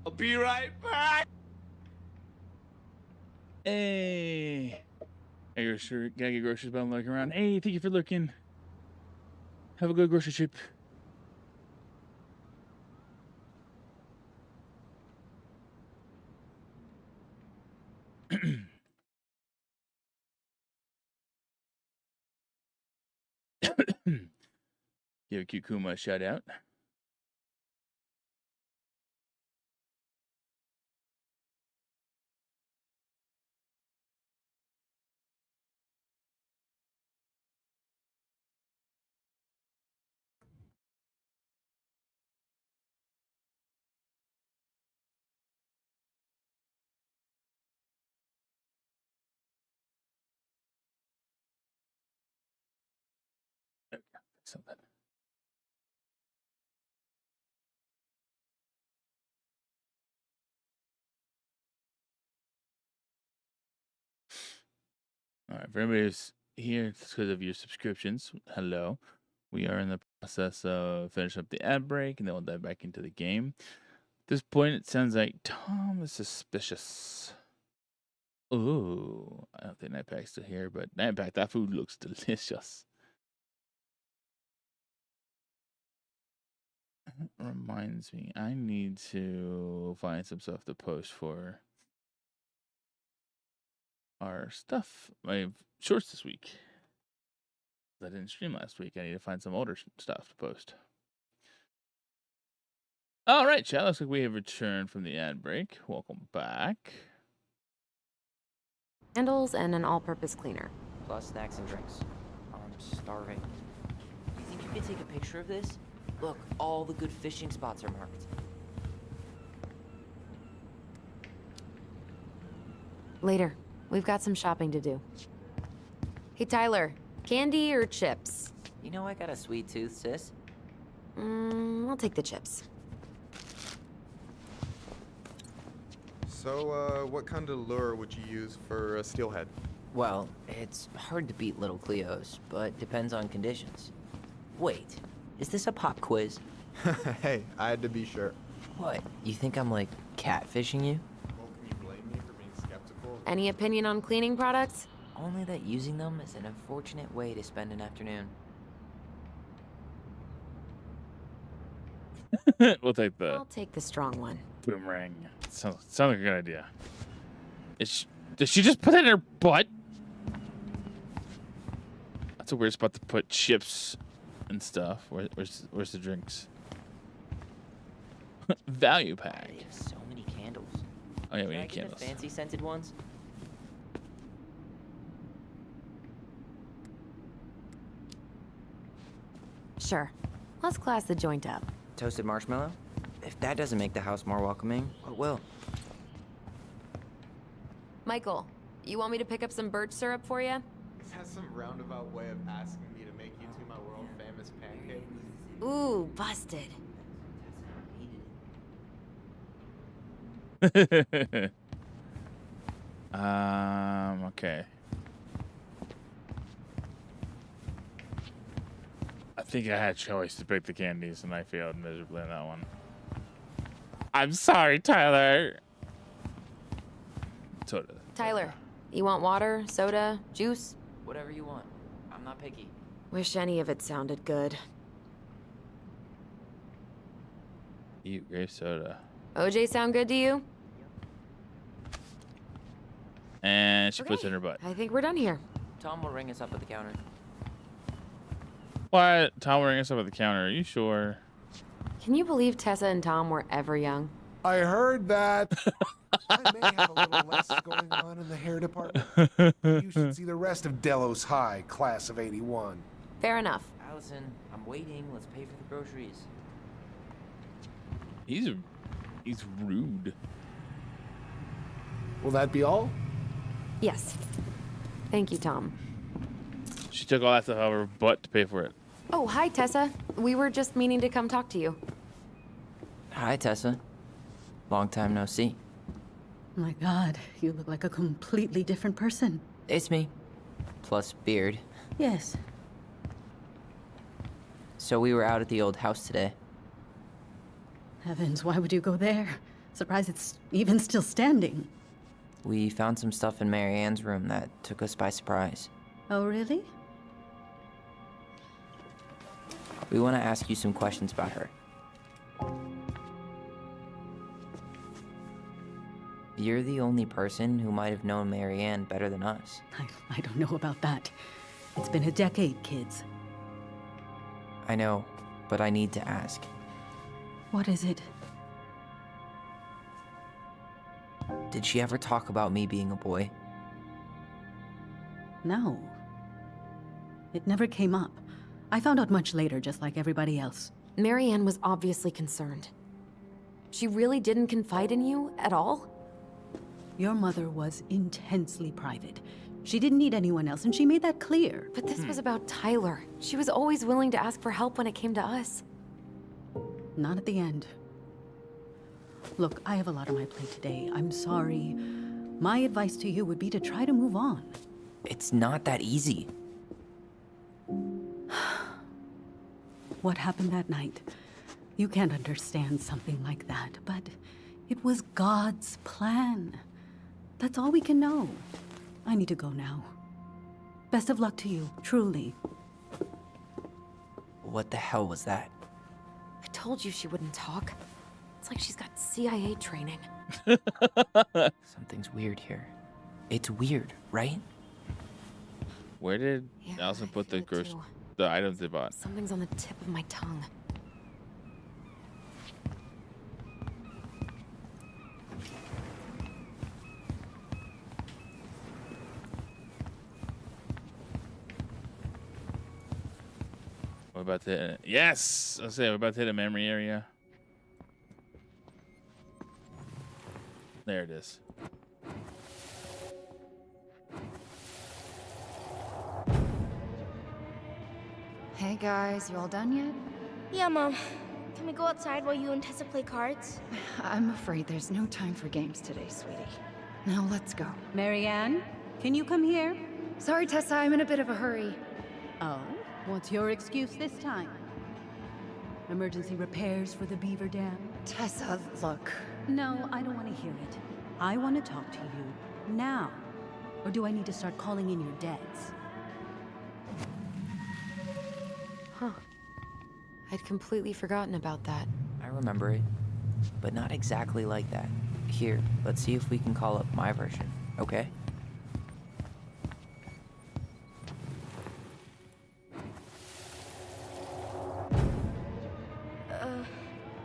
I'll be right back. Hey, gotta get groceries, but I'm looking around. Hey, thank you for looking. Have a good grocery trip. Give Kukuma a shout out. Something. All right, for everybody who's here, it's because of your subscriptions. Hello. We are in the process of finishing up the ad break, and then we'll dive back into the game. At this point, it sounds like Tom is suspicious. Ooh, I don't think Nightpack's still here, but Nightpack, that food looks delicious. Reminds me, I need to find some stuff to post for our stuff, my shorts this week. I didn't stream last week. I need to find some older stuff to post. All right, chat. Looks like we have returned from the ad break. Welcome back. Candles and an all-purpose cleaner. Plus snacks and drinks. I'm starving. You think you could take a picture of this? Look, all the good fishing spots are marked. Later. We've got some shopping to do. Hey, Tyler. Candy or chips? You know I got a sweet tooth, sis. I'll take the chips. So, what kind of lure would you use for a steelhead? Well, it's hard to beat little Cleo's, but depends on conditions. Wait, is this a pop quiz? Hey, I had to be sure. What, you think I'm like catfishing you? Well, can you blame me for being skeptical? Any opinion on cleaning products? Only that using them is an unfortunate way to spend an afternoon. We'll take the I'll take the strong one. boomerang. Sounds like a good idea. Did she just put that in her butt? That's a weird spot to put chips and stuff. Where's the drinks? Value pack. They have so many candles. Oh yeah, we Can I need get candles. the fancy scented ones? Sure. Let's class the joint up. Toasted marshmallow? If that doesn't make the house more welcoming, what will? Michael, you want me to pick up some birch syrup for you? Is that some roundabout way of asking me to make you two my world famous pancakes? Ooh, busted. Okay. I think I had a choice to pick the candies, and I failed miserably on that one. I'm sorry, Tyler. Soda. Tyler, you want water, soda, juice? Whatever you want. I'm not picky. Wish any of it sounded good. Eat grape soda. OJ sound good to you? And she puts it in her butt. I think we're done here. Tom will ring us up at the counter. What? Tom will ring us up at the counter. Are you sure? Can you believe Tessa and Tom were ever young? I heard that. I may have a little less going on in the hair department. You should see the rest of Delos High, class of '81. Fair enough. Allison, I'm waiting. Let's pay for the groceries. He's rude. Will that be all? Yes. Thank you, Tom. She took all that stuff out of her butt to pay for it. Oh, hi, Tessa. We were just meaning to come talk to you. Hi, Tessa. Long time no see. My God, you look like a completely different person. It's me. Plus beard. Yes. So we were out at the old house today. Heavens, why would you go there? Surprised it's even still standing. We found some stuff in Mary Ann's room that took us by surprise. Oh, really? We want to ask you some questions about her. You're the only person who might have known Mary Ann better than us. I don't know about that. It's been a decade, kids. I know, but I need to ask. What is it? Did she ever talk about me being a boy? No. It never came up. I found out much later, just like everybody else. Mary Ann was obviously concerned. She really didn't confide in you at all? Your mother was intensely private. She didn't need anyone else, and she made that clear. But this was about Tyler. She was always willing to ask for help when it came to us. Not at the end. Look, I have a lot on my plate today. I'm sorry. My advice to you would be to try to move on. It's not that easy. What happened that night? You can't understand something like that, but it was God's plan. That's all we can know. I need to go now. Best of luck to you, truly. What the hell was that? I told you she wouldn't talk. It's like she's got CIA training. Something's weird here. It's weird, right? Where did Allison put the items they bought? Something's on the tip of my tongue. We're about to hit it. Yes! Let's say we're about to hit a memory area. There it is. Hey guys, you all done yet? Yeah, Mom. Can we go outside while you and Tessa play cards? I'm afraid there's no time for games today, sweetie. Now let's go. Mary Ann, can you come here? Sorry, Tessa, I'm in a bit of a hurry. Oh, what's your excuse this time? Emergency repairs for the beaver dam? Tessa, look. No, I don't want to hear it. I want to talk to you now. Or do I need to start calling in your debts? Huh. I'd completely forgotten about that. I remember it, but not exactly like that. Here, let's see if we can call up my version, okay?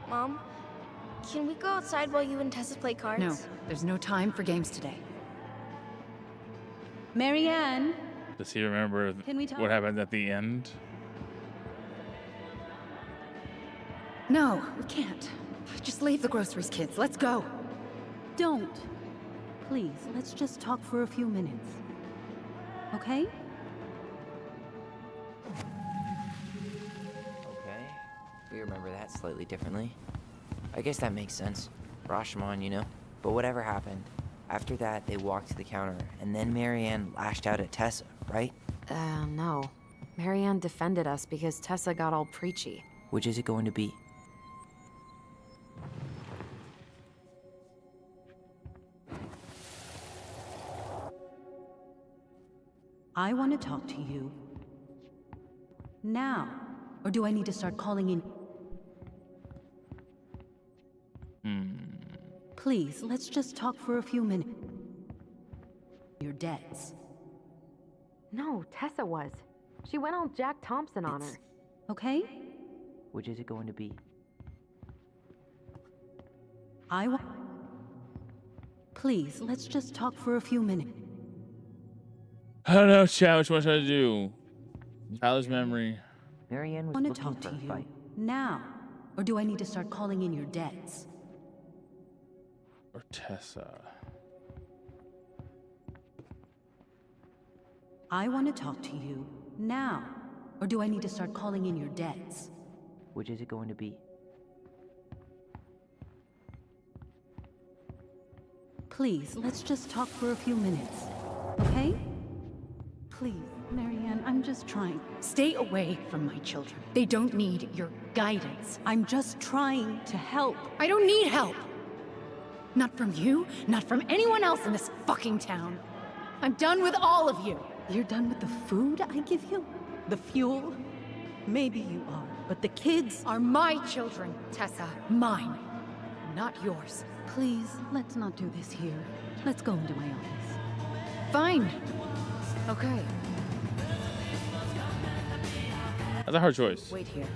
Mom? Can we go outside while you and Tessa play cards? No, there's no time for games today. Mary Ann? Does he remember Can we talk? what happened at the end? No, we can't. Just leave the groceries, kids. Let's go. Don't. Please, let's just talk for a few minutes. Okay? Okay. We remember that slightly differently. I guess that makes sense. Rashomon, you know? But whatever happened, after that, they walked to the counter, and then Marianne lashed out at Tessa, right? No. Marianne defended us because Tessa got all preachy. Which is it going to be? I want to talk to you. Now. Or do I need to start calling in? Please, let's just talk for a few minutes. Your debts. No, Tessa was. She went all Jack Thompson on her. Okay? Which is it going to be? Please, let's just talk for a few minutes. I don't know, chat. Which one should I do? Tyler's memory. Marianne was I want to looking talk for to a you. fight. Now. Or do I need to start calling in your debts? Or Tessa. I want to talk to you. Now. Or do I need to start calling in your debts? Which is it going to be? Please, let's just talk for a few minutes. Okay? Please, Marianne, I'm just trying. Stay away from my children. They don't need your guidance. I'm just trying to help. I don't need help. Not from you, not from anyone else in this fucking town. I'm done with all of you. You're done with the food I give you? The fuel? Maybe you are, but the kids are my children, Tessa. Mine, not yours. Please, let's not do this here. Let's go into my office. Fine. Okay. That's a hard choice. Wait here.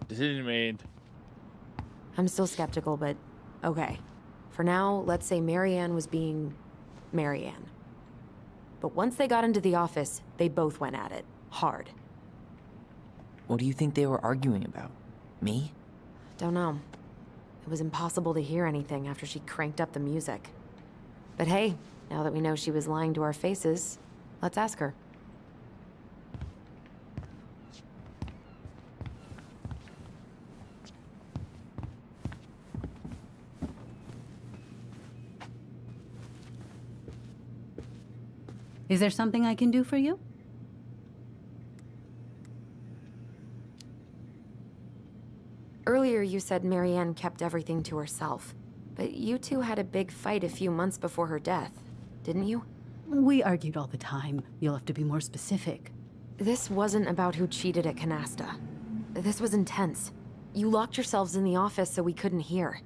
Decision made. I'm still skeptical, but okay. For now, let's say Marianne was being Marianne. But once they got into the office, they both went at it. Hard. What do you think they were arguing about? Me? Don't know. It was impossible to hear anything after she cranked up the music. But hey, now that we know she was lying to our faces, let's ask her. Is there something I can do for you? Earlier you said Marianne kept everything to herself. But you two had a big fight a few months before her death, didn't you? We argued all the time. You'll have to be more specific. This wasn't about who cheated at Canasta. This was intense. You locked yourselves in the office so we couldn't hear.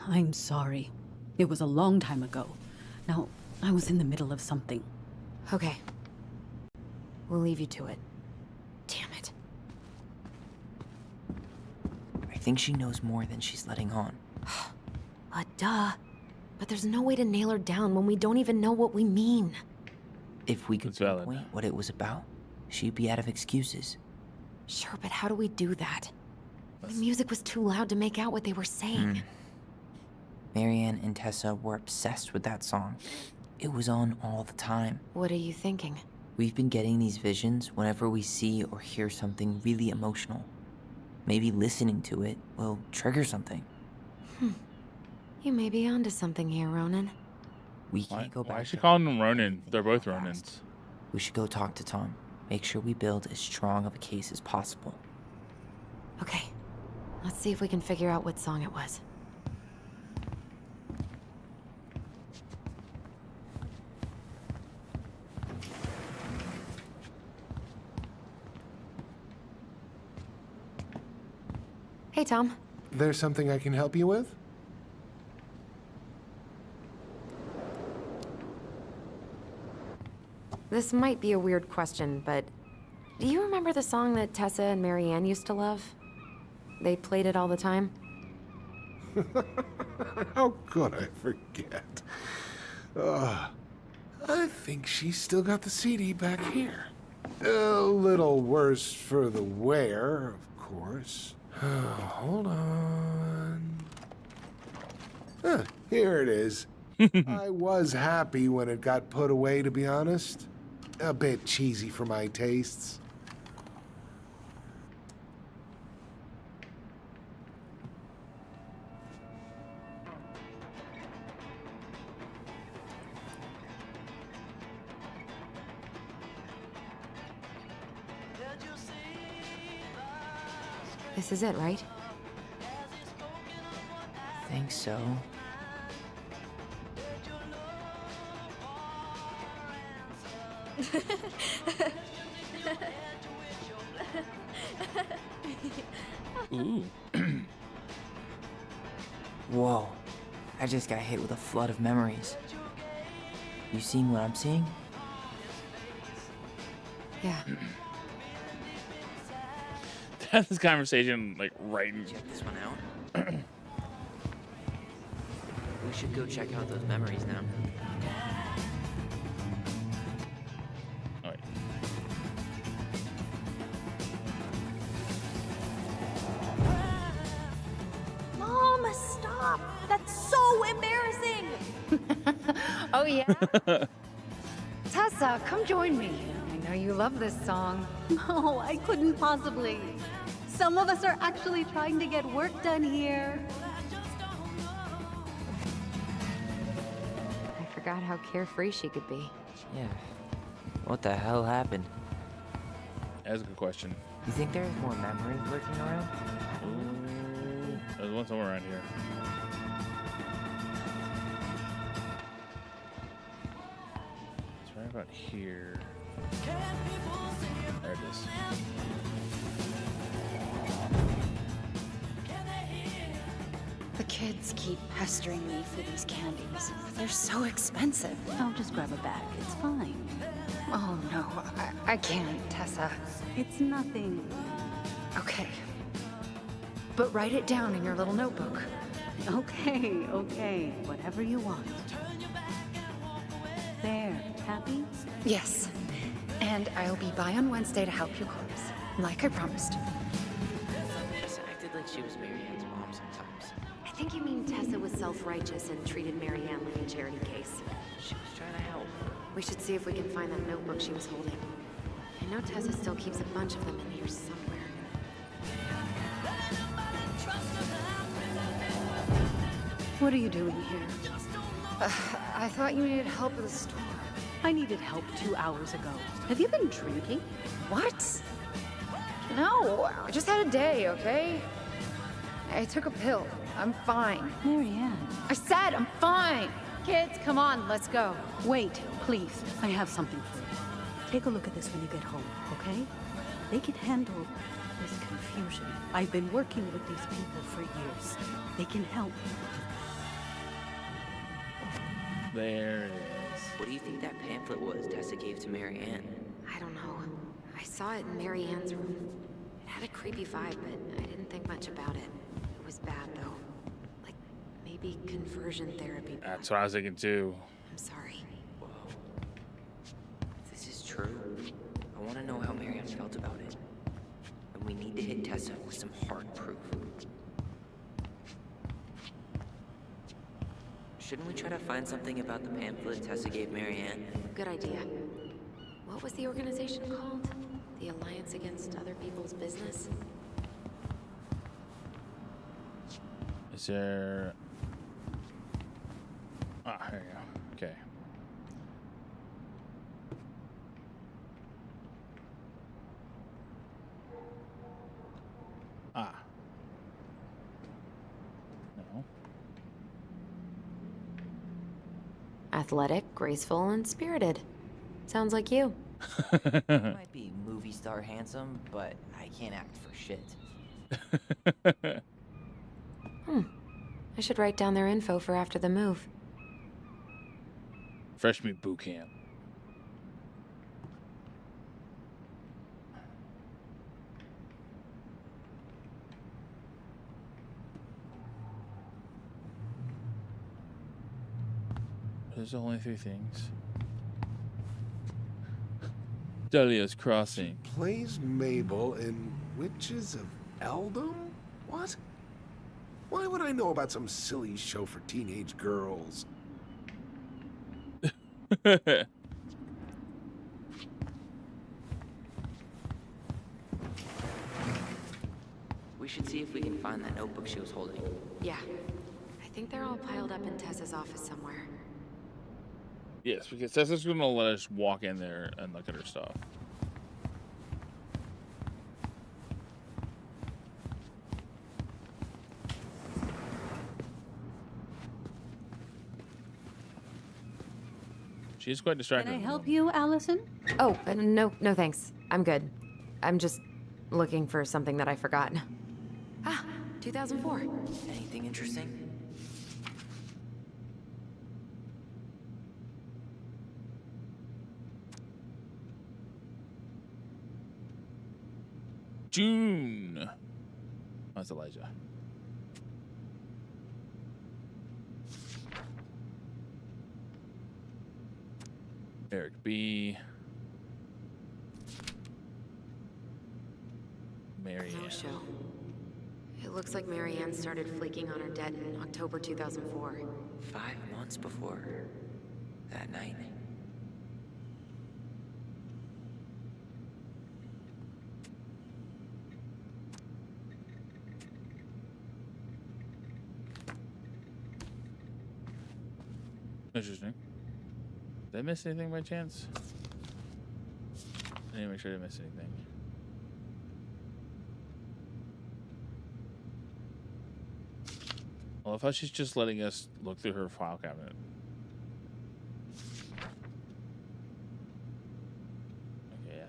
I'm sorry. It was a long time ago. Now, I was in the middle of something. Okay. We'll leave you to it. Damn it. I think she knows more than she's letting on. Duh. But there's no way to nail her down when we don't even know what we mean. If we could pinpoint what it was about, she'd be out of excuses. Sure, but how do we do that? The music was too loud to make out what they were saying. Marianne and Tessa were obsessed with that song. It was on all the time. What are you thinking? We've been getting these visions whenever we see or hear something really emotional. Maybe listening to it will trigger something. You may be onto something here, Ronan. We can't go back. Why is she calling them Ronin? They're both Ronins. We should go talk to Tom. Make sure we build as strong of a case as possible. Okay. Let's see if we can figure out what song it was. Hey, Tom. There's something I can help you with? This might be a weird question, but do you remember the song that Tessa and Marianne used to love? They played it all the time. How could I forget? I think she's still got the CD back here. A little worse for the wear, of course. Hold on. Here it is. I was happy when it got put away, to be honest. A bit cheesy for my tastes. This is it, right? Think so. Ooh. Whoa. I just got hit with a flood of memories. You seeing what I'm seeing? Yeah. Have this conversation like right in. Check this one out. We should go check out those memories now. All right. Mom, stop! That's so embarrassing! Oh, yeah? Tessa, come join me. I know you love this song. No, I couldn't possibly. Some of us are actually trying to get work done here. I forgot how carefree she could be. Yeah. What the hell happened? That's a good question. You think there's more memories lurking around? Ooh, there's one somewhere around here. It's right about here. There it is. The kids keep pestering me for these candies. They're so expensive. I'll just grab a bag. It's fine. Oh, no, I can't, Tessa. It's nothing. Okay. But write it down in your little notebook. Okay, okay. Whatever you want. There. Happy? Yes. And I'll be by on Wednesday to help you close, like I promised. Tessa acted like she was Marianne's mom sometimes. I think you mean Tessa was self-righteous and treated Marianne like a charity case. She was trying to help. We should see if we can find that notebook she was holding. I know Tessa still keeps a bunch of them in here somewhere. What are you doing here? I thought you needed help with the store. I needed help 2 hours ago. Have you been drinking? What? No, I just had a day, okay? I took a pill. I'm fine. Marianne. I said I'm fine. Kids, come on, let's go. Wait, please. I have something for you. Take a look at this when you get home, okay? They can handle this confusion. I've been working with these people for years. They can help. There it is. What do you think that pamphlet was Tessa gave to Marianne? I don't know. I saw it in Marianne's room. It had a creepy vibe, but I didn't think much about it. It was bad, though. Like, maybe conversion therapy. That's what I was thinking too. I'm sorry. Whoa. If this is true, I want to know how Marianne felt about it. And we need to hit Tessa with some hard proof. Shouldn't we try to find something about the pamphlet Tessa gave Marianne? Good idea. What was the organization called? The Alliance Against Other People's Business? Is there... Ah, there you go. Okay. Ah. No. Athletic, graceful, and spirited. Sounds like you. I might be movie star handsome, but I can't act for shit. I should write down their info for after the move. Fresh meat boot camp. There's only 3 things. Delia's Crossing. Plays Mabel in Witches of Eldom? What? Why would I know about some silly show for teenage girls? We should see if we can find that notebook she was holding. Yeah. I think they're all piled up in Tessa's office somewhere. Yes, because Tessa's gonna let us walk in there and look at her stuff. She's quite distracted. Can I help you, Allison? Oh, no thanks. I'm good. I'm just looking for something that I forgot. Ah, 2004. Anything interesting? June. That's Elijah. Eric B. Marianne. No show. It looks like Marianne started flaking on her debt in October 2004. 5 months before that night. Interesting. Did I miss anything by chance? I need to make sure I didn't miss anything. Well, I thought she's just letting us look through her file cabinet. Okay, yeah.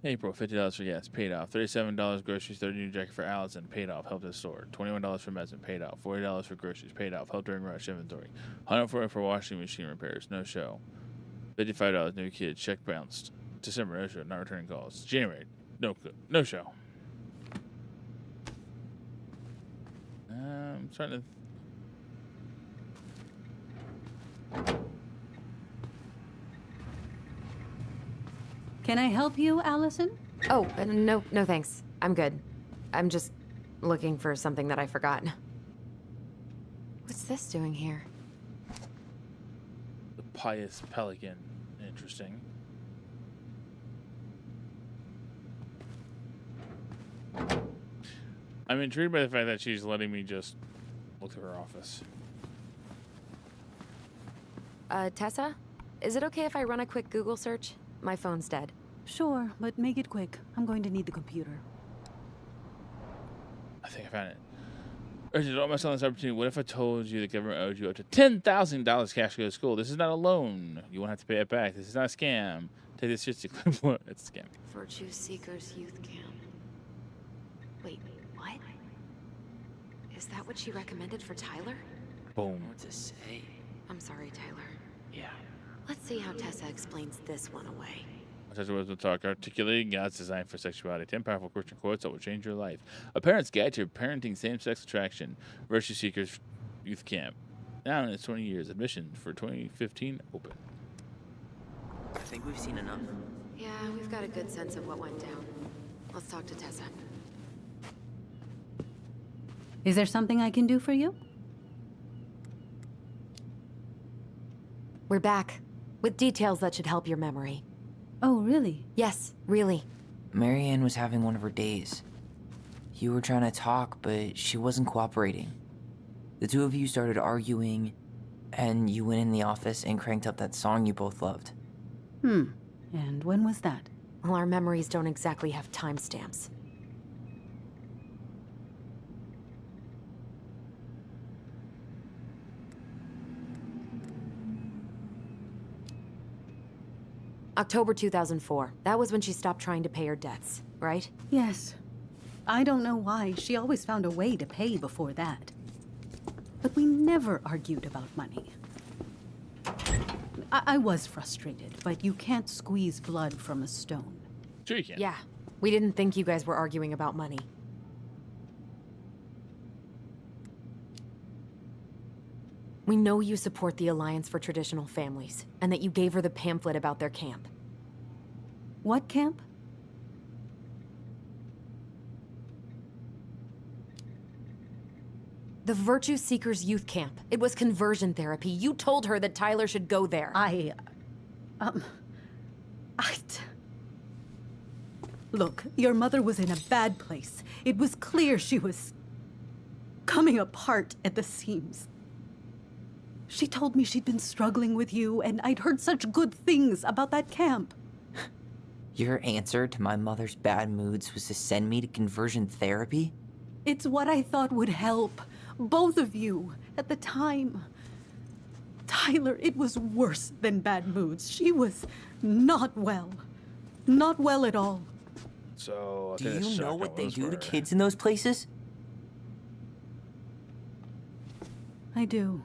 April, $50 for gas, paid off. $37 groceries, $30 new jacket for Allison, paid off. Helped at the store. $21 for medicine, paid off. $40 for groceries, paid off. Helped during rush inventory. $140 for washing machine repairs, no show. $55 new kid, check bounced. December, no show, not returning calls. January, no show. I'm trying to. Can I help you, Allison? Oh, no thanks. I'm good. I'm just looking for something that I forgot. What's this doing here? The Pious Pelican. Interesting. I'm intrigued by the fact that she's letting me just look through her office. Tessa? Is it okay if I run a quick Google search? My phone's dead. Sure, but make it quick. I'm going to need the computer. I think I found it. Urgent, don't miss on this opportunity. What if I told you the government owed you up to $10,000 cash to go to school? This is not a loan. You won't have to pay it back. This is not a scam. Take this shit to It's a scam. Virtue Seekers Youth Camp. Wait, what? Is that what she recommended for Tyler? Boom. What to say? I'm sorry, Tyler. Yeah. Let's see how Tessa explains this one away. Tessa Wisdom Talk, articulating God's design for sexuality. 10 powerful Christian quotes that will change your life. A parent's guide to parenting same-sex attraction. Virtue Seekers Youth Camp. Now in its 20 years. Admission for 2015 open. I think we've seen enough. Yeah, we've got a good sense of what went down. Let's talk to Tessa. Is there something I can do for you? We're back. With details that should help your memory. Oh, really? Yes, really. Marianne was having one of her days. You were trying to talk, but she wasn't cooperating. The two of you started arguing, and you went in the office and cranked up that song you both loved. And when was that? Well, our memories don't exactly have timestamps. October 2004. That was when she stopped trying to pay her debts, right? Yes. I don't know why. She always found a way to pay before that. But we never argued about money. I was frustrated, but you can't squeeze blood from a stone. Sure you can. Yeah. We didn't think you guys were arguing about money. We know you support the Alliance for Traditional Families, and that you gave her the pamphlet about their camp. What camp? The Virtue Seekers Youth Camp. It was conversion therapy. You told her that Tyler should go there. Look, your mother was in a bad place. It was clear she was coming apart at the seams. She told me she'd been struggling with you, and I'd heard such good things about that camp. Your answer to my mother's bad moods was to send me to conversion therapy? It's what I thought would help both of you at the time. Tyler, it was worse than bad moods. She was not well. Not well at all. So, do you know what they do to kids in those places? I do.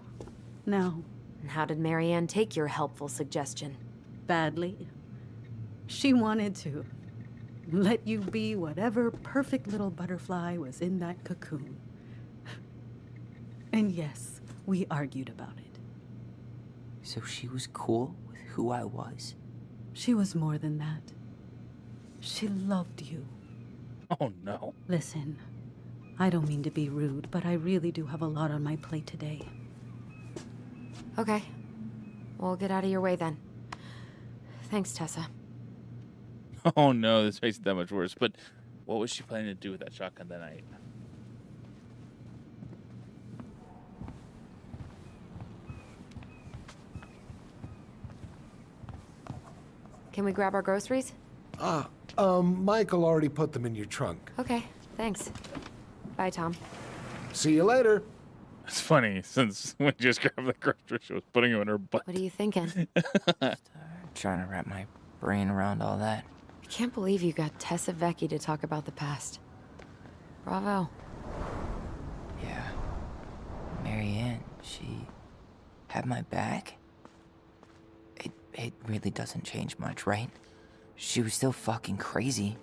Now. And how did Marianne take your helpful suggestion? Badly. She wanted to let you be whatever perfect little butterfly was in that cocoon. And yes, we argued about it. So she was cool with who I was? She was more than that. She loved you. Oh, no. Listen, I don't mean to be rude, but I really do have a lot on my plate today. Okay. We'll get out of your way then. Thanks, Tessa. Oh, no, this makes it that much worse. But what was she planning to do with that shotgun that night? Can we grab our groceries? Michael already put them in your trunk. Okay, thanks. Bye, Tom. See you later. It's funny, since when she just grabbed the groceries, she was putting them in her butt. What are you thinking? Trying to wrap my brain around all that. I can't believe you got Tessa Vecchi to talk about the past. Bravo. Yeah. Marianne, she had my back. It really doesn't change much, right? She was still fucking crazy.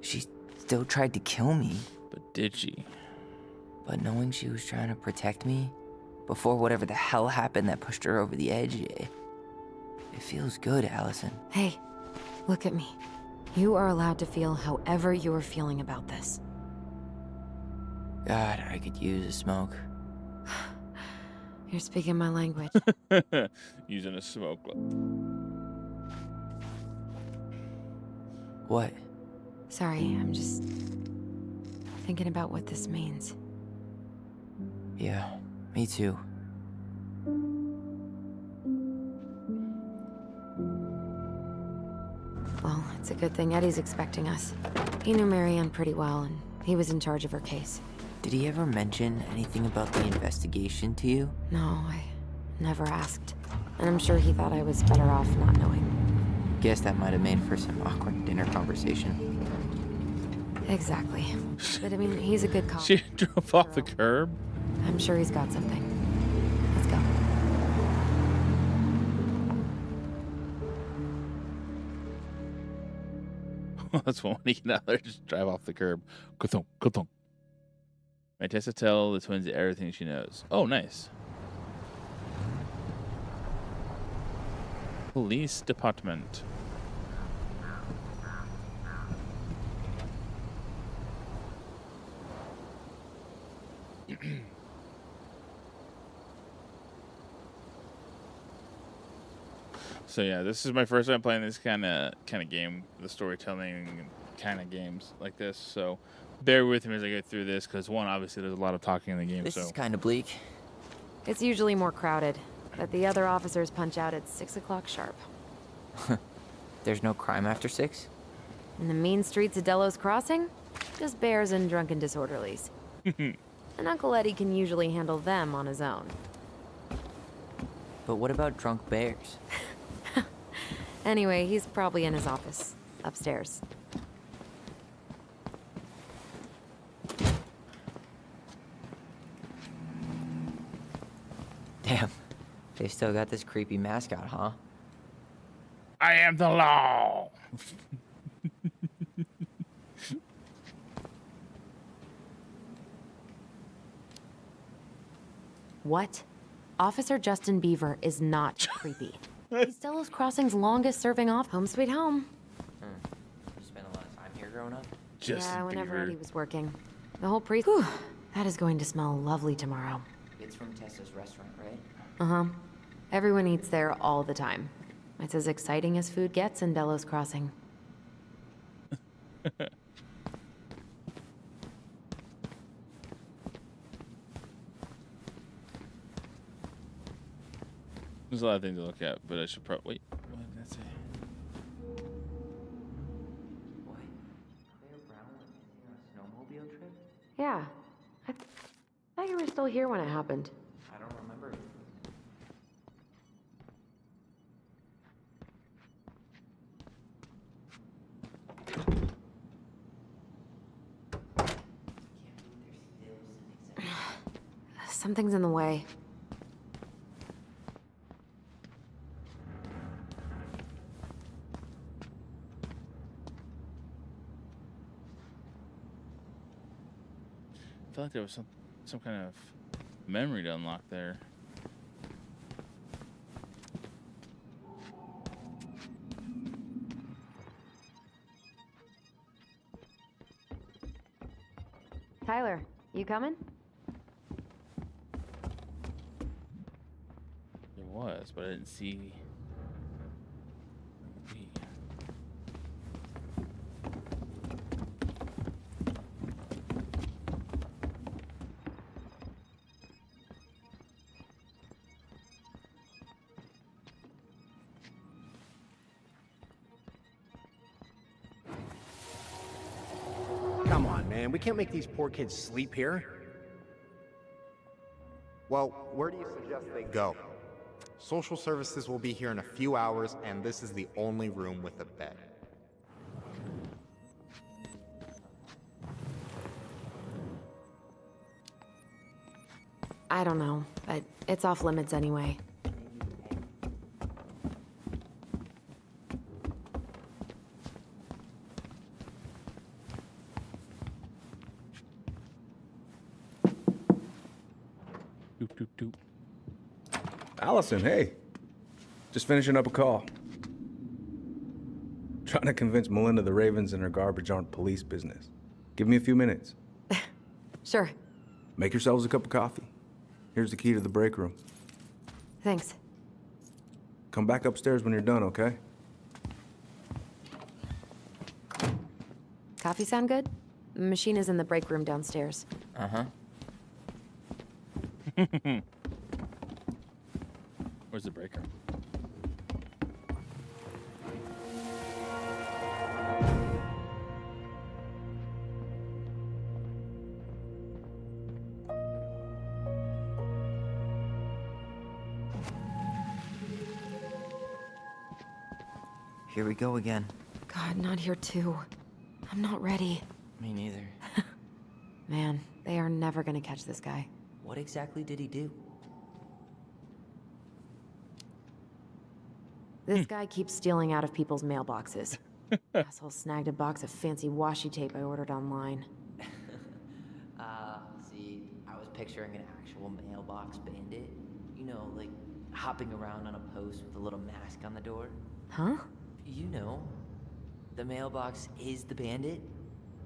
She still tried to kill me. But did she? But knowing she was trying to protect me before whatever the hell happened that pushed her over the edge, it feels good, Allison. Hey, look at me. You are allowed to feel however you are feeling about this. God, I could use a smoke. You're speaking my language. Using a smoke. What? Sorry, I'm just thinking about what this means. Yeah, me too. Well, it's a good thing Eddie's expecting us. He knew Marianne pretty well, and he was in charge of her case. Did he ever mention anything about the investigation to you? No, I never asked. And I'm sure he thought I was better off not knowing. Guess that might have made for some awkward dinner conversation. Exactly. But I mean, he's a good cop. She drove off the curb? I'm sure he's got something. Let's go. That's one when you get out there, just drive off the curb. Ka-thunk, ka-thunk. Right, Tessa tell the twins everything she knows. Oh, nice. Police department. So yeah, this is my first time playing this kind of game, the storytelling kind of games like this. So bear with me as I go through this, because one, obviously there's a lot of talking in the game. This so is kind of bleak. It's usually more crowded, but the other officers punch out at 6 o'clock sharp. There's no crime after 6? In the mean streets of Delos Crossing, just bears and drunken disorderlies. And Uncle Eddie can usually handle them on his own. But what about drunk bears? Anyway, he's probably in his office, upstairs. Damn, they still got this creepy mascot, huh? I am the law. What? Officer Justin Beaver is not creepy. He's Delos Crossing's longest-serving home sweet home. You spent a lot of time here growing up? Yeah, whenever Eddie was working. The whole Whew, that is going to smell lovely tomorrow. It's from Tessa's restaurant, right? Uh-huh. Everyone eats there all the time. It's as exciting as food gets in Delos Crossing. There's a lot of things to look at, but I should probably wait. What did that say? What? Claire Brown was missing on a snowmobile trip? Yeah. I thought you were still here when it happened. I don't remember. Something's in the way. I feel like there was some kind of memory to unlock there. Tyler, you coming? There was, but I didn't see. Come on, man. We can't make these poor kids sleep here. Well, where do you suggest they go? Social services will be here in a few hours, and this is the only room with a bed. I don't know, but it's off limits anyway. Allison, hey. Just finishing up a call. Trying to convince Melinda the Ravens and her garbage aren't police business. Give me a few minutes. Sure. Make yourselves a cup of coffee. Here's the key to the break room. Thanks. Come back upstairs when you're done, okay? Coffee sound good? The machine is in the break room downstairs. Uh-huh. Where's the break room? Here we go again. God, not here too. I'm not ready. Me neither. Man, they are never gonna catch this guy. What exactly did he do? This guy keeps stealing out of people's mailboxes. Asshole snagged a box of fancy washi tape I ordered online. See, I was picturing an actual mailbox bandit. You know, like hopping around on a post with a little mask on the door. Huh? You know, the mailbox is the bandit.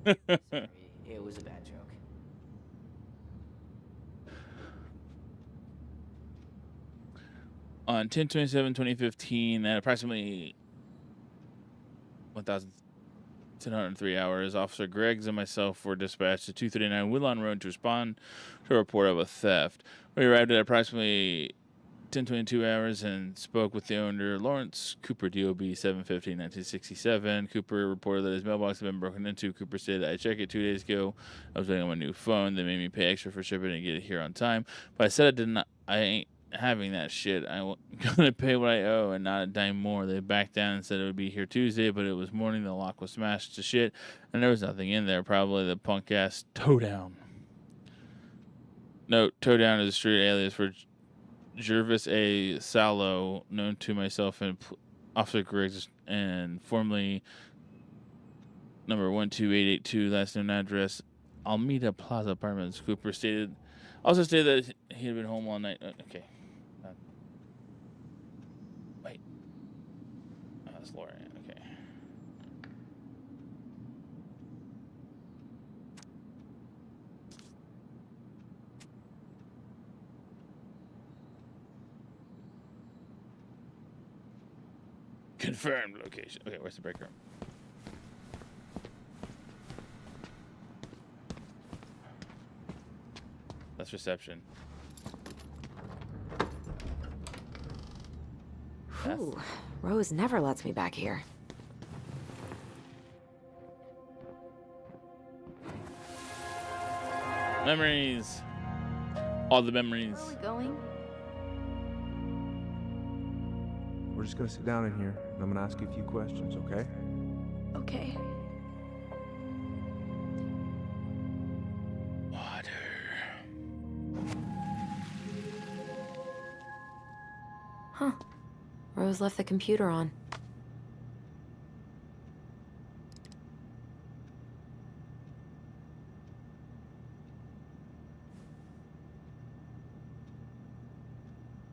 Sorry, it was a bad joke. On 10/27/2015, at approximately 1,703 hours, Officer Greggs and myself were dispatched to 239 Woodlawn Road to respond to a report of a theft. We arrived at approximately 10:22 hours and spoke with the owner, Lawrence Cooper, DOB 7/15/1967. Cooper reported that his mailbox had been broken into. Cooper stated, "I checked it 2 days ago. I was waiting on my new phone. They made me pay extra for shipping and get it here on time. But I said I ain't having that shit. I'm gonna pay what I owe and not a dime more." They backed down and said it would be here Tuesday, but it was morning. The lock was smashed to shit, and there was nothing in there. Probably the punk ass Towdown. Note: Towdown is a street alias for Jervis A. Salo, known to myself and Officer Griggs, and formerly number 12882, last known address Alameda Plaza Apartments. Cooper stated Also stated that he had been home all night. Okay. Wait. Oh, that's Lorian. Okay. Confirmed location. Okay, where's the break room? That's reception. Whew. Rose never lets me back here. Memories. All the memories. Where are we going? We're just gonna sit down in here, and I'm gonna ask you a few questions, okay? Okay. Huh. Rose left the computer on.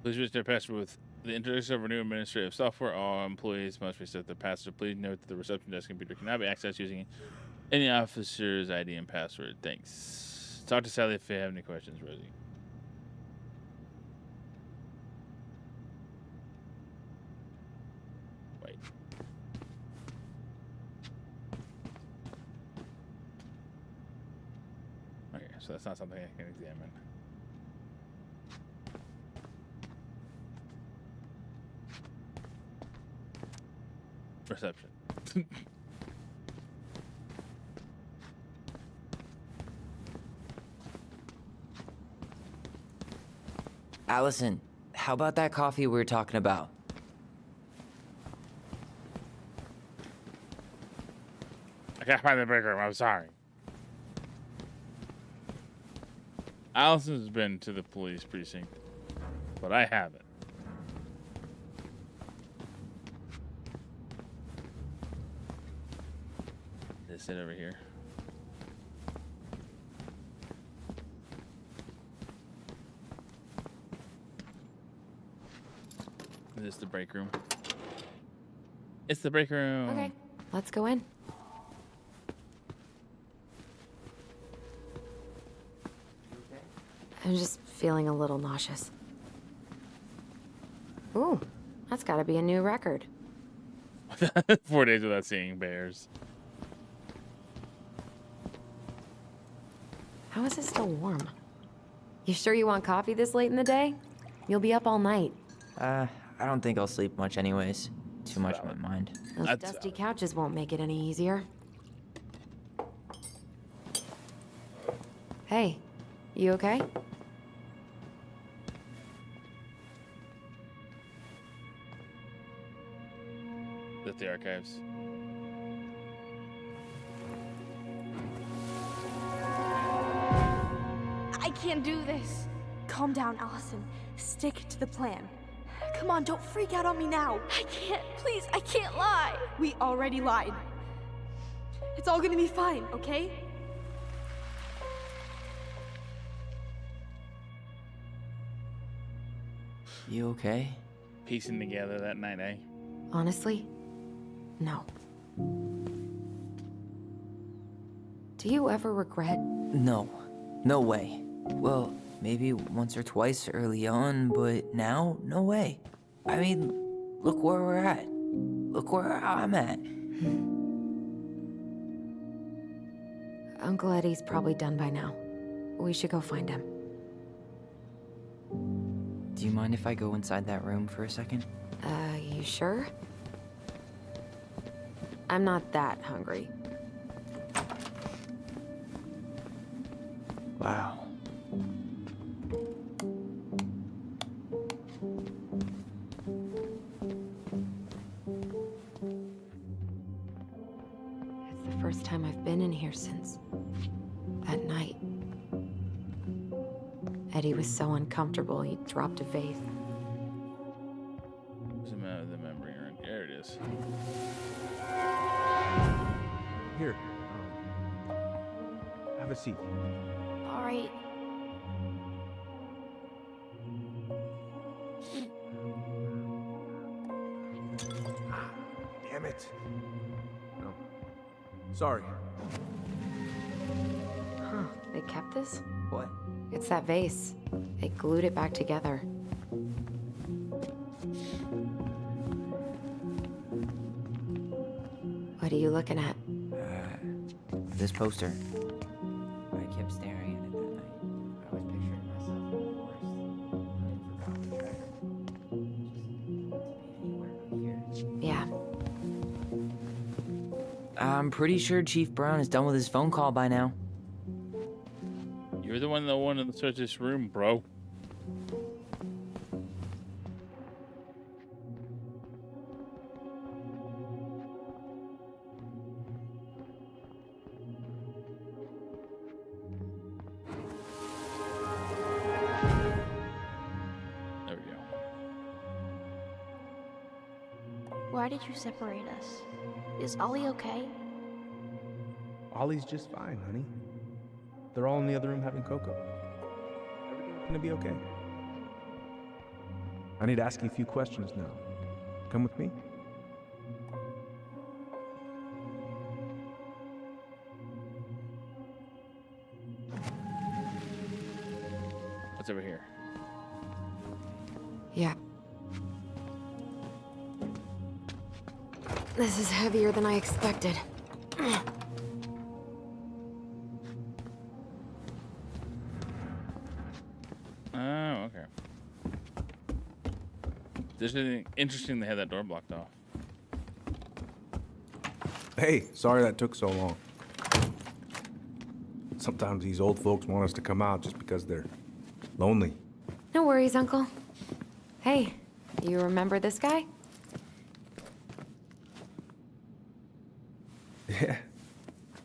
Please reset their password with the introduction of new administrative software. All employees must reset their password. Please note that the reception desk computer cannot be accessed using any officer's ID and password. Thanks. Talk to Sally if you have any questions, Rosie. Wait. Okay, so that's not something I can examine. Reception. Allison, how about that coffee we were talking about? I can't find the break room. I'm sorry. Allison's been to the police precinct, but I haven't. Just sit over here. Is this the break room? It's the break room. Okay, let's go in. I'm just feeling a little nauseous. Ooh, that's gotta be a new record. 4 days without seeing bears. How is it still warm? You sure you want coffee this late in the day? You'll be up all night. I don't think I'll sleep much anyways. Too much on my mind. Those dusty couches won't make it any easier. Hey, you okay? At the archives. I can't do this. Calm down, Allison. Stick to the plan. Come on, don't freak out on me now. I can't, please, I can't lie. We already lied. It's all gonna be fine, okay? You okay? Piecing together that night, eh? Honestly, no. Do you ever regret? No. No way. Well, maybe once or twice early on, but now, no way. I mean, look where we're at. Look where I'm at. Uncle Eddie's probably done by now. We should go find him. Do you mind if I go inside that room for a second? You sure? I'm not that hungry. Wow. It's the first time I've been in here since that night. Eddie was so uncomfortable, he dropped a vase. Where's the memory room? There it is. Here, have a seat. All right. Shit. No. Sorry. Huh, they kept this? What? It's that vase. They glued it back together. What are you looking at? This poster. I kept staring at it that night. I was picturing myself in the forest. Yeah. I'm pretty sure Chief Brown is done with his phone call by now. You're the one that wanted to search this room, bro. There we go. Why did you separate us? Is Ollie okay? Ollie's just fine, honey. They're all in the other room having cocoa. Everything's gonna be okay. I need to ask you a few questions now. Come with me? What's over here? Yeah. This is heavier than I expected. Oh, okay. There's anything interesting they had that door blocked off. Hey, sorry that took so long. Sometimes these old folks want us to come out just because they're lonely. No worries, Uncle. Hey, you remember this guy? Yeah,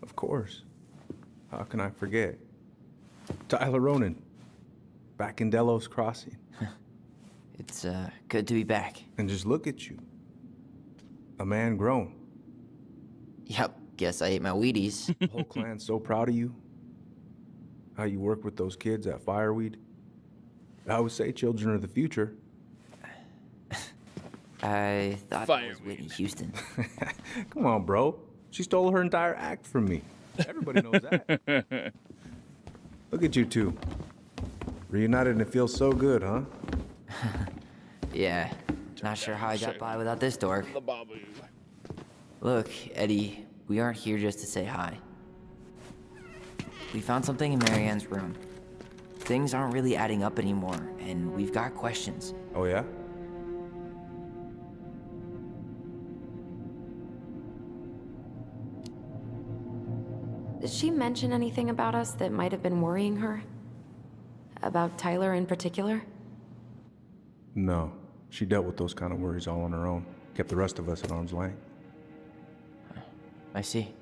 of course. How can I forget? Tyler Ronan, back in Delos Crossing. It's good to be back. And just look at you. A man grown. Yep, guess I ate my Wheaties. The whole clan's so proud of you. How you work with those kids at Fireweed. I would say children are the future. I thought that was Whitney Houston. Come on, bro. She stole her entire act from me. Everybody knows that. Look at you two. Reunited and it feels so good, huh? Yeah, not sure how I got by without this dork. Look, Eddie, we aren't here just to say hi. We found something in Marianne's room. Things aren't really adding up anymore, and we've got questions. Oh, yeah? Did she mention anything about us that might have been worrying her? About Tyler in particular? No. She dealt with those kind of worries all on her own. Kept the rest of us at arm's length. I see.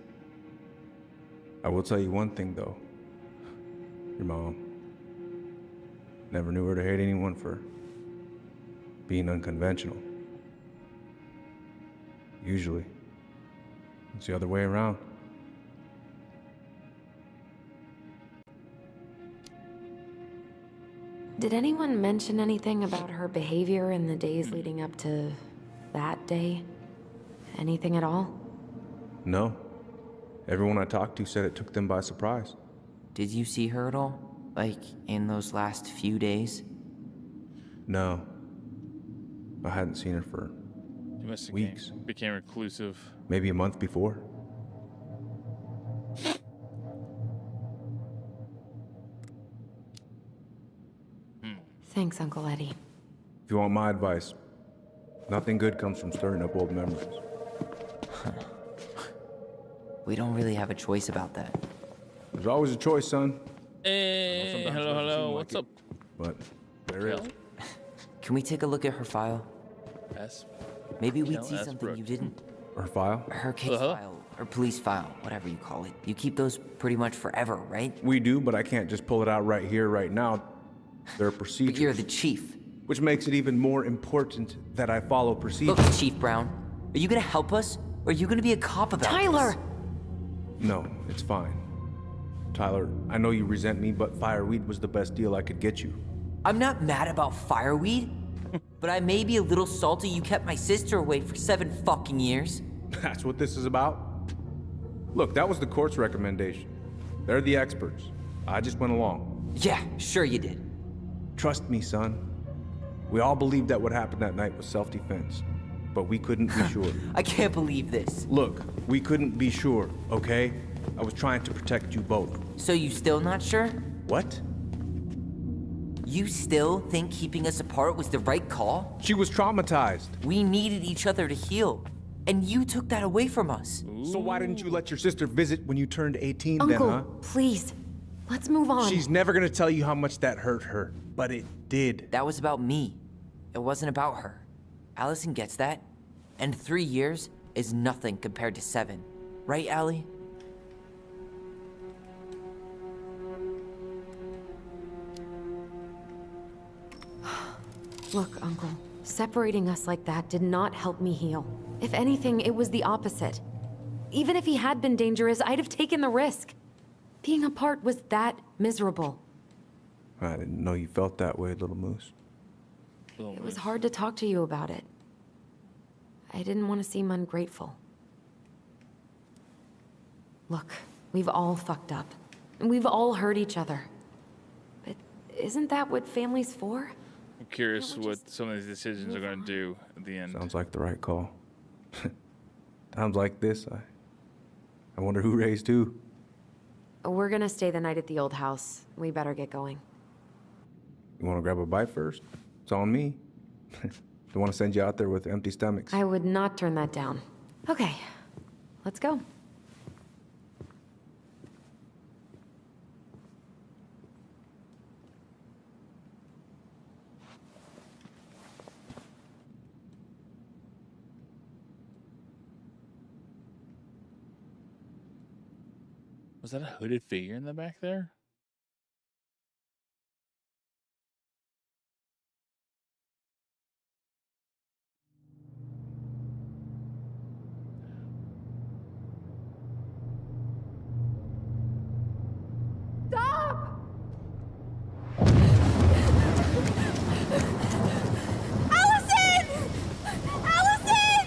I will tell you one thing, though. Your mom. Never knew her to hate anyone for being unconventional. Usually, it's the other way around. Did anyone mention anything about her behavior in the days leading up to that day? Anything at all? No. Everyone I talked to said it took them by surprise. Did you see her at all? Like, in those last few days? No. I hadn't seen her for She must have weeks. became reclusive. Maybe a month before. Thanks, Uncle Eddie. If you want my advice, nothing good comes from stirring up old memories. We don't really have a choice about that. There's always a choice, son. Hey, hello, what's up? But there is. Can we take a look at her file? Yes. Maybe we'd Kel see S. something Brooks. you didn't. Her file? Her case file, or police file, whatever you call it. You keep those pretty much forever, right? We do, but I can't just pull it out right here, right now. There are procedures. But you're the chief. Which makes it even more important that I follow procedures. Look, Chief Brown, are you gonna help us? Or are you gonna be a cop about Tyler! this? No, it's fine. Tyler, I know you resent me, but Fireweed was the best deal I could get you. I'm not mad about Fireweed, but I may be a little salty you kept my sister away for 7 fucking years. That's what this is about? Look, that was the court's recommendation. They're the experts. I just went along. Yeah, sure you did. Trust me, son. We all believed that what happened that night was self-defense, but we couldn't be sure. I can't believe this. Look, we couldn't be sure, okay? I was trying to protect you both. So you still not sure? What? You still think keeping us apart was the right call? She was traumatized. We needed each other to heal, and you took that away from us. So why didn't you let your sister visit when you turned 18 Uncle, then, huh? please. Let's move on. She's never gonna tell you how much that hurt her, but it did. That was about me. It wasn't about her. Allison gets that. And 3 years is nothing compared to 7. Right, Allie? Look, Uncle, separating us like that did not help me heal. If anything, it was the opposite. Even if he had been dangerous, I'd have taken the risk. Being apart was that miserable. I didn't know you felt that way, little moose. It was hard to talk to you about it. I didn't want to seem ungrateful. Look, we've all fucked up. And we've all hurt each other. But isn't that what family's for? I'm curious what some of these decisions are going to do at the end. Sounds like the right call. Times like this, I wonder who raised who. We're gonna stay the night at the old house. We better get going. You want to grab a bite first? It's on me. Don't want to send you out there with empty stomachs. I would not turn that down. Okay, let's go. Was that a hooded figure in the back there? Stop! Allison! Allison!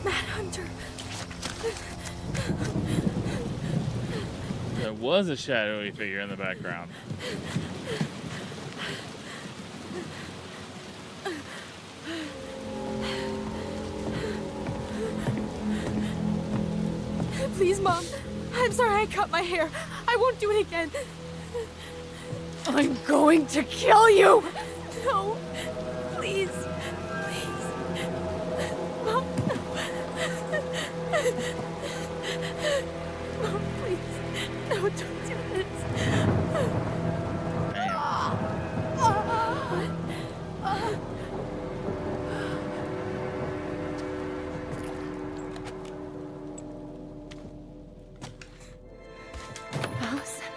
Mad Hunter. There was a shadowy figure in the background. Please, Mom. I'm sorry I cut my hair. I won't do it again. I'm going to kill you! No. Please. Please. Mom, no. Mom, please. No, don't do this. Allison.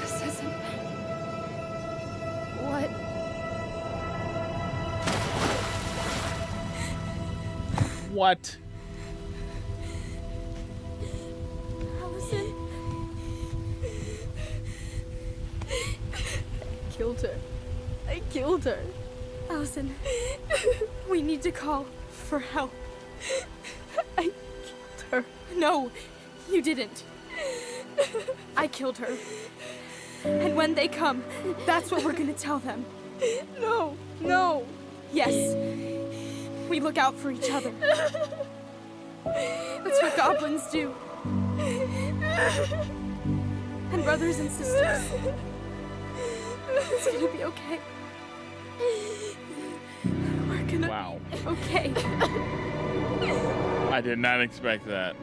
This isn't... What? What? Allison. I killed her. I killed her. Allison, we need to call for help. I killed her. No, you didn't. I killed her. And when they come, that's what we're gonna tell them. No, no. Yes. We look out for each other. That's what goblins do. And brothers and sisters. It's gonna be okay. We're gonna Wow. be okay. I did not expect that.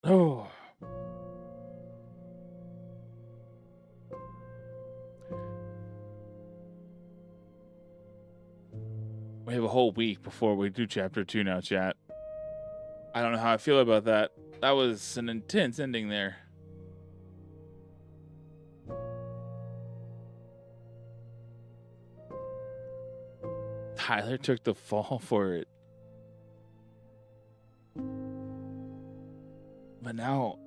Oh. We have a whole week before we do chapter 2 now, chat. I don't know how I feel about that. That was an intense ending there. Tyler took the fall for it. But now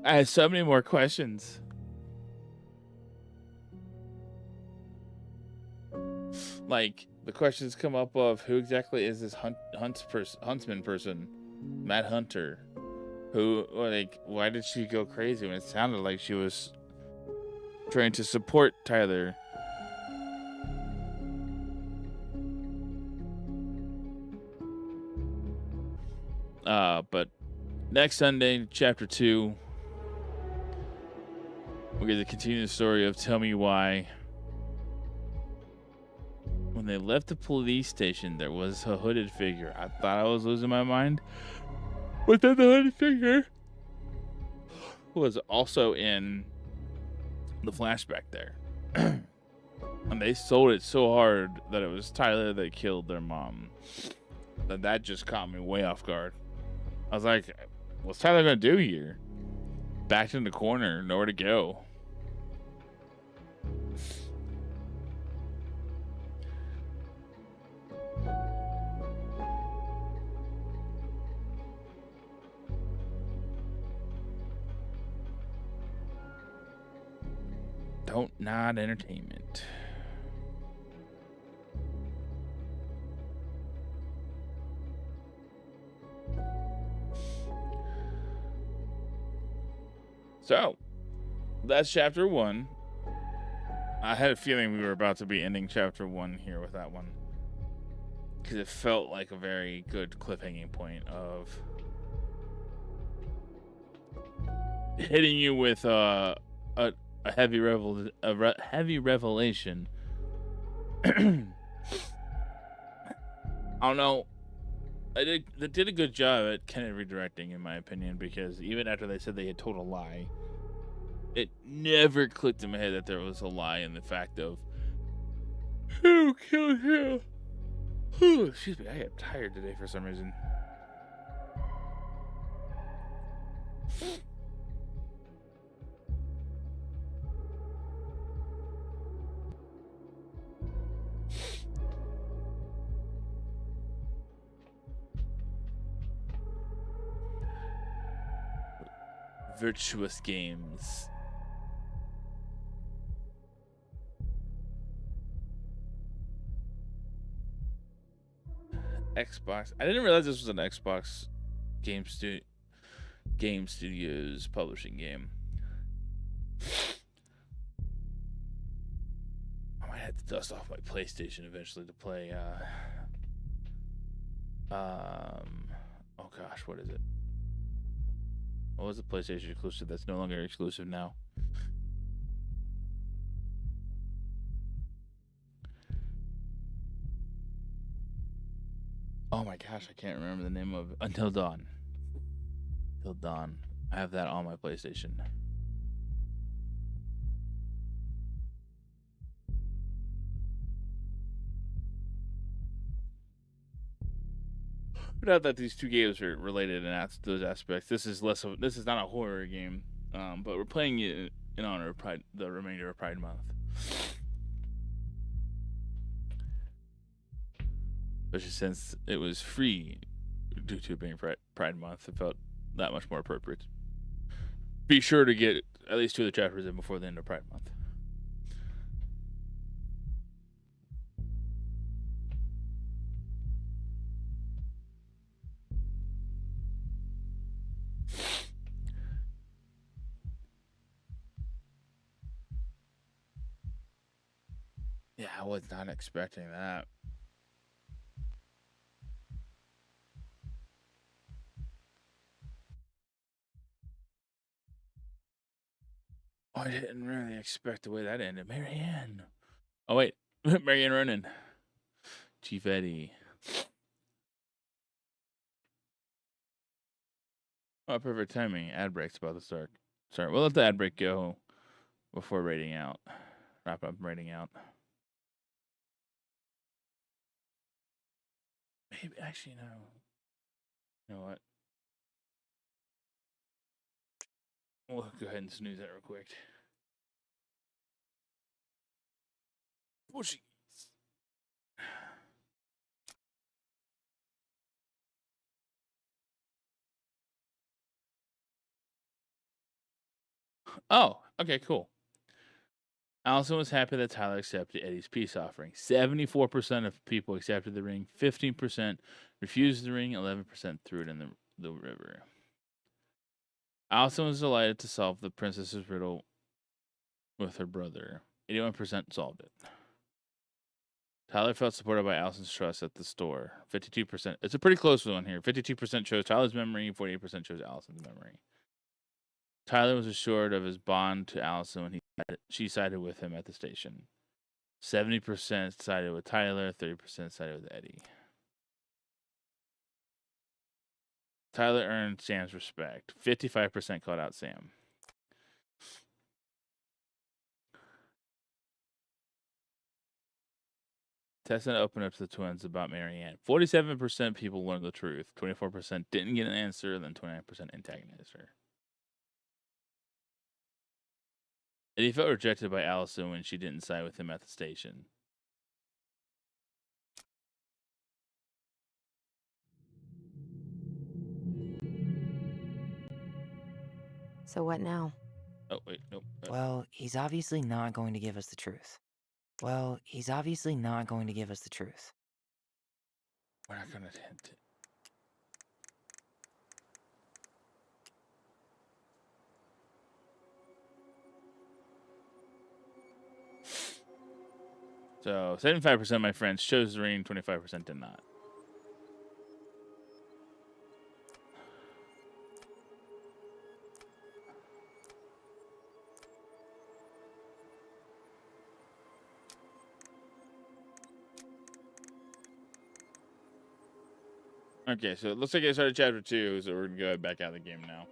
I have so many more questions. Like, the questions come up of who exactly is this huntsman person? Matt Hunter. Who, like, why did she go crazy when it sounded like she was trying to support Tyler? But next Sunday, chapter 2, we're going to continue the story of Tell Me Why. When they left the police station, there was a hooded figure. I thought I was losing my mind. But then the hooded figure was also in the flashback there. And they sold it so hard that it was Tyler that killed their mom. That just caught me way off guard. I was like, what's Tyler gonna do here? Backed in the corner, nowhere to go. Don't Nod Entertainment. So, that's chapter 1. I had a feeling we were about to be ending chapter 1 here with that one, because it felt like a very good cliffhanging point of hitting you with a heavy revelation. I don't know. They did a good job at kind of redirecting, in my opinion, because even after they said they had told a lie, it never clicked in my head that there was a lie in the fact of who killed him. Excuse me, I am tired today for some reason. Virtuous Games. Xbox. I didn't realize this was an Xbox Game Studios publishing game. I might have to dust off my PlayStation eventually to play oh gosh, what is it? What was the PlayStation exclusive that's no longer exclusive now? Oh my gosh, I can't remember the name of it. Until Dawn. Until Dawn. I have that on my PlayStation. Not that these two games are related in those aspects. This is not a horror game, but we're playing it in honor of Pride, the remainder of Pride Month. Especially since it was free due to it being Pride Month, it felt that much more appropriate. Be sure to get at least 2 of the chapters in before the end of Pride Month. Yeah, I was not expecting that. I didn't really expect the way that ended. Marianne. Oh, wait. Marianne Ronan. Chief Eddie. Oh, perfect timing. Ad break's about to start. Sorry, we'll let the ad break go before rating out. Wrap up rating out. Maybe actually no. You know what? We'll go ahead and snooze that real quick. Portuguese. Oh, okay, cool. Allison was happy that Tyler accepted Eddie's peace offering. 74% of people accepted the ring, 15% refused the ring, 11% threw it in the river. Allison was delighted to solve the princess's riddle with her brother. 81% solved it. Tyler felt supported by Allison's trust at the store. 52%. It's a pretty close one here. 52% chose Tyler's memory, 48% chose Allison's memory. Tyler was assured of his bond to Allison when she sided with him at the station. 70% sided with Tyler, 30% sided with Eddie. Tyler earned Sam's respect. 55% called out Sam. Tessa opened up to the twins about Marianne. 47% people learned the truth. 24% didn't get an answer, then 29% antagonized her. Eddie felt rejected by Allison when she didn't side with him at the station. So what now? Oh, wait, nope. Well, he's obviously not going to give us the truth. Well, he's obviously not going to give us the truth. We're not going to hint it. So 75% of my friends chose the ring, 25% did not. Okay, so it looks like I started chapter 2, so we're going to go back out of the game now.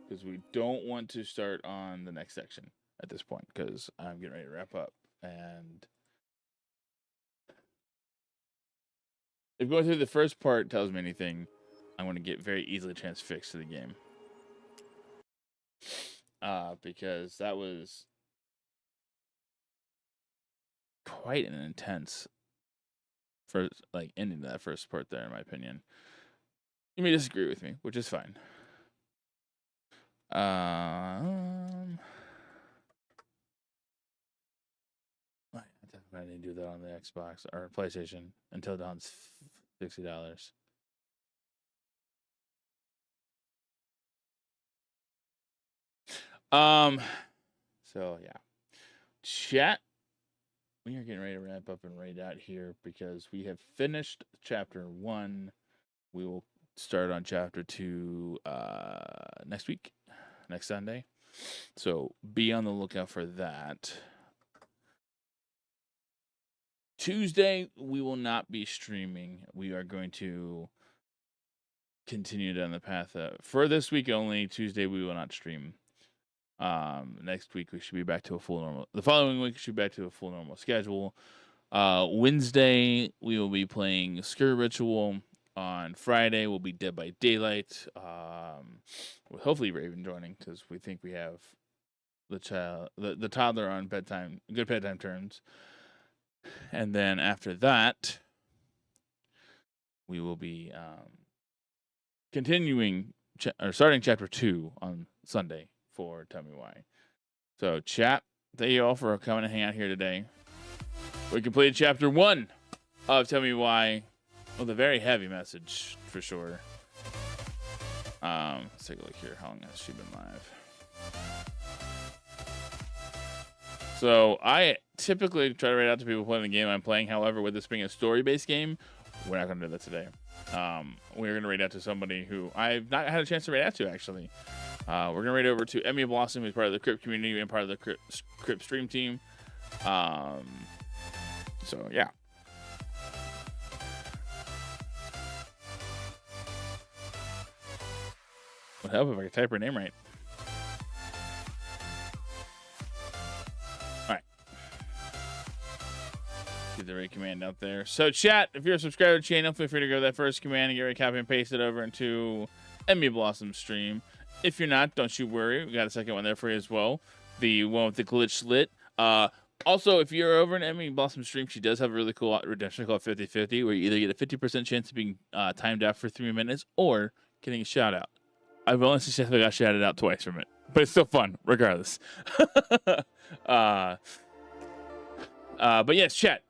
Because we don't want to start on the next section at this point, because I'm getting ready to wrap up. And if going through the first part tells me anything, I'm going to get very easily transfixed to the game. Because that was quite an intense first, like, ending to that first part there, in my opinion. You may disagree with me, which is fine. I definitely need to do that on the Xbox or PlayStation until Dawn's $60. So yeah, chat. We are getting ready to wrap up and raid out here because we have finished chapter 1. We will start on chapter 2 next week, next Sunday. So be on the lookout for that. Tuesday, we will not be streaming. We are going to continue down the path. For this week only, Tuesday, we will not stream. Next week, we should be back to a full normal. The following week, we should be back to a full normal schedule. Wednesday, we will be playing Skur Ritual. On Friday, we'll be Dead by Daylight. With hopefully Raven joining, because we think we have the toddler on good bedtime terms. And then after that, we will be starting chapter 2 on Sunday for Tell Me Why. So, chat, thank you all for coming and hang out here today. We completed chapter 1 of Tell Me Why with a very heavy message, for sure. Let's take a look here. How long has she been live? So I typically try to rate out to people playing the game I'm playing. However, with this being a story-based game, we're not going to do that today. We're going to rate out to somebody who I've not had a chance to rate out to, actually. We're going to rate over to Emmy Blossom, who's part of the Crypt community and part of the Crypt stream team. So, yeah. help if I could type her name right. All right. Get the right command out there. So, chat, if you're a subscriber to the channel, feel free to go to that first command and get ready to copy and paste it over into Emmy Blossom stream. If you're not, don't you worry. We got a second one there for you as well. The one with the glitch lit. Also, if you're over in Emmy Blossom stream, she does have a really cool redemption called 50/50, where you either get a 50% chance of being timed out for 3 minutes or getting a shout out. I've only successfully got shouted out twice from it, but it's still fun regardless. But yes, chat.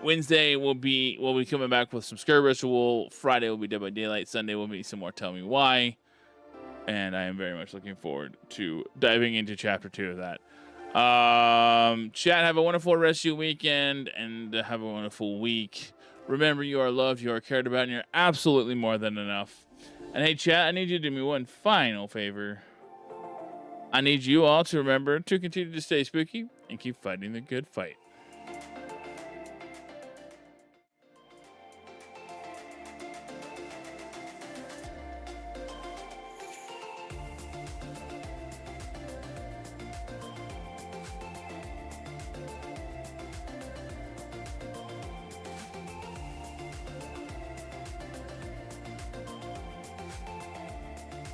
Wednesday we'll be coming back with some Scare Ritual. Friday will be Dead by Daylight. Sunday will be some more Tell Me Why. And I am very much looking forward to diving into chapter 2 of that. Chat, have a wonderful rest of your weekend and have a wonderful week. Remember, you are loved, you are cared about, and you're absolutely more than enough. And hey, chat, I need you to do me one final favor. I need you all to remember to continue to stay spooky and keep fighting the good fight.